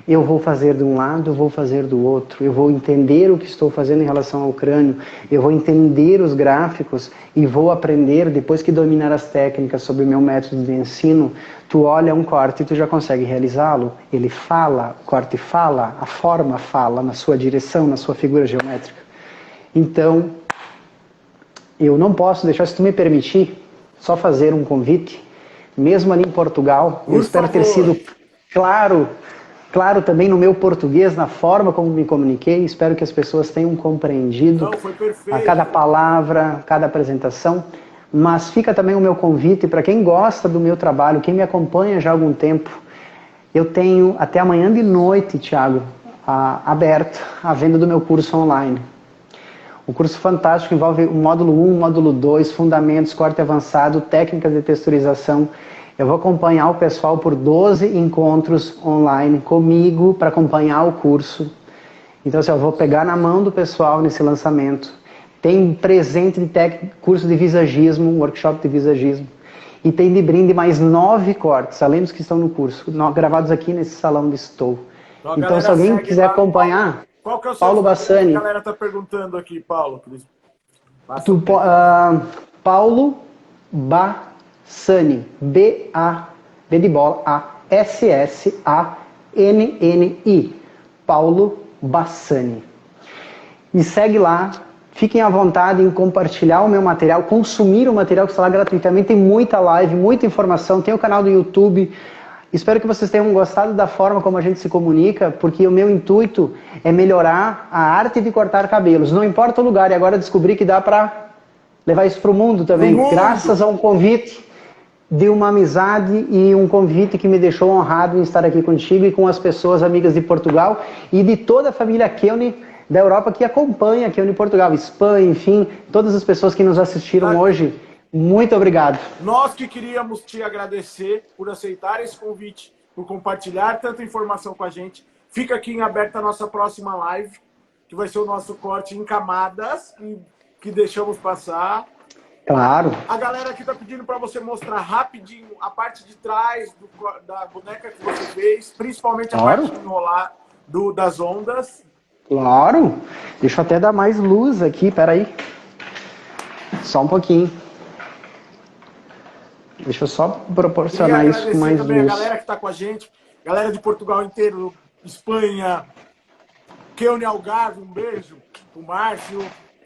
Eu vou fazer de um lado, eu vou fazer do outro. Eu vou entender o que estou fazendo em relação ao crânio. Eu vou entender os gráficos e vou aprender, depois que dominar as técnicas sobre o meu método de ensino, tu olha um corte e tu já consegue realizá-lo. Ele fala, o corte fala, a forma fala na sua direção, na sua figura geométrica. Então, eu não posso deixar, se tu me permitir, só fazer um convite, mesmo ali em Portugal, eu espero ter sido claro também no meu português, na forma como me comuniquei, espero que as pessoas tenham compreendido a cada palavra, cada apresentação, mas fica também o meu convite para quem gosta do meu trabalho, quem me acompanha já há algum tempo, eu tenho até amanhã de noite, Thiago, aberto a venda do meu curso online. Um curso fantástico, envolve o módulo 1, módulo 2, fundamentos, corte avançado, técnicas de texturização. Eu vou acompanhar o pessoal por 12 encontros online comigo para acompanhar o curso. Então, assim, eu vou pegar na mão do pessoal nesse lançamento. Tem presente de curso de visagismo, um workshop de visagismo. E tem de brinde mais 9 cortes, além dos que estão no curso, gravados aqui nesse salão onde estou. Então, se alguém quiser acompanhar, qual que é o seu Paulo Bassani. A galera está perguntando aqui, Paulo. Paulo Bassani, B de bola, A-S-S-A-N-N-I. Paulo Bassani. Me segue lá, fiquem à vontade em compartilhar o meu material, consumir o material que está lá gratuitamente. Tem muita live, muita informação, tem o canal do YouTube. Espero que vocês tenham gostado da forma como a gente se comunica, porque o meu intuito é melhorar a arte de cortar cabelos. Não importa o lugar, e agora descobri que dá para levar isso para o mundo também, graças a um convite de uma amizade e um convite que me deixou honrado em estar aqui contigo e com as pessoas amigas de Portugal e de toda a família Keune da Europa que acompanha Keune Portugal, Espanha, enfim, todas as pessoas que nos assistiram hoje. Muito obrigado. Nós que queríamos te agradecer por aceitar esse convite, por compartilhar tanta informação com a gente. Fica aqui em aberta a nossa próxima live, que vai ser o nosso corte em camadas, que deixamos passar. Claro. A galera aqui tá pedindo para você mostrar rapidinho a parte de trás da boneca que você fez, principalmente a parte de enrolar das ondas. Claro. Deixa eu até dar mais luz aqui, peraí. Só um pouquinho. Deixa eu só proporcionar isso com mais também luz. A galera que tá com a gente, galera de Portugal inteiro, Espanha, Keune Algarve, um beijo. O Márcio,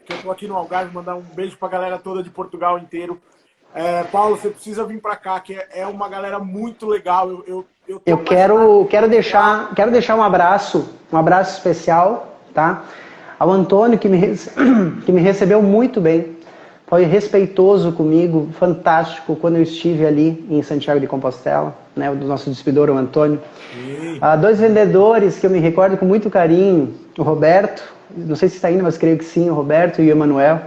que eu tô aqui no Algarve, mandar um beijo pra galera toda de Portugal inteiro. Paulo, você precisa vir pra cá, que é uma galera muito legal. Eu quero deixar um abraço especial, tá? Ao Antônio, que me recebeu muito bem. Foi respeitoso comigo, fantástico, quando eu estive ali em Santiago de Compostela, né, o nosso distribuidor, o Antônio. 2 vendedores que eu me recordo com muito carinho, o Roberto, não sei se está indo, mas creio que sim, o Roberto e o Manuel,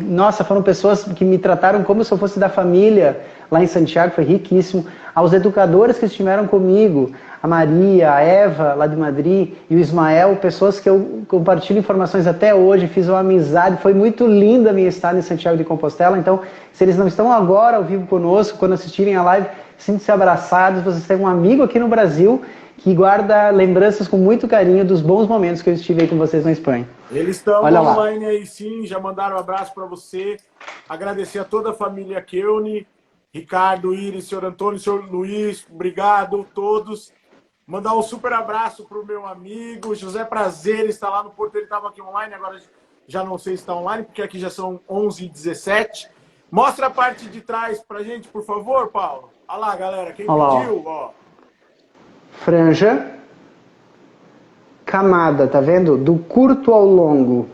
nossa, foram pessoas que me trataram como se eu fosse da família lá em Santiago, foi riquíssimo. Aos educadores que estiveram comigo, a Maria, a Eva, lá de Madrid, e o Ismael, pessoas que eu compartilho informações até hoje, fiz uma amizade, foi muito linda a minha estada em Santiago de Compostela. Então, se eles não estão agora ao vivo conosco, quando assistirem a live, sintam-se abraçados. Vocês têm um amigo aqui no Brasil que guarda lembranças com muito carinho dos bons momentos que eu estive aí com vocês na Espanha. Eles estão online aí sim, já mandaram um abraço para você. Agradecer a toda a família Keune, Ricardo, Iris, senhor Antônio, senhor Luiz, obrigado a todos. Mandar um super abraço para o meu amigo José Prazer, está lá no Porto, ele estava aqui online, agora já não sei se está online, porque aqui já são 11h17. Mostra a parte de trás para gente, por favor, Paulo. Olha lá, galera, quem pediu, ó. Franja, camada, tá vendo? Do curto ao longo,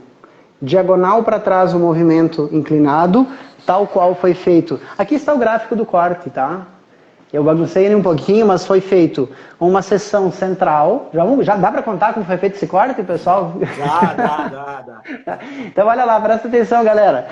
diagonal para trás o movimento inclinado, tal qual foi feito. Aqui está o gráfico do corte, tá? Eu baguncei ele um pouquinho, mas foi feito uma seção central. Já dá para contar como foi feito esse corte, pessoal? Dá. Então olha lá, presta atenção, galera.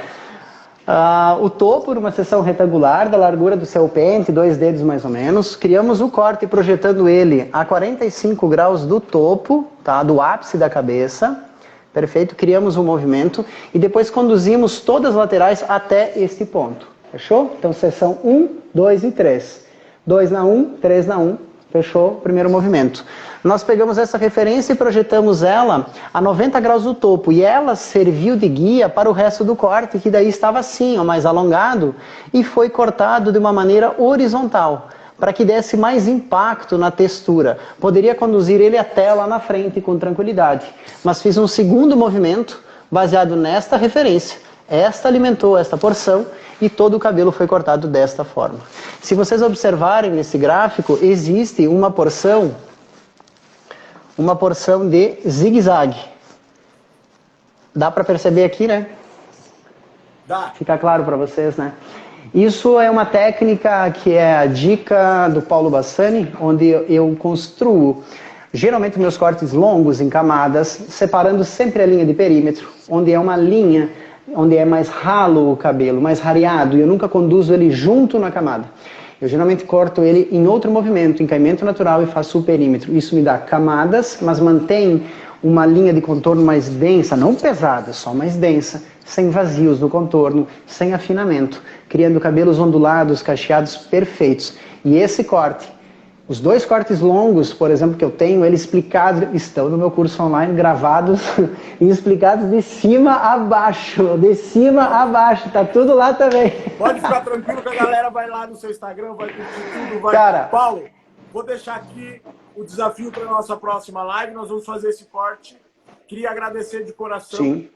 O topo numa seção retangular da largura do seu pente, 2 dedos mais ou menos. Criamos o corte projetando ele a 45 graus do topo, tá? Do ápice da cabeça. Perfeito? Criamos um movimento e depois conduzimos todas as laterais até este ponto. Fechou? Então seção 1, 2 e 3. 2 na 1, 3 na 1. Fechou? Primeiro movimento. Nós pegamos essa referência e projetamos ela a 90 graus do topo. E ela serviu de guia para o resto do corte, que daí estava assim, ó, mais alongado. E foi cortado de uma maneira horizontal, para que desse mais impacto na textura. Poderia conduzir ele até lá na frente com tranquilidade. Mas fiz um segundo movimento baseado nesta referência. Esta alimentou esta porção e todo o cabelo foi cortado desta forma. Se vocês observarem nesse gráfico, existe uma porção de zigue-zague. Dá para perceber aqui, né? Dá. Fica claro para vocês, né? Isso é uma técnica que é a dica do Paulo Bassani, onde eu construo geralmente meus cortes longos em camadas, separando sempre a linha de perímetro, onde é uma linha onde é mais ralo o cabelo, mais rareado, e eu nunca conduzo ele junto na camada. Eu geralmente corto ele em outro movimento, em caimento natural, e faço o perímetro. Isso me dá camadas, mas mantém uma linha de contorno mais densa, não pesada, só mais densa, sem vazios no contorno, sem afinamento, criando cabelos ondulados, cacheados perfeitos. E esse corte, os 2 cortes longos, por exemplo, que eu tenho, eles explicados, estão no meu curso online, gravados e explicados de cima a baixo, tá tudo lá também. Pode ficar tranquilo que a galera vai lá no seu Instagram, vai curtir tudo, vai... Cara, Paulo, vou deixar aqui o desafio para a nossa próxima live, nós vamos fazer esse corte. Queria agradecer de coração. Sim.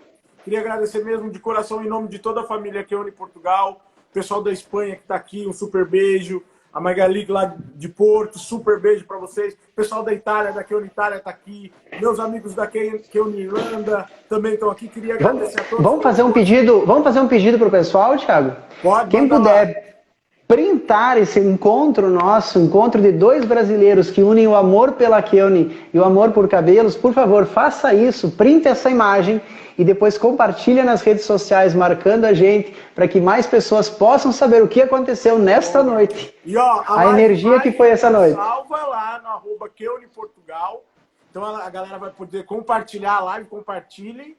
Queria agradecer mesmo de coração em nome de toda a família Keone Portugal, o pessoal da Espanha que está aqui, um super beijo. A Magali lá de Porto, super beijo para vocês. O pessoal da Itália, da Keone Itália está aqui. Meus amigos da Keone Irlanda também estão aqui. Queria agradecer a todos. Vamos fazer um pedido para o pessoal, Thiago? Pode. Quem puder printar esse encontro nosso, encontro de 2 brasileiros que unem o amor pela Keone e o amor por cabelos, por favor, faça isso, printe essa imagem e depois compartilha nas redes sociais, marcando a gente, para que mais pessoas possam saber o que aconteceu nesta noite. E ó, a energia que foi essa noite. Salva lá no @Keone Portugal. Então a galera vai poder compartilhar a live, compartilhem.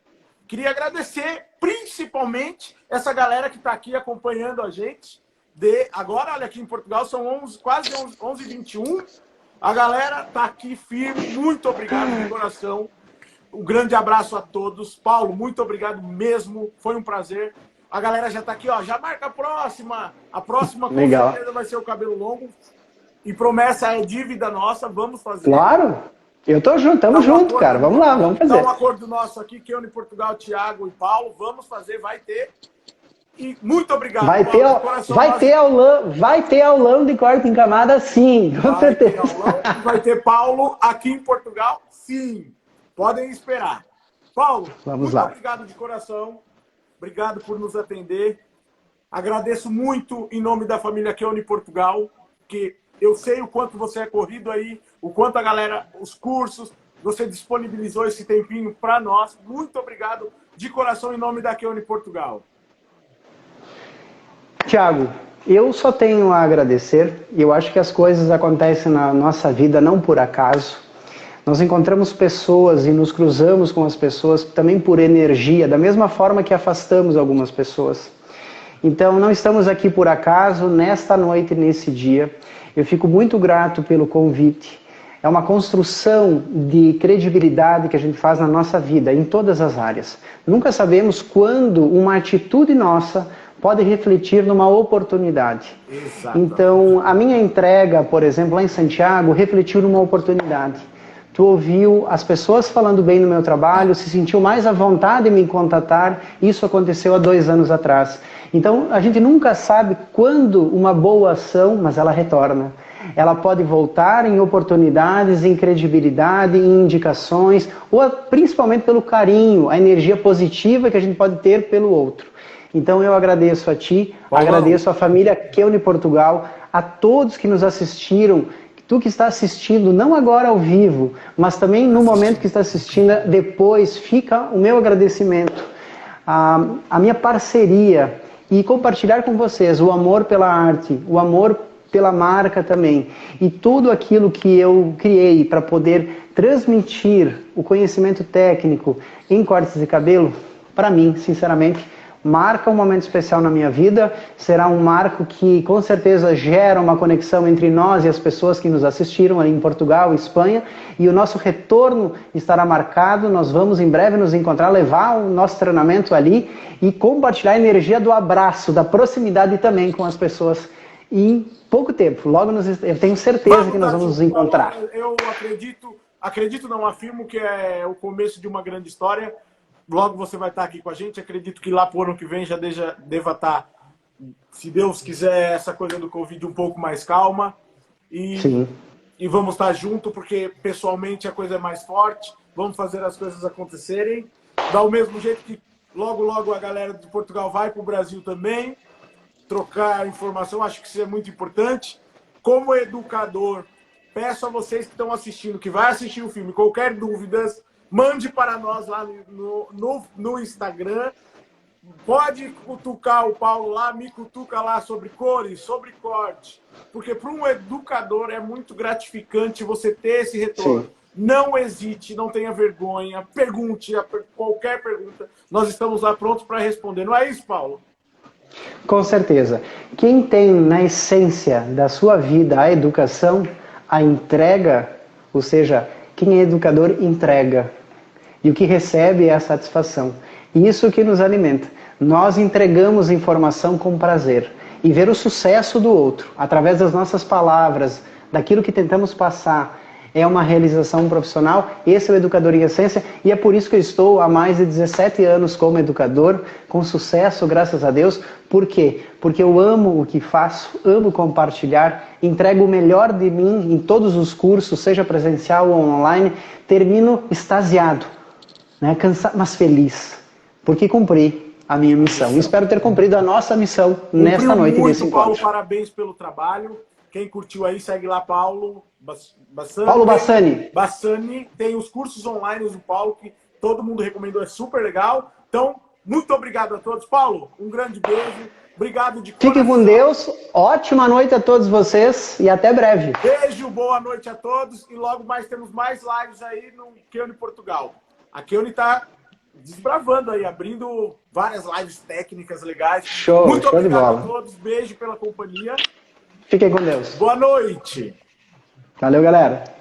Queria agradecer principalmente essa galera que está aqui acompanhando a gente. Agora, olha, aqui em Portugal são quase 11h21. A galera está aqui firme. Muito obrigado de coração. Um grande abraço a todos. Paulo, muito obrigado mesmo. Foi um prazer. A galera já está aqui, ó. Já marca a próxima. A próxima com certeza vai ser o cabelo longo. E promessa é dívida nossa. Vamos fazer. Claro. Eu tô junto, tamo junto, cara. Vamos lá, vamos fazer. Então, um acordo nosso aqui, Keone Portugal, Thiago e Paulo. Vamos fazer, vai ter. E muito obrigado. Vai ter aulão de corte em camada, sim, com certeza. Vai ter Paulo aqui em Portugal, sim. Podem esperar. Paulo, muito obrigado de coração. Obrigado por nos atender. Agradeço muito em nome da família Keone Portugal, que eu sei o quanto você é corrido aí, o quanto a galera, os cursos, você disponibilizou esse tempinho para nós. Muito obrigado de coração em nome da Keone Portugal. Tiago, eu só tenho a agradecer. Eu acho que as coisas acontecem na nossa vida não por acaso. Nós encontramos pessoas e nos cruzamos com as pessoas também por energia, da mesma forma que afastamos algumas pessoas. Então, não estamos aqui por acaso, nesta noite, nesse dia. Eu fico muito grato pelo convite. É uma construção de credibilidade que a gente faz na nossa vida, em todas as áreas. Nunca sabemos quando uma atitude nossa pode refletir numa oportunidade. Exato. Então, a minha entrega, por exemplo, lá em Santiago, refletiu numa oportunidade. Tu ouviu as pessoas falando bem no meu trabalho, se sentiu mais à vontade em me contatar. Isso aconteceu há 2 anos atrás. Então, a gente nunca sabe quando uma boa ação, mas ela retorna. Ela pode voltar em oportunidades, em credibilidade, em indicações, ou principalmente pelo carinho, a energia positiva que a gente pode ter pelo outro. Então eu agradeço a ti, agradeço a família Keone Portugal, a todos que nos assistiram, tu que está assistindo, não agora ao vivo, mas também no momento que está assistindo depois, fica o meu agradecimento, a minha parceria e compartilhar com vocês o amor pela arte, o amor pela marca também, e tudo aquilo que eu criei para poder transmitir o conhecimento técnico em cortes de cabelo, para mim, sinceramente, marca um momento especial na minha vida, será um marco que com certeza gera uma conexão entre nós e as pessoas que nos assistiram ali em Portugal e Espanha, e o nosso retorno estará marcado, nós vamos em breve nos encontrar, levar o nosso treinamento ali e compartilhar a energia do abraço, da proximidade também com as pessoas em pouco tempo, logo eu tenho certeza que nós vamos nos encontrar. Eu acredito não, afirmo que é o começo de uma grande história. Logo você vai estar aqui com a gente. Acredito que lá para o ano que vem já deva estar, se Deus quiser, essa coisa do Covid um pouco mais calma. E vamos estar junto, porque pessoalmente a coisa é mais forte. Vamos fazer as coisas acontecerem. Do mesmo jeito que logo a galera de Portugal vai para o Brasil também. Trocar informação, acho que isso é muito importante. Como educador, peço a vocês que estão assistindo, que vai assistir o filme, qualquer dúvida, mande para nós lá no Instagram. Pode cutucar o Paulo lá, me cutuca lá sobre cores, sobre corte. Porque para um educador é muito gratificante você ter esse retorno. Sim. Não hesite, não tenha vergonha, pergunte qualquer pergunta. Nós estamos lá prontos para responder. Não é isso, Paulo? Com certeza. Quem tem na essência da sua vida a educação, a entrega, ou seja, quem é educador entrega. E o que recebe é a satisfação. Isso que nos alimenta. Nós entregamos informação com prazer. E ver o sucesso do outro, através das nossas palavras, daquilo que tentamos passar, é uma realização profissional. Esse é o Educador em Essência. E é por isso que eu estou há mais de 17 anos como educador, com sucesso, graças a Deus. Por quê? Porque eu amo o que faço, amo compartilhar, entrego o melhor de mim em todos os cursos, seja presencial ou online. Termino extasiado, né? Cansado, mas feliz, porque cumpri a minha missão. E espero ter cumprido a nossa missão nesta noite, nesse encontro. Paulo, parabéns pelo trabalho. Quem curtiu aí, segue lá, Paulo Bassani. Paulo Bassani. Bassani. Tem os cursos online do Paulo, que todo mundo recomendou, é super legal. Então, muito obrigado a todos. Paulo, um grande beijo. Obrigado de coração. Fique com Deus. Ótima noite a todos vocês e até breve. Beijo, boa noite a todos. E logo mais temos mais lives aí no Keone Portugal. A Keone está desbravando aí, abrindo várias lives técnicas legais. Show, muito show de obrigado bola. a todos. Beijo pela companhia. Fiquem com Deus. Boa noite. Valeu, galera.